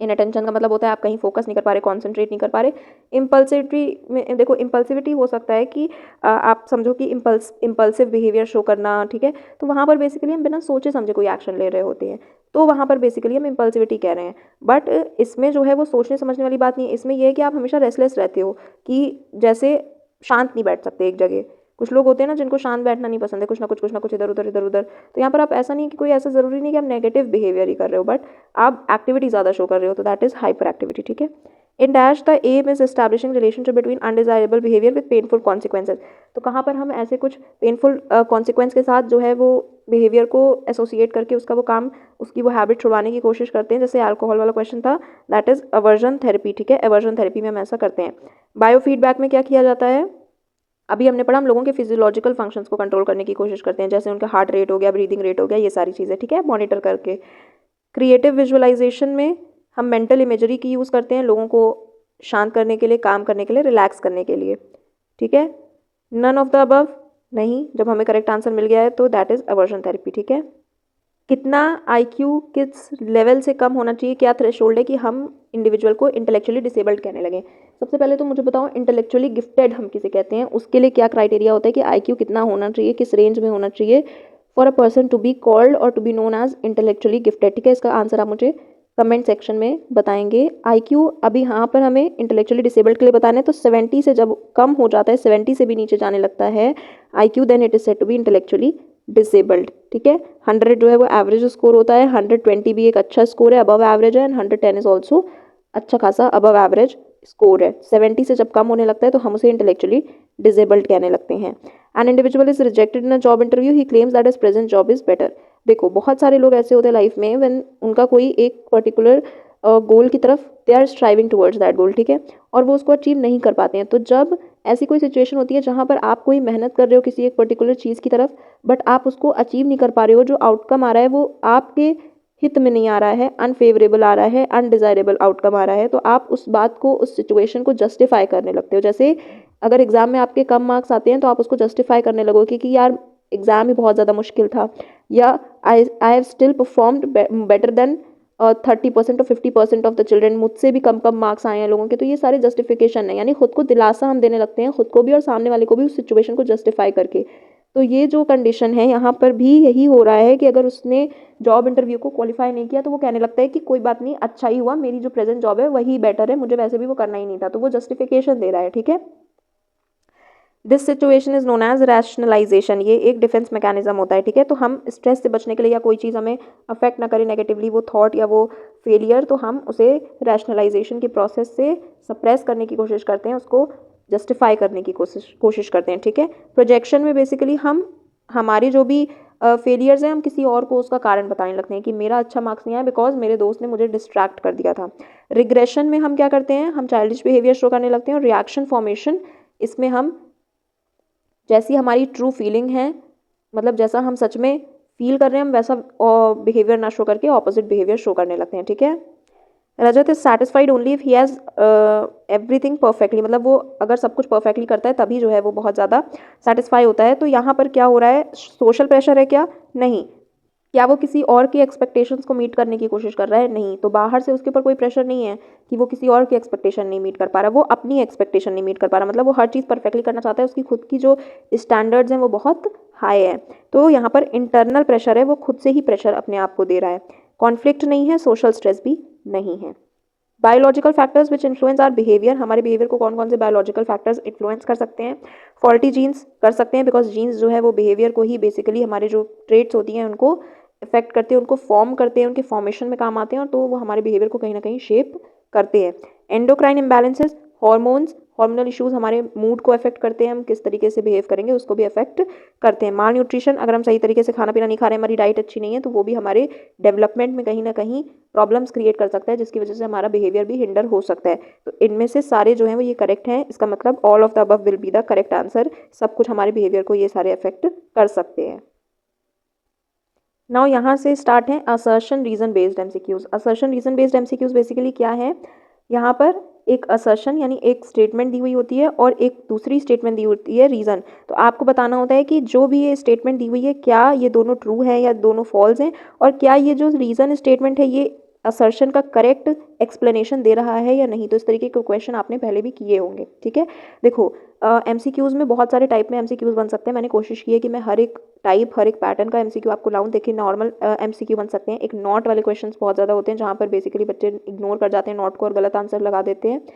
इनअटेंशन का मतलब होता है आप कहीं फोकस नहीं कर पा रहे, कॉन्सेंट्रेट नहीं कर पा रहे। इम्पल्सिविटी में देखो, इम्पल्सिविटी हो सकता है कि आप समझो कि इम्पल्सिव बिहेवियर शो करना, ठीक है। तो वहाँ पर बेसिकली हम बिना सोचे समझे कोई एक्शन ले रहे होते हैं, तो वहाँ पर बेसिकली हम इम्पल्सिविटी कह रहे हैं। बट इसमें जो है वो सोचने समझने वाली बात नहीं है, इसमें यह है कि आप हमेशा रेस्टलेस रहते हो, कि जैसे शांत नहीं बैठ सकते एक जगह। कुछ लोग होते हैं ना जिनको शांत बैठना नहीं पसंद है, कुछ ना कुछ इधर उधर। तो यहाँ पर आप ऐसा नहीं कि कोई ऐसा ज़रूरी नहीं कि आप नेगेटिव बिहेवियर ही कर रहे हो, बट आप एक्टिविटी ज़्यादा शो कर रहे हो, तो दैट इज़ हाइपर एक्टिविटी, ठीक है। In dash the M is establishing relationship between undesirable behaviour with painful consequences. तो कहाँ पर हम ऐसे कुछ पेनफुल कॉन्सिक्वेंस के साथ जो है वो बिहेवियर को एसोसिएट करके उसका वो काम, उसकी वो हैबिट छुड़वाने की कोशिश करते हैं, जैसे अल्कोहल वाला क्वेश्चन था, दैट इज अवर्जन थेरेपी, ठीक है। अवर्जन थेरेपी में हम ऐसा करते हैं। बायोफीडबैक में क्या किया जाता है? अभी हमने पढ़ा, हम लोगों के फिजियोलॉजिकल फंक्शंस को कंट्रोल करने की कोशिश करते हैं, जैसे उनका हार्ट रेट हो गया, ब्रीदिंग रेट हो गया, ये सारी चीज़ें, ठीक है, मॉनिटर करके। क्रिएटिव विजुअलाइजेशन में हम मेंटल इमेजरी की यूज़ करते हैं लोगों को शांत करने के लिए, काम करने के लिए, रिलैक्स करने के लिए, ठीक है। नन ऑफ द अबव नहीं, जब हमें करेक्ट आंसर मिल गया है तो दैट इज अवर्जन थेरेपी, ठीक है। कितना IQ किस लेवल से कम होना चाहिए, क्या थ्रेशोल्ड है कि हम इंडिविजुअल को इंटेलेक्चुअली डिसेबल्ड कहने लगे? सबसे पहले तो मुझे बताओ इंटेलेक्चुअली गिफ्टेड हम किसे कहते हैं, उसके लिए क्या क्राइटेरिया होता है कि IQ कितना होना चाहिए, किस रेंज में होना चाहिए for a person to be called और to be known as intellectually gifted, ठीक है। इसका आंसर आप मुझे कमेंट सेक्शन में बताएंगे। IQ अभी यहाँ पर हमें इंटेलेक्चुअली डिसेबल्ड के लिए बताना है, तो 70 से जब कम हो जाता है, 70 से भी नीचे जाने लगता है IQ, then it is said to be intellectually disabled, ठीक है। 100 जो है वो एवरेज स्कोर होता है, 120 भी एक अच्छा स्कोर है, अबव एवरेज है, एंड 110 इज ऑल्सो अच्छा खासा अबव एवरेज स्कोर है। 70 से जब कम होने लगता है तो हम उसे इंटेलेक्चुअली डिसेबल्ड कहने लगते हैं। An individual is rejected in a job interview, he claims that his present job is better. देखो बहुत सारे लोग ऐसे होते हैं लाइफ में व्हेन उनका कोई एक पर्टिकुलर गोल की तरफ they are striving towards that goal, ठीक है, और वो उसको अचीव नहीं कर पाते हैं। तो जब ऐसी कोई सिचुएशन होती है जहाँ पर आप कोई मेहनत कर रहे हो किसी एक पर्टिकुलर चीज़ की तरफ, बट आप उसको अचीव नहीं कर पा रहे हो, जो आउटकम आ रहा है वो आपके हित में नहीं आ रहा है, अनफेवरेबल आ रहा है, अनडिजायरेबल आउटकम आ रहा है, तो आप उस बात को, उस सिचुएशन को जस्टिफाई करने लगते हो। जैसे अगर एग्जाम में आपके कम मार्क्स आते हैं तो आप उसको जस्टिफाई करने लगोगे कि यार एग्जाम ही बहुत ज़्यादा मुश्किल था, या I have still performed better than 30% और 50% ऑफ द चिल्ड्रेन, मुझसे भी कम कम मार्क्स आए हैं लोगों के। तो ये सारे जस्टिफिकेशन है, यानी खुद को दिलासा हम देने लगते हैं, खुद को भी और सामने वाले को भी, उस सिचुएशन को जस्टिफाई करके। तो ये जो कंडीशन है यहाँ पर भी यही हो रहा है कि अगर उसने जॉब इंटरव्यू को क्वालिफाई नहीं किया तो वो कहने लगता है कि कोई बात नहीं, अच्छा ही हुआ, मेरी जो प्रेजेंट जॉब है वही बेटर है, मुझे वैसे भी वो करना ही नहीं था, तो वो जस्टिफिकेशन दे रहा है, ठीक है। This situation is known as rationalisation, ये एक डिफेंस मैकेनिज्म होता है, ठीक है। तो हम स्ट्रेस से बचने के लिए या कोई चीज़ हमें अफेक्ट ना करे नेगेटिवली, वो थॉट या वो फेलियर, तो हम उसे रैशनलाइजेशन की प्रोसेस से सप्रेस करने की कोशिश करते हैं, उसको जस्टिफाई करने की कोशिश करते हैं, ठीक है। प्रोजेक्शन में बेसिकली हम हमारी जो भी फेलियर्स हैं हम किसी और को उसका कारण बताने लगते हैं कि मेरा अच्छा मार्क्स नहीं आया बिकॉज मेरे दोस्त ने मुझे डिस्ट्रैक्ट कर दिया था। रिग्रेशन में हम क्या करते हैं, हम चाइल्डिश बिहेवियर शो करने लगते हैं। और रिएक्शन फॉर्मेशन, इसमें हम जैसी हमारी ट्रू फीलिंग है, मतलब जैसा हम सच में फील कर रहे हैं हम वैसा बिहेवियर ना शो करके ऑपोजिट बिहेवियर शो करने लगते हैं, ठीक है। Rajat is satisfied only if he has everything perfectly, मतलब वो अगर सब कुछ परफेक्टली करता है तभी जो है वो बहुत ज़्यादा सेटिस्फाई होता है। तो यहाँ पर क्या हो रहा है, सोशल प्रेशर है क्या, नहीं। क्या वो किसी और की एक्सपेक्टेशंस को मीट करने की कोशिश कर रहा है, नहीं। तो बाहर से उसके ऊपर कोई प्रेशर नहीं है कि वो किसी और की एक्सपेक्टेशन नहीं मीट कर पा रहा, वो अपनी एक्सपेक्टेशन नहीं मीट कर पा रहा, मतलब वो हर चीज़ परफेक्टली करना चाहता है, उसकी खुद की जो स्टैंडर्ड्स हैं वो बहुत हाई है। तो यहाँ पर इंटरनल प्रेशर है, वो खुद से ही प्रेशर अपने आप को दे रहा है। कॉन्फ्लिक्ट नहीं है, सोशल स्ट्रेस भी नहीं है। Biological factors which influence are behaviour, हमारे बिहेवियर को कौन कौन से बायोलॉजिकल फैक्टर्स इन्फ्लुएंस कर सकते हैं। फॉल्टी जीन्स कर सकते हैं, बिकॉज जीन्स जो है वो बिहेवियर को ही बेसिकली हमारे जो ट्रेट्स होती हैं उनको इफेक्ट करते हैं, उनको फॉर्म करते हैं, उनके फॉर्मेशन में काम आते हैं, और तो वो हमारे बिहेवियर को कहीं ना कहीं शेप करते हैं। Endocrine imbalances, hormones, hormonal issues हमारे मूड को अफेक्ट करते हैं, हम किस तरीके से बिहेव करेंगे उसको भी अफेक्ट करते हैं। माल न्यूट्रिशन, अगर हम सही तरीके से खाना पीना नहीं खा रहे हैं, हमारी डाइट अच्छी नहीं है, तो वो भी हमारे डेवलपमेंट में कहीं ना कहीं प्रॉब्लम्स क्रिएट कर सकता है, जिसकी वजह से हमारा बिहेवियर भी हिंडर हो सकता है। तो इनमें से सारे जो हैं वो ये करेक्ट हैं, इसका मतलब all of the above will be the correct answer. सब कुछ हमारे बिहेवियर को ये सारे अफेक्ट कर सकते हैं। नाउ यहाँ से स्टार्ट है assertion reason based MCQs. Assertion reason based MCQs basically क्या है, यहाँ पर एक असर्शन यानी एक स्टेटमेंट दी हुई होती है और एक दूसरी स्टेटमेंट दी होती है रीज़न। तो आपको बताना होता है कि जो भी ये स्टेटमेंट दी हुई है क्या ये दोनों ट्रू है या दोनों फॉल्स हैं, और क्या ये जो रीज़न स्टेटमेंट है ये असर्शन का करेक्ट एक्सप्लेनेशन दे रहा है या नहीं। तो इस तरीके के क्वेश्चन आपने पहले भी किए होंगे, ठीक है। देखो एमसीक्यूज़ में बहुत सारे टाइप में एमसीक्यूज़ बन सकते हैं। मैंने कोशिश की है कि मैं हर एक टाइप हर एक पैटर्न का एमसीक्यू आपको लाऊं। देखिए नॉर्मल एमसीक्यू बन सकते हैं, एक नॉट वाले क्वेश्चंस बहुत ज़्यादा होते हैं जहाँ पर बेसिकली बच्चे इग्नोर कर जाते हैं नॉट को और गलत आंसर लगा देते हैं।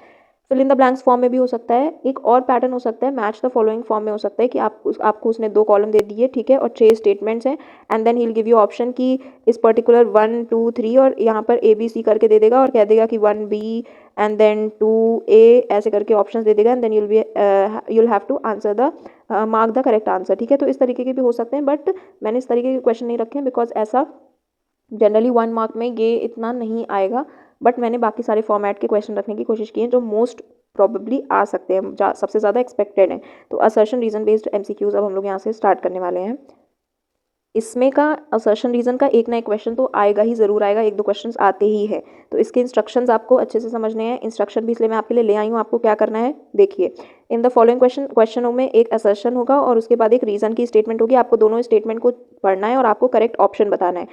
Fill in the blanks form में भी हो सकता है। एक और पैटर्न हो सकता है मैच द फॉलोइंग फॉर्म में हो सकता है कि आपको उसने 2 कॉलम दे दिए, ठीक है, और 6 स्टेटमेंट्स हैं, and then he will give you option कि इस पर्टिकुलर 1 2 3 और यहाँ पर ABC करके दे देगा और कह देगा कि 1B एंड देन 2A ऐसे करके ऑप्शंस दे देगा, and then you'll have to answer the mark the correct answer, ठीक है। तो इस तरीके के भी हो सकते हैं, बट मैंने इस तरीके के क्वेश्चन नहीं रखे हैं बिकॉज ऐसा जनरली 1 मार्क में ये इतना नहीं आएगा, बट मैंने बाकी सारे फॉर्मेट के क्वेश्चन रखने की कोशिश की है जो मोस्ट प्रॉबेबली आ सकते हैं, सबसे ज़्यादा एक्सपेक्टेड हैं। तो असर्शन रीजन बेस्ड एमसीक्यूज अब हम लोग यहाँ से स्टार्ट करने वाले हैं। इसमें का असर्शन रीजन का एक ना एक क्वेश्चन तो आएगा ही, ज़रूर आएगा, 1-2 क्वेश्चंस आते ही है। तो इसके इंस्ट्रक्शंस आपको अच्छे से समझने हैं। इंस्ट्रक्शन भी इसलिए मैं आपके लिए ले आई हूँ। आपको क्या करना है, देखिए इन द फॉलोइंग क्वेश्चनों में एक असर्शन होगा और उसके बाद एक रीजन की स्टेटमेंट होगी। आपको दोनों स्टेटमेंट को पढ़ना है और आपको करेक्ट ऑप्शन बताना है।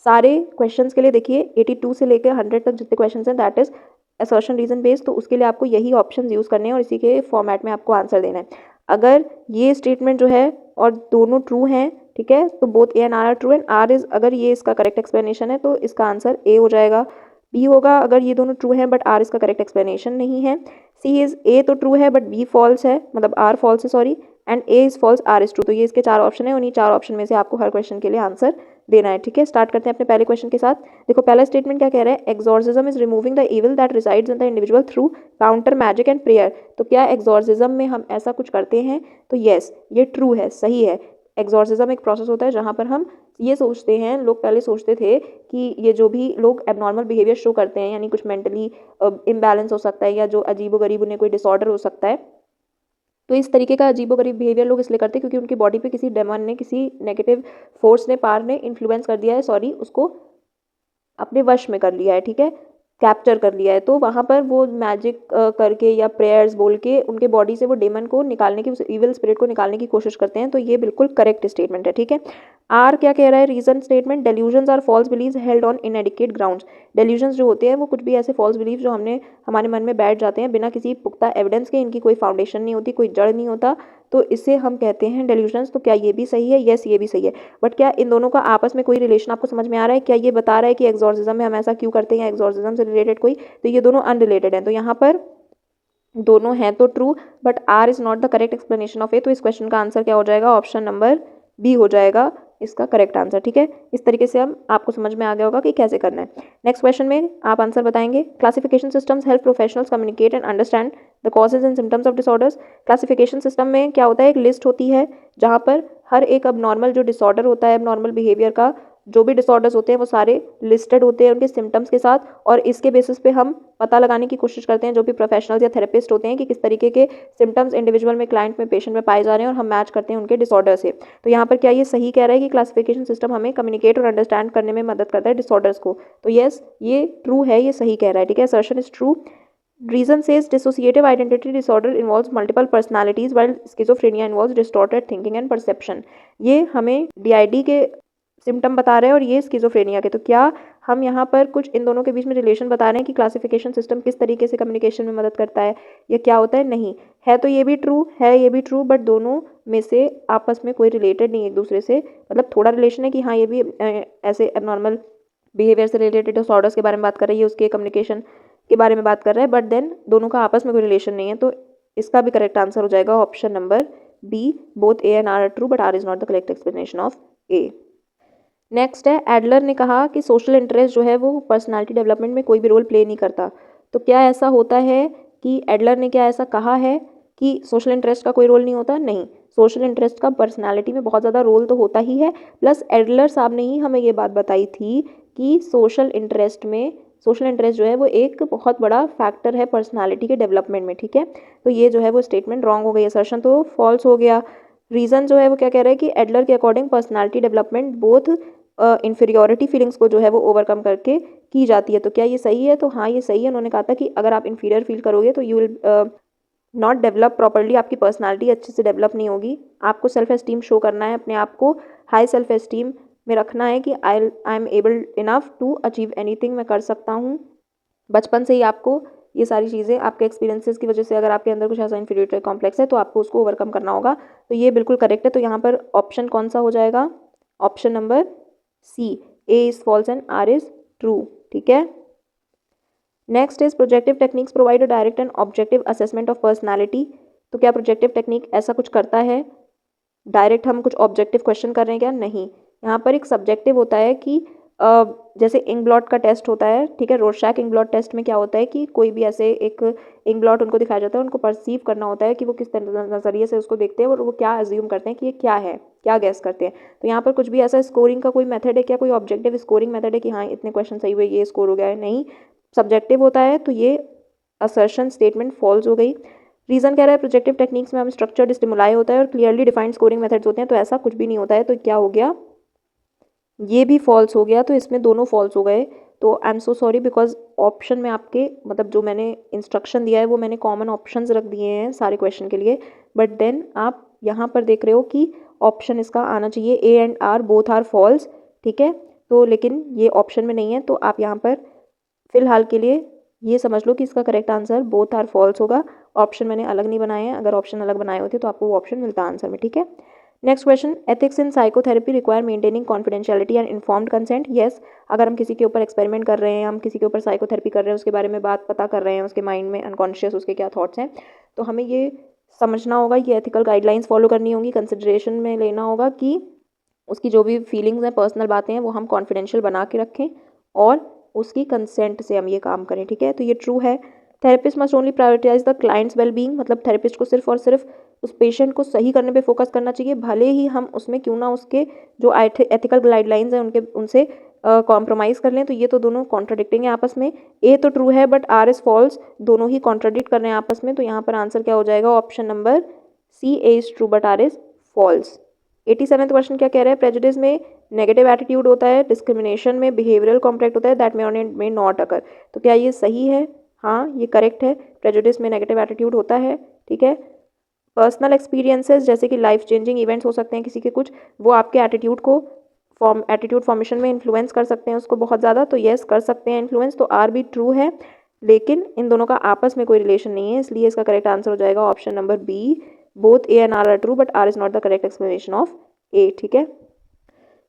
सारे क्वेश्चंस के लिए देखिए 82 से लेकर 100 तक जितने क्वेश्चन हैं that is assertion reason based, तो उसके लिए आपको यही ऑप्शन यूज़ करने हैं और इसी के फॉर्मेट में आपको आंसर देना है। अगर ये स्टेटमेंट जो है और दोनों ट्रू हैं, ठीक है, तो both A and R are true and R is, अगर ये इसका करेक्ट एक्सप्लेनेशन है तो इसका आंसर ए हो जाएगा। बी होगा अगर ये दोनों ट्रू हैं बट आर इसका करेक्ट एक्सप्लेनेशन नहीं है। सी इज, ए तो ट्रू है बट बी फॉल्स है, मतलब आर फॉल्स है sorry, and A is false, R is true. तो ये इसके 4 ऑप्शन है, उन्हीं 4 ऑप्शन में से आपको हर क्वेश्चन के लिए आंसर देना है, ठीक है। स्टार्ट करते हैं अपने पहले क्वेश्चन के साथ। देखो पहला स्टेटमेंट क्या कह रहा है, exorcism is removing the evil that resides in the individual through counter magic and prayer. तो क्या एक्सॉर्सिज्म में हम ऐसा कुछ करते हैं, तो येस ये ट्रू है, सही है। एक्सॉर्सिज्म एक प्रोसेस होता है जहाँ पर हम ये सोचते हैं, लोग पहले सोचते थे कि ये जो भी लोग एबनॉर्मल बिहेवियर शो करते हैं यानी कुछ मेंटली इम्बैलेंस हो सकता है या जो अजीबोगरीब उन्हें कोई डिसऑर्डर हो सकता है, तो इस तरीके का अजीबोगरीब बिहेवियर लोग इसलिए करते हैं क्योंकि उनकी बॉडी पे किसी डेमन ने, किसी नेगेटिव फोर्स ने, पार ने इन्फ्लुएंस कर दिया है, सॉरी उसको अपने वश में कर लिया है, ठीक है, कैप्चर कर लिया है। तो वहाँ पर वो मैजिक करके या प्रेयर्स बोल के उनके बॉडी से वो डेमन को निकालने की, उस इविल स्पिरिट को निकालने की कोशिश करते हैं। तो ये बिल्कुल करेक्ट स्टेटमेंट है, ठीक है। आर क्या कह रहा है, reason statement, delusions are false beliefs held on inadequate grounds. Delusions जो होते हैं वो कुछ भी ऐसे फॉल्स बिलीव जो हमारे मन में बैठ जाते हैं बिना किसी पुख्ता एविडेंस के, इनकी कोई फाउंडेशन नहीं होती, कोई जड़ नहीं होता, तो इसे हम कहते हैं डेल्यूजन्स। तो क्या ये भी सही है? यस, ये भी सही है। बट क्या इन दोनों का आपस में कोई रिलेशन आपको समझ में आ रहा है? क्या ये बता रहा है कि एग्जॉर्सिज्म में हम ऐसा क्यों करते हैं, एग्जॉर्सिज्म से रिलेटेड कोई? तो ये दोनों अनरिलेटेड हैं। तो यहाँ पर दोनों हैं तो true, but R is not the correct explanation of A. तो इस क्वेश्चन का आंसर क्या हो जाएगा? ऑप्शन नंबर बी हो जाएगा इसका करेक्ट आंसर। ठीक है, इस तरीके से हम आपको समझ में आ गया होगा कि कैसे करना है। नेक्स्ट क्वेश्चन में आप आंसर बताएंगे। Classification systems help professionals communicate and understand the causes and symptoms of disorders. Classification system में क्या होता है? एक लिस्ट होती है जहाँ पर हर एक अब नॉर्मल जो डिसऑर्डर होता है, अब नॉर्मल बिहेवियर का जो भी डिसऑर्डर्स होते हैं वो सारे लिस्टेड होते हैं उनके सिम्टम्स के साथ, और इसके बेसिस पे हम पता लगाने की कोशिश करते हैं जो भी प्रोफेशनल्स या थेरेपिस्ट होते हैं कि किस तरीके के सिम्टम्स इंडिविजुअल में, क्लाइंट में, पेशेंट में पाए जा रहे हैं, और हम मैच करते हैं उनके डिसऑर्डर से। तो यहाँ पर क्या ये सही कह रहा है कि क्लासिफिकेशन सिस्टम हमें कम्युनिकेट और अंडरस्टैंड करने में मदद करता है डिसऑर्डर्स को? तो येस, ये ट्रू है, ये सही कह रहा है। ठीक है, assertion is true. Reason says dissociative identity disorder involves multiple personalities while schizophrenia involves distorted thinking and perception। ये हमें DID के सिम्टम बता रहे हैं और ये स्किज़ोफ्रेनिया के। तो क्या हम यहाँ पर कुछ इन दोनों के बीच में रिलेशन बता रहे हैं कि क्लासिफिकेशन सिस्टम किस तरीके से कम्युनिकेशन में मदद करता है या क्या होता है? नहीं है। तो ये भी ट्रू है, ये भी ट्रू, बट दोनों में से आपस में कोई रिलेटेड नहीं एक दूसरे से। मतलब थोड़ा रिलेशन है कि हाँ, ये भी ऐसे एबनॉर्मल बिहेवियर से रिलेटेड डिसऑर्डर्स के बारे में बात कर रही है, उसके कम्युनिकेशन के बारे में बात कर रहा है, बट देन दोनों का आपस में कोई रिलेशन नहीं है। तो इसका भी करेक्ट आंसर हो जाएगा option number B. Both A and R are true, but R is not the correct explanation of A. Next है, एडलर ने कहा कि सोशल इंटरेस्ट जो है वो पर्सनालिटी डेवलपमेंट में कोई भी रोल प्ले नहीं करता। तो क्या ऐसा होता है कि एडलर ने क्या ऐसा कहा है कि सोशल इंटरेस्ट का कोई रोल नहीं होता? नहीं, सोशल इंटरेस्ट का पर्सनालिटी में बहुत ज़्यादा रोल तो होता ही है। प्लस एडलर साहब ने ही हमें ये बात बताई थी कि सोशल इंटरेस्ट जो है वो एक बहुत बड़ा फैक्टर है पर्सनालिटी के डेवलपमेंट में। ठीक है, तो ये जो है वो स्टेटमेंट रॉन्ग हो गई, असर्शन तो फॉल्स हो गया। रीज़न जो है वो क्या कह रहा है कि एडलर के according personality development both inferiority feelings को जो है वो ओवरकम करके की जाती है। तो क्या ये सही है? तो हाँ, ये सही है। उन्होंने कहा था कि अगर आप इन्फीरियर फील करोगे तो you will not develop properly, आपकी पर्सनालिटी अच्छे से डेवलप नहीं होगी। आपको सेल्फ एस्टीम शो करना है, अपने आप को हाई सेल्फ एस्टीम में रखना है कि I am able enough to achieve anything, मैं कर सकता हूँ। बचपन से ही आपको ये सारी चीज़ें आपके एक्सपीरियंसेस की वजह से, अगर आपके अंदर कुछ ऐसा इन्फीरियरिटी कॉम्प्लेक्स है तो आपको उसको ओवरकम करना होगा। तो ये बिल्कुल करेक्ट है। तो यहाँ पर ऑप्शन कौन सा हो जाएगा? Option number C, A is false and R is true. ठीक है, next is projective techniques provide a direct and objective assessment of personality. तो क्या प्रोजेक्टिव टेक्निक ऐसा कुछ करता है? डायरेक्ट हम कुछ ऑब्जेक्टिव क्वेश्चन कर रहे हैं क्या? नहीं, यहाँ पर एक सब्जेक्टिव होता है कि जैसे इंक ब्लॉट का टेस्ट होता है। ठीक है, रोरशैक इंक ब्लॉट टेस्ट में क्या होता है कि कोई भी ऐसे एक इंक ब्लॉट उनको दिखाया जाता है, उनको परसीव करना होता है कि वो किस नज़रिए से उसको देखते हैं और वो क्या अज्यूम करते हैं कि ये क्या है, क्या गैस करते हैं। तो यहाँ पर कुछ भी ऐसा स्कोरिंग का कोई मेथड है क्या? कोई ऑब्जेक्टिव स्कोरिंग मेथड है कि हाँ इतने क्वेश्चन सही हुए ये स्कोर हो गया है? नहीं, सब्जेक्टिव होता है। तो ये असर्शन स्टेटमेंट फॉल्स हो गई। रीज़न कह रहा है प्रोजेक्टिव टेक्निक्स में हम स्ट्रक्चर्ड स्टिमुलाई होता है और क्लियरली डिफाइंड स्कोरिंग मेथड्स होते हैं। तो ऐसा कुछ भी नहीं होता है। तो क्या हो गया? ये भी फॉल्स हो गया। तो इसमें दोनों फॉल्स हो गए। तो I am so sorry, because option में आपके मतलब जो मैंने इंस्ट्रक्शन दिया है वो मैंने कॉमन ऑप्शंस रख दिए हैं सारे क्वेश्चन के लिए, बट देन आप यहाँ पर देख रहे हो कि ऑप्शन इसका आना चाहिए A and R both are false. ठीक है, तो लेकिन ये ऑप्शन में नहीं है। तो आप यहाँ पर फिलहाल के लिए ये समझ लो कि इसका correct answer both are false होगा। ऑप्शन मैंने अलग नहीं बनाए हैं, अगर ऑप्शन अलग बनाए होते तो आपको वो ऑप्शन मिलता आंसर में। ठीक है, next question, ethics in psychotherapy require maintaining confidentiality and informed consent. Yes, अगर हम किसी के ऊपर एक्सपेरिमेंट कर रहे हैं, हम किसी के ऊपर साइकोथेरेपी कर रहे हैं, उसके बारे में बात पता कर रहे हैं, उसके माइंड में अनकॉन्शियस उसके क्या थॉट्स हैं, तो हमें ये समझना होगा, ये एथिकल गाइडलाइंस फॉलो करनी होगी, कंसिडरेशन में लेना होगा कि उसकी जो भी फीलिंग्स हैं, पर्सनल बातें हैं, वो हम कॉन्फिडेंशियल बना के रखें और उसकी कंसेंट से हम ये काम करें। ठीक है, तो ये ट्रू है। Therapist must only prioritise the clients wellbeing, मतलब थेरेपिस्ट को सिर्फ और सिर्फ उस पेशेंट को सही करने पे फोकस करना चाहिए, भले ही हम उसमें क्यों ना उसके जो एथिकल गाइडलाइंस हैं उनसे कॉम्प्रोमाइज़ कर लें। तो ये तो दोनों कॉन्ट्राडिक्टिंग है आपस में। ए तो ट्रू है बट आर इज फॉल्स, दोनों ही कॉन्ट्राडिक्ट कर रहे हैं आपस में। तो यहाँ पर आंसर क्या हो जाएगा? Option number C, A is true but R is false. 87वां क्वेश्चन क्या कह रहा है? प्रेजुडिस में नेगेटिव एटीट्यूड होता है, डिस्क्रिमिनेशन में बिहेवियरल कॉम्प्लेक्ट होता है, दैट मे नॉट अकर। तो क्या ये सही है? हाँ, ये करेक्ट है। प्रेजुडिस में नेगेटिव एटीट्यूड होता है। ठीक है, पर्सनल एक्सपीरियंसेस जैसे कि लाइफ चेंजिंग इवेंट्स हो सकते हैं किसी के कुछ, वो आपके एटीट्यूड फॉर्मेशन में इन्फ्लुएंस कर सकते हैं उसको बहुत ज़्यादा। तो येस, कर सकते हैं इन्फ्लुएंस, तो आर भी ट्रू है, लेकिन इन दोनों का आपस में कोई रिलेशन नहीं है, इसलिए इसका करेक्ट आंसर हो जाएगा option number B, both A and R true but R is not the correct explanation of A, ठीक है।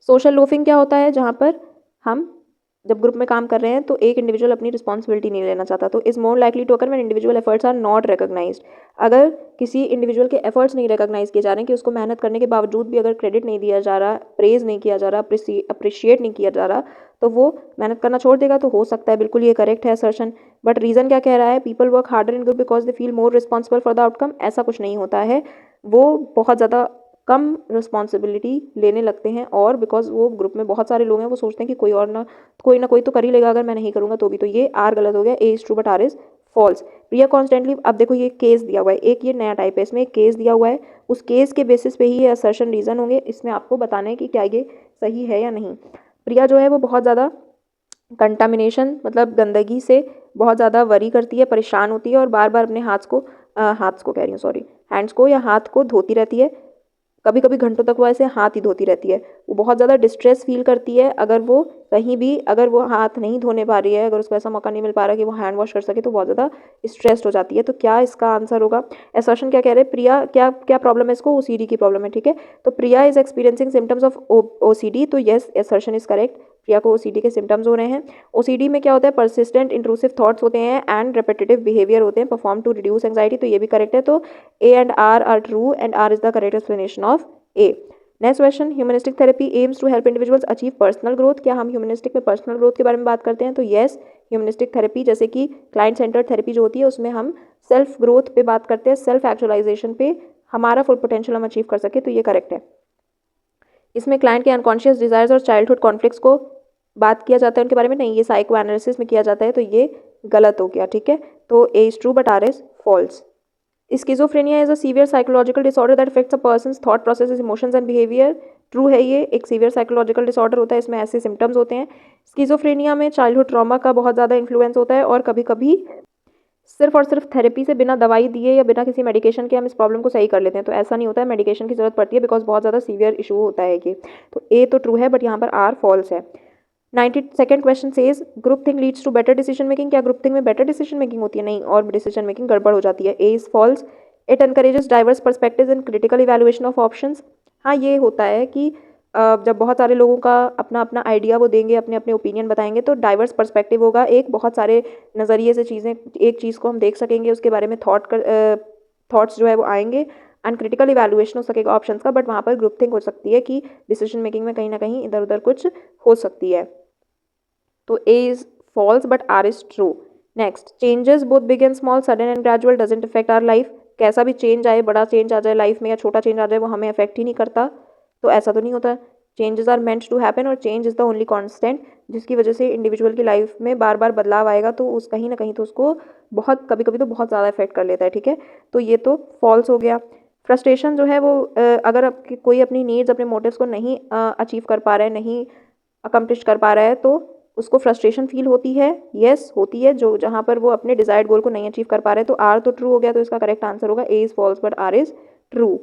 सोशल लोफिंग क्या होता है, जहाँ पर हम जब ग्रुप में काम कर रहे हैं तो एक इंडिविजुअल अपनी रिस्पॉन्सिबिलिटी नहीं लेना चाहता, तो is more likely to occur when individual efforts are not recognised. अगर किसी इंडिविजुअल के एफर्ट्स नहीं रिकॉग्नाइज किए जा रहे हैं, कि उसको मेहनत करने के बावजूद भी अगर क्रेडिट नहीं दिया जा रहा, प्रेज नहीं किया जा रहा, अप्रिशिएट नहीं किया जा रहा, तो वो मेहनत करना छोड़ देगा। तो हो सकता है, बिल्कुल ये करेक्ट है असर्शन। बट रीज़न क्या कह रहा है, people work harder in group because they feel more responsible for the outcome. ऐसा कुछ नहीं होता है, वो बहुत ज़्यादा कम रिस्पॉन्सिबिलिटी लेने लगते हैं, और बिकॉज वो ग्रुप में बहुत सारे लोग हैं, वो सोचते हैं कि कोई ना कोई तो कर ही लेगा, अगर मैं नहीं करूँगा तो भी। तो ये आर गलत हो गया, A is true but R is false. Priya constantly, अब देखो ये केस दिया हुआ है, एक ये नया टाइप है, इसमें एक केस दिया हुआ है, उस केस के बेसिस पे ही ये असर्शन रीजन होंगे, इसमें आपको बताना है कि क्या ये सही है या नहीं। प्रिया जो है वो बहुत ज़्यादा कंटामिनेशन मतलब गंदगी से बहुत ज़्यादा वरी करती है, परेशान होती है, और बार बार अपने हैंड्स को या हाथ को धोती रहती है। कभी कभी घंटों तक वो ऐसे हाथ ही धोती रहती है। वो बहुत ज़्यादा डिस्ट्रेस फील करती है, अगर वो कहीं भी अगर वो हाथ नहीं धोने पा रही है, अगर उसको ऐसा मौका नहीं मिल पा रहा कि वो हैंड वॉश कर सके, तो बहुत ज़्यादा स्ट्रेस्ड हो जाती है। तो क्या इसका आंसर होगा? असर्शन क्या कह रहे हैं, प्रिया क्या क्या प्रॉब्लम है इसको, ओसीडी की प्रॉब्लम है, ठीक है। तो Priya is experiencing symptoms of OCD, तो yes assertion is correct, Priya को ओसीडी के सिम्टम्स हो रहे हैं। ओसीडी में क्या होता है, परसिस्टेंट इंट्रूसिव थॉट्स होते हैं एंड रेपिटेटिव बिहेवियर होते हैं, परफॉर्म टू रिड्यूस एंग्जाइटी, तो ये भी करेक्ट है। तो A and R true and R is the correct explanation of A. Next question, humanistic therapy aims to help individuals achieve personal growth. क्या हम ह्यूमनिस्टिक में पर्सनल ग्रोथ के बारे में बात करते हैं? तो येस, ह्यूमनिस्टिक थेरेपी जैसे कि क्लाइंट सेंटर्ड थेरेपी जो होती है, उसमें हम सेल्फ ग्रोथ पे बात करते हैं, सेल्फ एक्चुअलाइजेशन पे, हमारा फुल पोटेंशियल हम अचीव कर सके, तो ये करेक्ट है। इसमें क्लाइंट के अनकॉन्शियस डिजायर्स और चाइल्डहुड कॉन्फ्लिक्ट्स को बात किया जाता है उनके बारे में, नहीं, ये साइको एनालिसिस में किया जाता है, तो ये गलत हो गया, ठीक है। तो A is true but R is false. Schizophrenia is a severe psychological disorder that affects a person's thought processes, emotions and behaviour. True है, ये एक सीवियर साइकोलॉजिकल डिसऑर्डर होता है, इसमें ऐसे सिम्टम्स होते हैं। स्किज़ोफ्रेनिया में चाइल्डहुड ट्रॉमा का बहुत ज़्यादा इन्फ्लुएंस होता है, और कभी कभी सिर्फ और सिर्फ थेरेपी से, बिना दवाई दिए या बिना किसी मेडिकेशन के हम इस प्रॉब्लम को सही कर लेते हैं। तो ऐसा नहीं होता है, मेडिकेशन की जरूरत पड़ती है, बिकॉज बहुत ज़्यादा सीवियर इशू होता है ये। तो ए तो ट्रू है, बट यहाँ पर आर फॉल्स है। 92nd question says group think leads to better decision making. क्या ग्रुप थिंक में बेटर डिसीजन मेकिंग होती है? नहीं, और डिसीजन मेकिंग गड़बड़ हो जाती है। A is false. It encourages diverse perspectives in critical evaluation of options. हाँ, ये होता है कि जब बहुत सारे लोगों का अपना अपना आइडिया वो देंगे, अपने अपने ओपिनियन बताएंगे, तो डाइवर्स पर्सपेक्टिव होगा, एक बहुत सारे नज़रिए से चीज़ें, एक चीज़ को हम देख सकेंगे, उसके बारे में थॉट्स जो है वो आएंगे, एंड क्रिटिकल इवैल्यूएशन हो सकेगा ऑप्शंस का। बट वहाँ पर ग्रुप थिंक हो सकती है कि डिसीजन मेकिंग में कहीं ना कहीं इधर उधर कुछ हो सकती है। तो A is false but R is true. Next, changes both big and small, sudden and gradual, doesn't affect our life. कैसा भी चेंज आए, बड़ा चेंज आ जाए लाइफ में या छोटा चेंज आ जाए, वो हमें अफेक्ट ही नहीं करता। तो ऐसा तो नहीं होता। Changes are meant to happen, और change is the only constant, जिसकी वजह से इंडिविजुअल की लाइफ में बार बार बदलाव आएगा, तो उस कहीं ना कहीं तो उसको बहुत कभी कभी तो बहुत ज़्यादा इफेक्ट कर लेता है, ठीक है। तो ये तो फॉल्स हो गया। फ्रस्ट्रेशन जो है वो अगर कोई अपनी नीड्स, अपने मोटिव्स को नहीं अचीव कर पा रहा है, नहीं अकम्प्लिश कर पा रहा है, तो उसको फ्रस्ट्रेशन फील होती है। येस, होती है, जो जहाँ पर वो अपने डिजायर्ड गोल को नहीं अचीव कर पा रहे। तो आर तो ट्रू हो गया, तो इसका करेक्ट आंसर होगा A is false but R is true.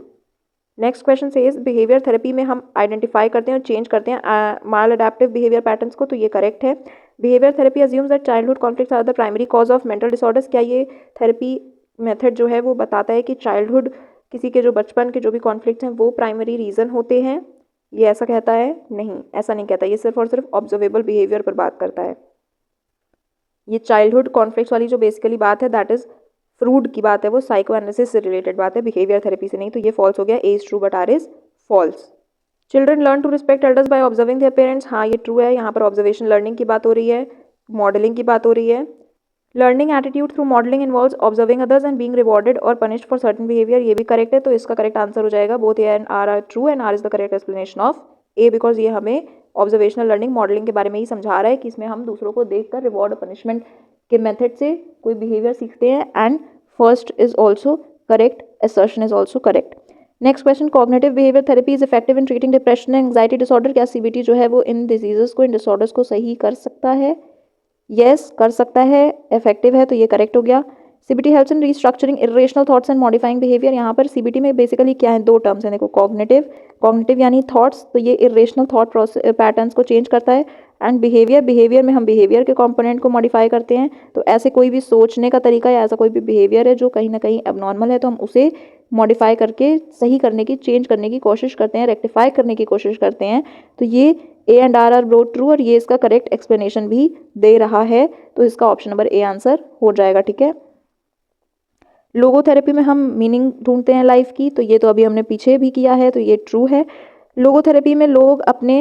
Next question से इज बिहेवियर थेरेपी में हम आइडेंटिफाई करते हैं और चेंज करते हैं माल अडेप्टिव बिहेवियर पैटर्न्स को, तो ये करेक्ट है। Behaviour therapy assumes that childhood conflicts are the primary cause of mental disorders. क्या ये थेरेपी मेथड जो है वो बताता है कि चाइल्डहुड, किसी के जो बचपन के जो भी कॉन्फ्लिक्ट्स हैं वो प्राइमरी रीज़न होते हैं? ये ऐसा कहता है? नहीं, ऐसा नहीं कहता। ये सिर्फ और सिर्फ ऑब्जर्वेबल बिहेवियर पर बात करता है। ये चाइल्डहुड कॉन्फ्लिक्ट्स वाली जो बेसिकली बात है, दैट इज फ्रूड की बात है, वो साइको एनालिसिस से रिलेटेड बात है, बिहेवियर थेरेपी से नहीं। तो ये फॉल्स हो गया, A is true but R is false. Children learn to respect elders by observing their parents. हाँ, ये ट्रू है, यहाँ पर ऑब्जर्वेशन लर्निंग की बात हो रही है, मॉडलिंग की बात हो रही है। Learning attitude through modelling involves observing others and being rewarded और पनिश्ड फॉर सर्टेन बिहेवियर। ये भी करेक्ट है, तो इसका करेक्ट आंसर हो जाएगा both A and R are true and R is the correct explanation of A, because ये हमें ऑब्जर्वेशनल लर्निंग, मॉडलिंग के बारे में ही समझा रहा है कि इसमें हम दूसरों को देखकर रिवॉर्ड और पनिशमेंट के मेथड से कोई बिहेवियर सीखते हैं। And first is also correct, assertion is also correct. Next question, cognitive behaviour therapy is effective in treating depression and anxiety disorder. क्या सीबीटी जो है वो इन डिजीजेस को, इन डिसऑर्डर्स को सही कर सकता है? येस, कर सकता है, इफेक्टिव है, तो ये करेक्ट हो गया। CBT helps in restructuring irrational thoughts and modifying behaviour. यहाँ पर सीबीटी में बेसिकली क्या है, दो टर्म्स हैं, देखो, कॉग्निटिव यानी थॉट्स, तो ये इरेशनल थॉट पैटर्न्स को चेंज करता है, एंड बिहेवियर में हम बिहेवियर के कंपोनेंट को मॉडिफाई करते हैं। तो ऐसे कोई भी सोचने का तरीका या ऐसा कोई भी बिहेवियर है जो कहीं ना कहीं एबनॉर्मल है, तो हम उसे मॉडिफाई करके सही करने की, चेंज करने की कोशिश करते हैं, रेक्टिफाई करने की कोशिश करते हैं। तो ये A and R both true और ये इसका करेक्ट एक्सप्लेनेशन भी दे रहा है। तो इसका ऑप्शन नंबर ए आंसर हो जाएगा। ठीक है, लोगोथेरेपी में हम मीनिंग ढूंढते हैं लाइफ की, तो ये तो अभी हमने पीछे भी किया है, तो ये ट्रू है। लोगोथेरेपी में लोग अपने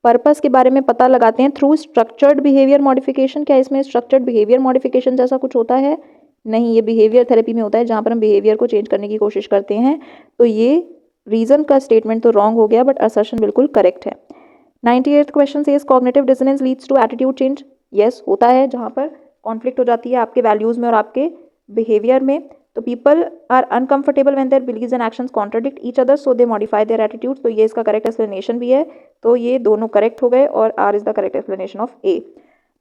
पर्पस के बारे में पता लगाते हैं थ्रू स्ट्रक्चर्ड बिहेवियर मॉडिफिकेशन। क्या इसमें स्ट्रक्चर्ड बिहेवियर मॉडिफिकेशन जैसा कुछ होता है? नहीं, ये बिहेवियर थेरेपी में होता है जहाँ पर हम बिहेवियर को चेंज करने की कोशिश करते हैं। तो ये रीजन का स्टेटमेंट तो रॉन्ग हो गया, बट असर्शन बिल्कुल करेक्ट है। 98th क्वेश्चन से cognitive dissonance leads to attitude change. Yes, होता है, जहाँ पर कॉन्फ्लिक्ट हो जाती है आपके वैल्यूज़ में और आपके बिहेवियर में। तो people are uncomfortable when their beliefs and actions contradict each other, so they modify their attitude. तो ये इसका करेक्ट एक्सप्लेनेशन भी है। तो ये दोनों करेक्ट हो गए और R is the correct explanation of A.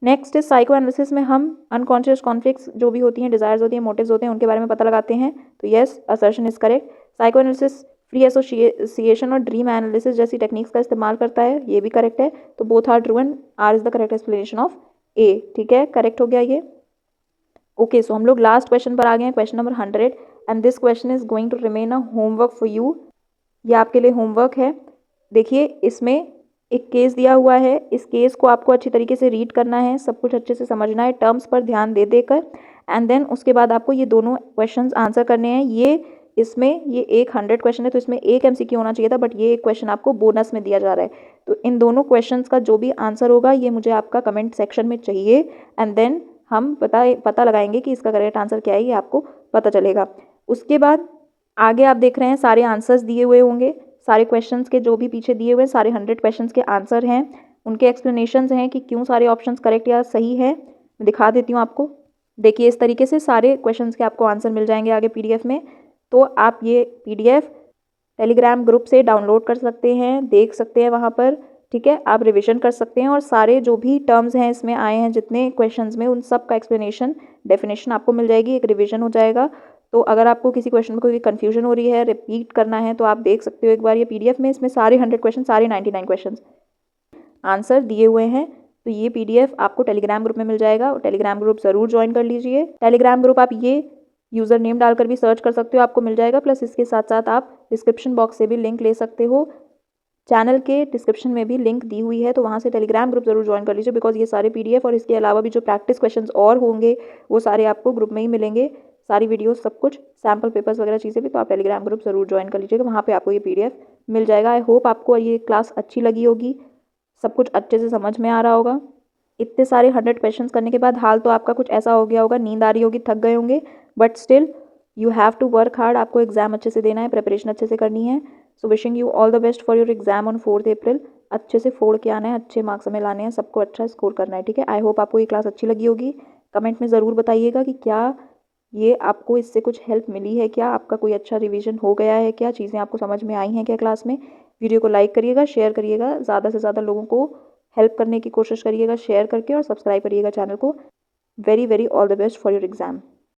Next is psycho analysis में हम अनकॉन्शियस कॉन्फ्लिक्ट्स जो भी होती हैं, डिजायर्स होती हैं, मोटिव्स होते हैं, उनके बारे में पता लगाते हैं। तो yes, assertion is correct. Psychoanalysis free association और ड्रीम एनालिसिस जैसी टेक्निक्स का इस्तेमाल करता है, ये भी करेक्ट है। तो both are true and R is the correct explanation of A. ठीक है, करेक्ट हो गया ये। ओके, सो हम लोग लास्ट क्वेश्चन पर आ गए हैं, question number 100, and this question is going to remain a homework for you. ये आपके लिए होमवर्क है। देखिए, इसमें एक केस दिया हुआ है, इस केस को आपको अच्छी तरीके से रीड करना है, सब कुछ अच्छे से समझना है, टर्म्स पर ध्यान दे देकर, एंड देन उसके बाद आपको ये दोनों क्वेश्चंस आंसर करने हैं। ये एक 100 क्वेश्चन है, तो इसमें एक MCQ होना चाहिए था, बट ये एक क्वेश्चन आपको बोनस में दिया जा रहा है। तो इन दोनों क्वेश्चंस का जो भी आंसर होगा, ये मुझे आपका कमेंट सेक्शन में चाहिए, एंड देन हम पता लगाएंगे कि इसका करेक्ट आंसर क्या है, ये आपको पता चलेगा। उसके बाद आगे आप देख रहे हैं सारे आंसर्स दिए हुए होंगे, सारे क्वेश्चंस के जो भी पीछे दिए हुए हैं, सारे 100 क्वेश्चंस के आंसर हैं, उनके एक्सप्लेनेशंस हैं कि क्यों सारे ऑप्शंस करेक्ट या सही है। मैं दिखा देती हूँ आपको। देखिए, इस तरीके से सारे क्वेश्चंस के आपको आंसर मिल जाएंगे आगे PDF में। तो आप ये PDF टेलीग्राम ग्रुप से डाउनलोड कर सकते हैं, देख सकते हैं वहाँ पर। ठीक है, आप रिविजन कर सकते हैं और सारे जो भी टर्म्स हैं इसमें आए हैं, जितने क्वेश्चंस में, उन सब का एक्सप्लेनेशन, डेफिनेशन आपको मिल जाएगी, एक रिविजन हो जाएगा। तो अगर आपको किसी क्वेश्चन में कोई कन्फ्यूजन हो रही है, रिपीट करना है, तो आप देख सकते हो एक बार ये PDF में। इसमें सारे 100 क्वेश्चन, सारे 99 क्वेश्चन आंसर दिए हुए हैं। तो ये PDF आपको टेलीग्राम ग्रुप में मिल जाएगा, और टेलीग्राम ग्रुप ज़रूर ज्वाइन कर लीजिए। टेलीग्राम ग्रुप आप ये यूज़र नेम डालकर भी सर्च कर सकते हो, आपको मिल जाएगा। प्लस इसके साथ साथ आप डिस्क्रिप्शन बॉक्स से भी लिंक ले सकते हो, चैनल के डिस्क्रिप्शन में भी लिंक दी हुई है, तो वहाँ से टेलीग्राम ग्रुप जरूर ज्वाइन कर लीजिए, बिकॉज ये सारे PDF और इसके अलावा भी जो प्रैक्टिस क्वेश्चंस और होंगे, वो सारे आपको ग्रुप में ही मिलेंगे, सारी वीडियोस, सब कुछ, सैम्पल पेपर्स वगैरह चीज़ें भी। तो आप टेलीग्राम ग्रुप जरूर ज्वाइन कर लीजिएगा, वहाँ पर आपको ये PDF मिल जाएगा। आई होप आपको ये क्लास अच्छी लगी होगी, सब कुछ अच्छे से समझ में आ रहा होगा। इतने सारे 100 क्वेश्चंस करने के बाद हाल तो आपका कुछ ऐसा हो गया होगा, नींद आ रही होगी, थक गए होंगे, but still you have to work hard. आपको एग्जाम अच्छे से देना है, प्रिपरेशन अच्छे से करनी है। So wishing you all the best for your exam on 4 April. अच्छे से फोड़ के आना है, अच्छे मार्क्स हमें लाने हैं, सबको अच्छा स्कोर करना है। ठीक है, आई होप आपको ये क्लास अच्छी लगी होगी। कमेंट में ज़रूर बताइएगा कि क्या ये आपको इससे कुछ हेल्प मिली है, क्या आपका कोई अच्छा रिवीजन हो गया है, क्या चीज़ें आपको समझ में आई हैं क्या क्लास में। वीडियो को लाइक करिएगा, शेयर करिएगा, ज़्यादा से ज़्यादा लोगों को हेल्प करने की कोशिश करिएगा शेयर करके, और सब्सक्राइब करिएगा चैनल को। Very very all the best for your exam.